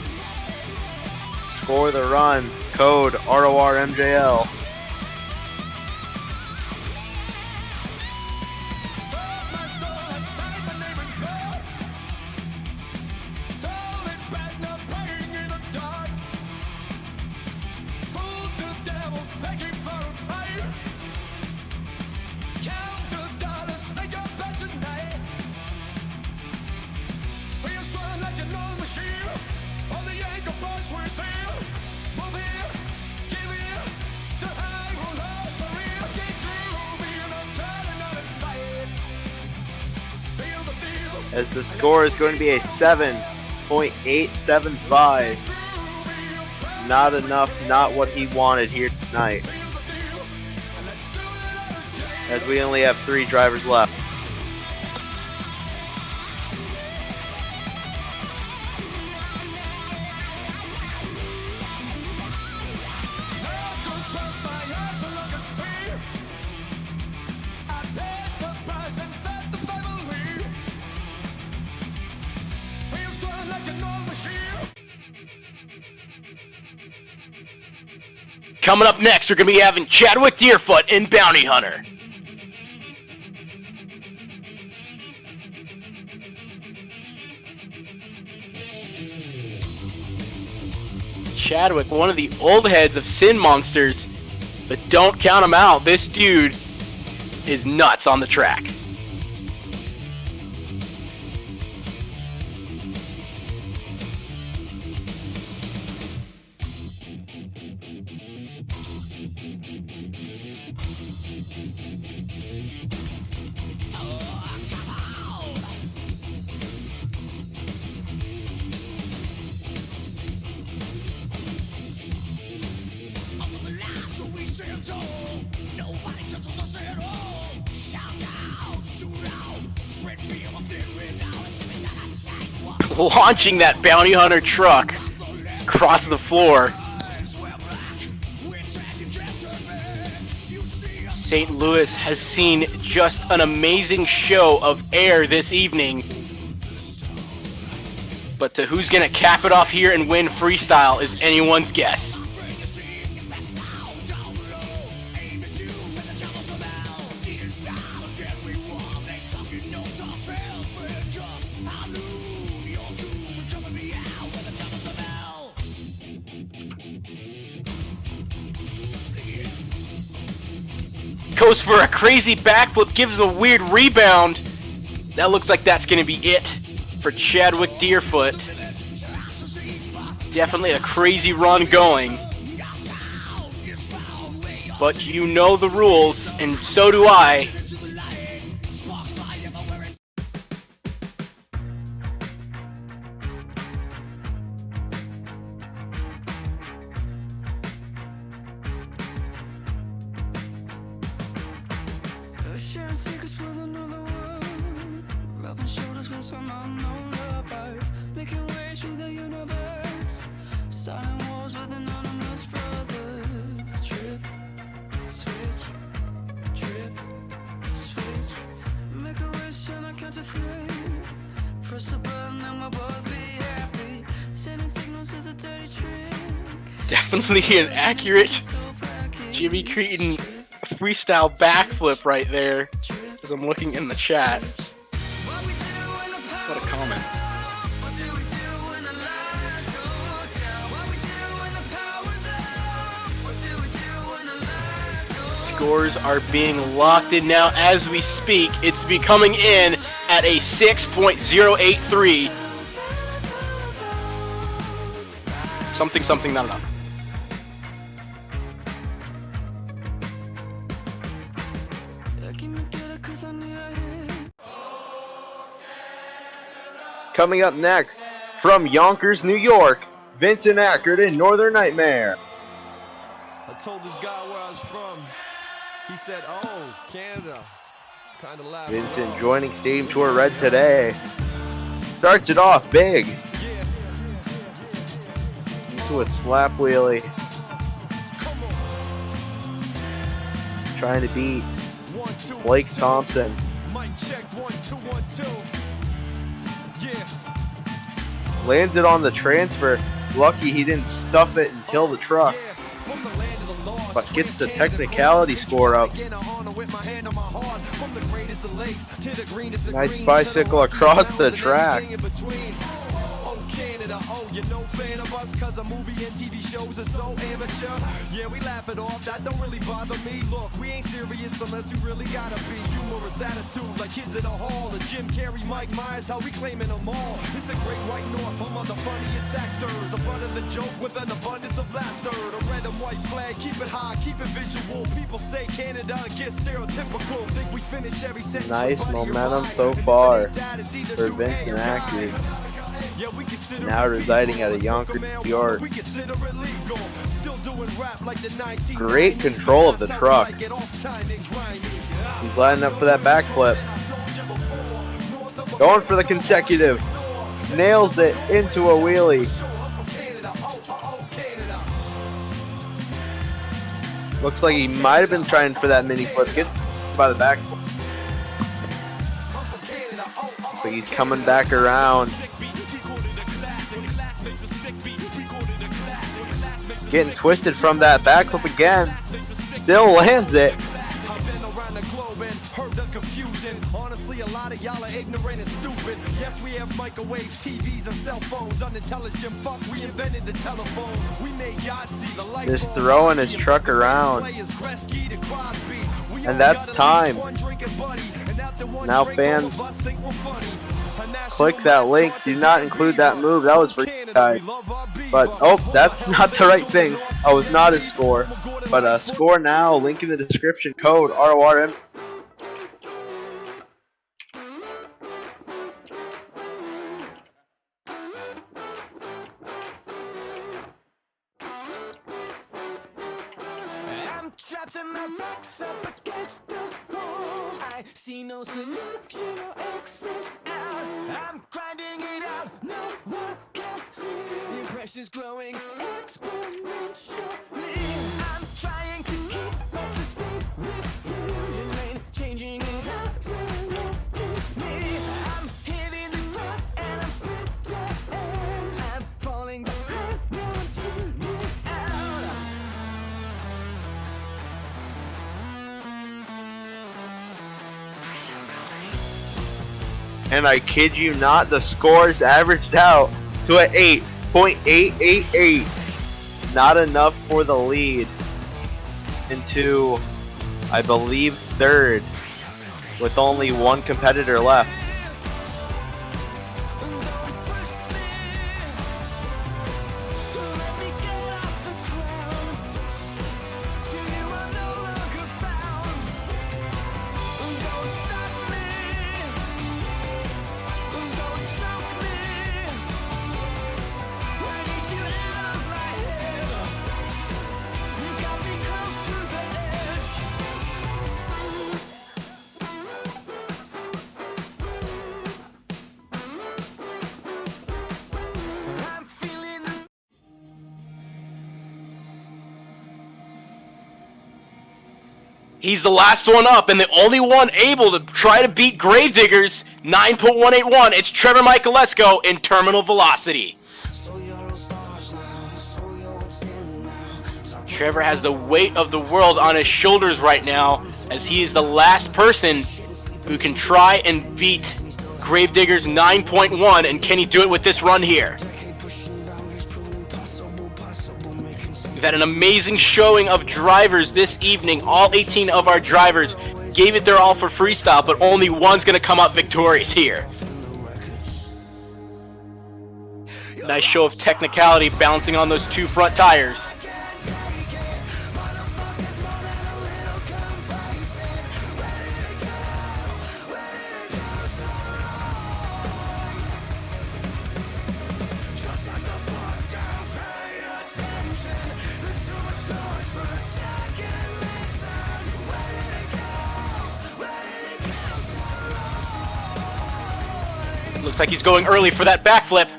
Score the run. Code RORMJL. As the score is going to be a 7.875. Not enough, not what he wanted here tonight. As we only have 3 drivers left. Coming up next, we're going to be having Chadwick Deerfoot in Bounty Hunter. Chadwick, one of the old heads of Sin Monsters, but don't count him out. This dude is nuts on the track. Launching that Bounty Hunter truck across the floor. St. Louis has seen just an amazing show of air this evening. But to who's going to cap it off here and win freestyle is anyone's guess. Goes for a crazy backflip, gives a weird rebound. That looks like that's going to be it for Chadwick Deerfoot. Definitely a crazy run going. But you know the rules, and so do I. sharing secrets with another world. Rubbing shoulders with some unknown lovers. Making ways through the universe. Starting wars with anonymous brothers. Trip, switch, trip, switch. Make a wish and I count to 3. Press a button and we'll both be happy. Sending signals is a dirty trick. Definitely an accurate Jimmy Cretin freestyle backflip right there. As I'm looking in the chat. What a comment. Scores are being locked in now as we speak. It's becoming in at a 6.083. Something, not enough. Coming up next, from Yonkers, New York, Vincent Ackert in Northern Nightmare. I told this guy where I was from. He said, oh, Canada. Kind of laughed. Vincent joining Stadium Tour Red today. Starts it off big. Into a slap wheelie. Trying to beat Blake Thompson. Mic check 1 2 1 2. Landed on the transfer. Lucky he didn't stuff it and kill the truck. But gets the technicality score up. Nice bicycle across the track. Oh, you're no fan of us cause a movie and TV shows are so amateur. Yeah, we laugh it off, that don't really bother me. Look, we ain't serious unless we really gotta be. Humorous attitude like kids at a hall. The Jim Carrey, Mike Myers, how we claiming them all. It's a great white north, home of the funniest actors. The front of the joke with an abundance of laughter. The red and white flag, keep it high, keep it visual. People say Canada and get stereotypical. Think we finish every sentence. Nice momentum so far for Vincent Ackert. Now residing out of Yonkers, New York. Great control of the truck. He's lining up for that backflip. Going for the consecutive. Nails it into a wheelie. Looks like he might have been trying for that mini flip. Gets by the back. So he's coming back around. Getting twisted from that backflip again. Still lands it. Honestly, a lot of y'all are ignorant and stupid. Yes, we have microwave TVs and cell phones. Unintelligent fuck, we invented the telephone. We made Yahtzee, the light. Just throwing his truck around. And that's time. Now fans, click that link. Do not include that move. That was for guy. But, oh, that's not the right thing. Oh, it's not his score. But score now. Link in the description. Code RORM. I'm trapped in my box up against the wall. I see no solution or exit out. I'm grinding it out, no one can see. The impression's growing exponentially. I'm trying to keep up to speed with you. Your lane changing is absolute to me. I'm hitting the ground and I'm sprinting. I'm falling behind, no one tuning out. And I kid you not, the scores averaged out to an 8.888. Not enough for the lead into, I believe, third, with only one competitor left. He's the last one up and the only one able to try to beat Gravedigger's 9.181. It's Trevor Michaelesco in terminal velocity. Trevor has the weight of the world on his shoulders right now, as he is the last person who can try and beat Gravedigger's 9.1, and can he do it with this run here? We've had an amazing showing of drivers this evening. All 18 of our drivers gave it their all for freestyle, but only one's going to come up victorious here. Nice show of technicality balancing on those two front tires. Looks like he's going early for that backflip.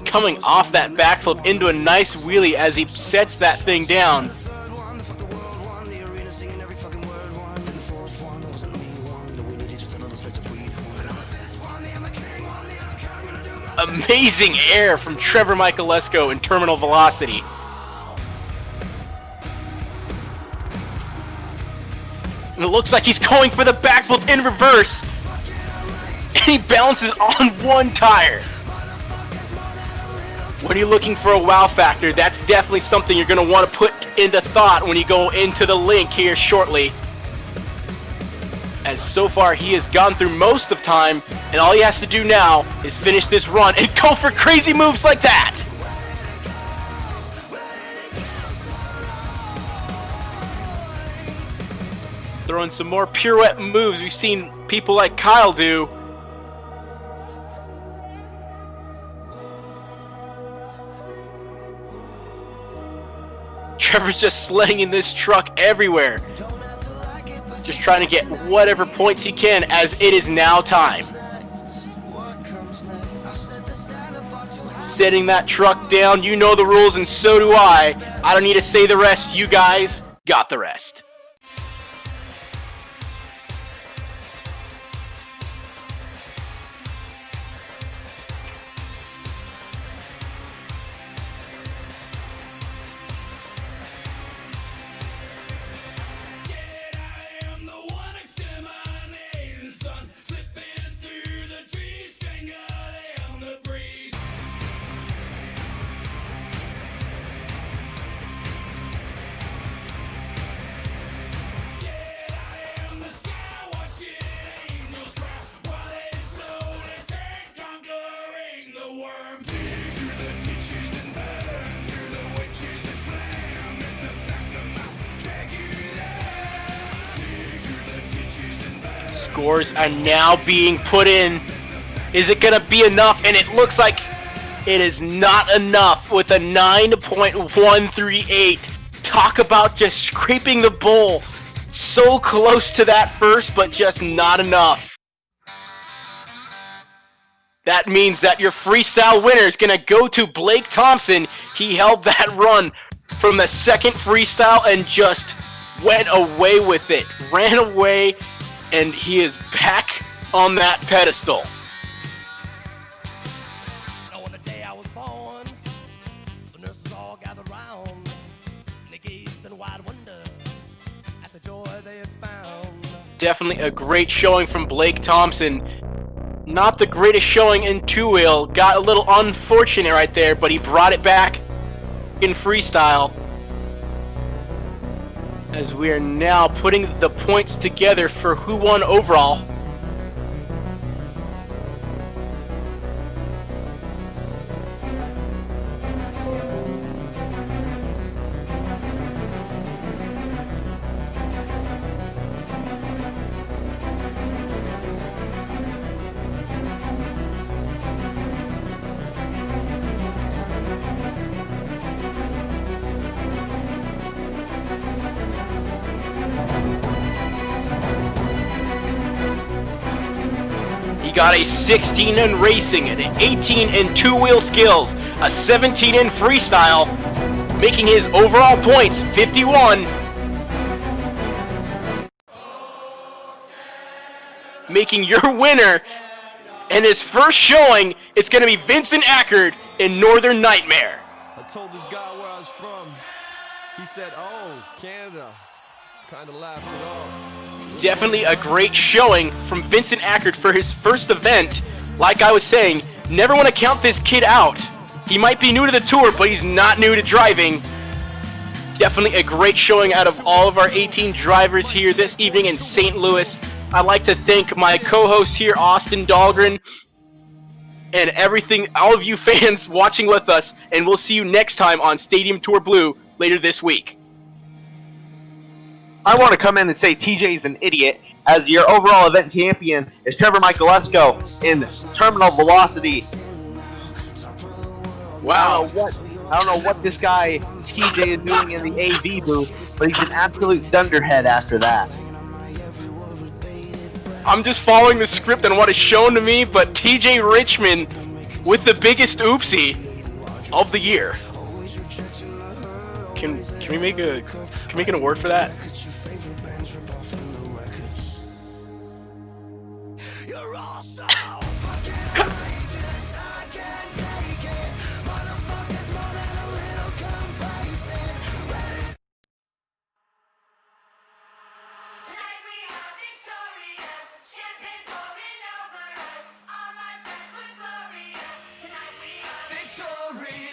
Coming off that backflip into a nice wheelie as he sets that thing down. Amazing air from Trevor Michaelesco in terminal velocity. And it looks like he's going for the backflip in reverse. And he balances on one tire. When you're looking for a wow factor, that's definitely something you're going to want to put into thought when you go into the link here shortly. As so far he has gone through most of time, and all he has to do now is finish this run and go for crazy moves like that. Throwing some more pirouette moves we've seen people like Kyle do. Trevor's just slinging this truck everywhere. Just trying to get whatever points he can, as it is now time. Setting that truck down, you know the rules and so do I. I don't need to say the rest, you guys got the rest. Scores are now being put in. Is it going to be enough? And it looks like it is not enough with a 9.138. Talk about just scraping the bowl. So close to that first, but just not enough. That means that your freestyle winner is going to go to Blake Thompson. He held that run from the second freestyle and just went away with it. Ran away, and he is back on that pedestal. On the day I was born, the nurses all gathered round, and they gazed in wide wonder at the joy they had found. Definitely a great showing from Blake Thompson. Not the greatest showing in two-wheel. Got a little unfortunate right there, but he brought it back in freestyle. As we are now putting the points together for who won overall. He got a 16 in racing, an 18 in two-wheel skills, a 17 in freestyle, making his overall points 51. Making your winner and his first showing, it's going to be Vincent Ackard in Northern Nightmare. I told this guy where I was from. He said, oh, Canada. Kind of laughs it off. Definitely a great showing from Vincent Ackard for his first event. Like I was saying, never want to count this kid out. He might be new to the tour, but he's not new to driving. Definitely a great showing out of all of our 18 drivers here this evening in St. Louis. I'd like to thank my co-host here, Austin Dahlgren, and all of you fans watching with us, and we'll see you next time on Stadium Tour Blue later this week. I want to come in and say TJ's an idiot, as your overall event champion is Trevor Michaelesco in Terminal Velocity. Wow. I don't know what this guy TJ is doing in the AV booth, but he's an absolute dunderhead after that. I'm just following the script and what is shown to me, but TJ Richmond with the biggest oopsie of the year. Can we make an award for that? Victory!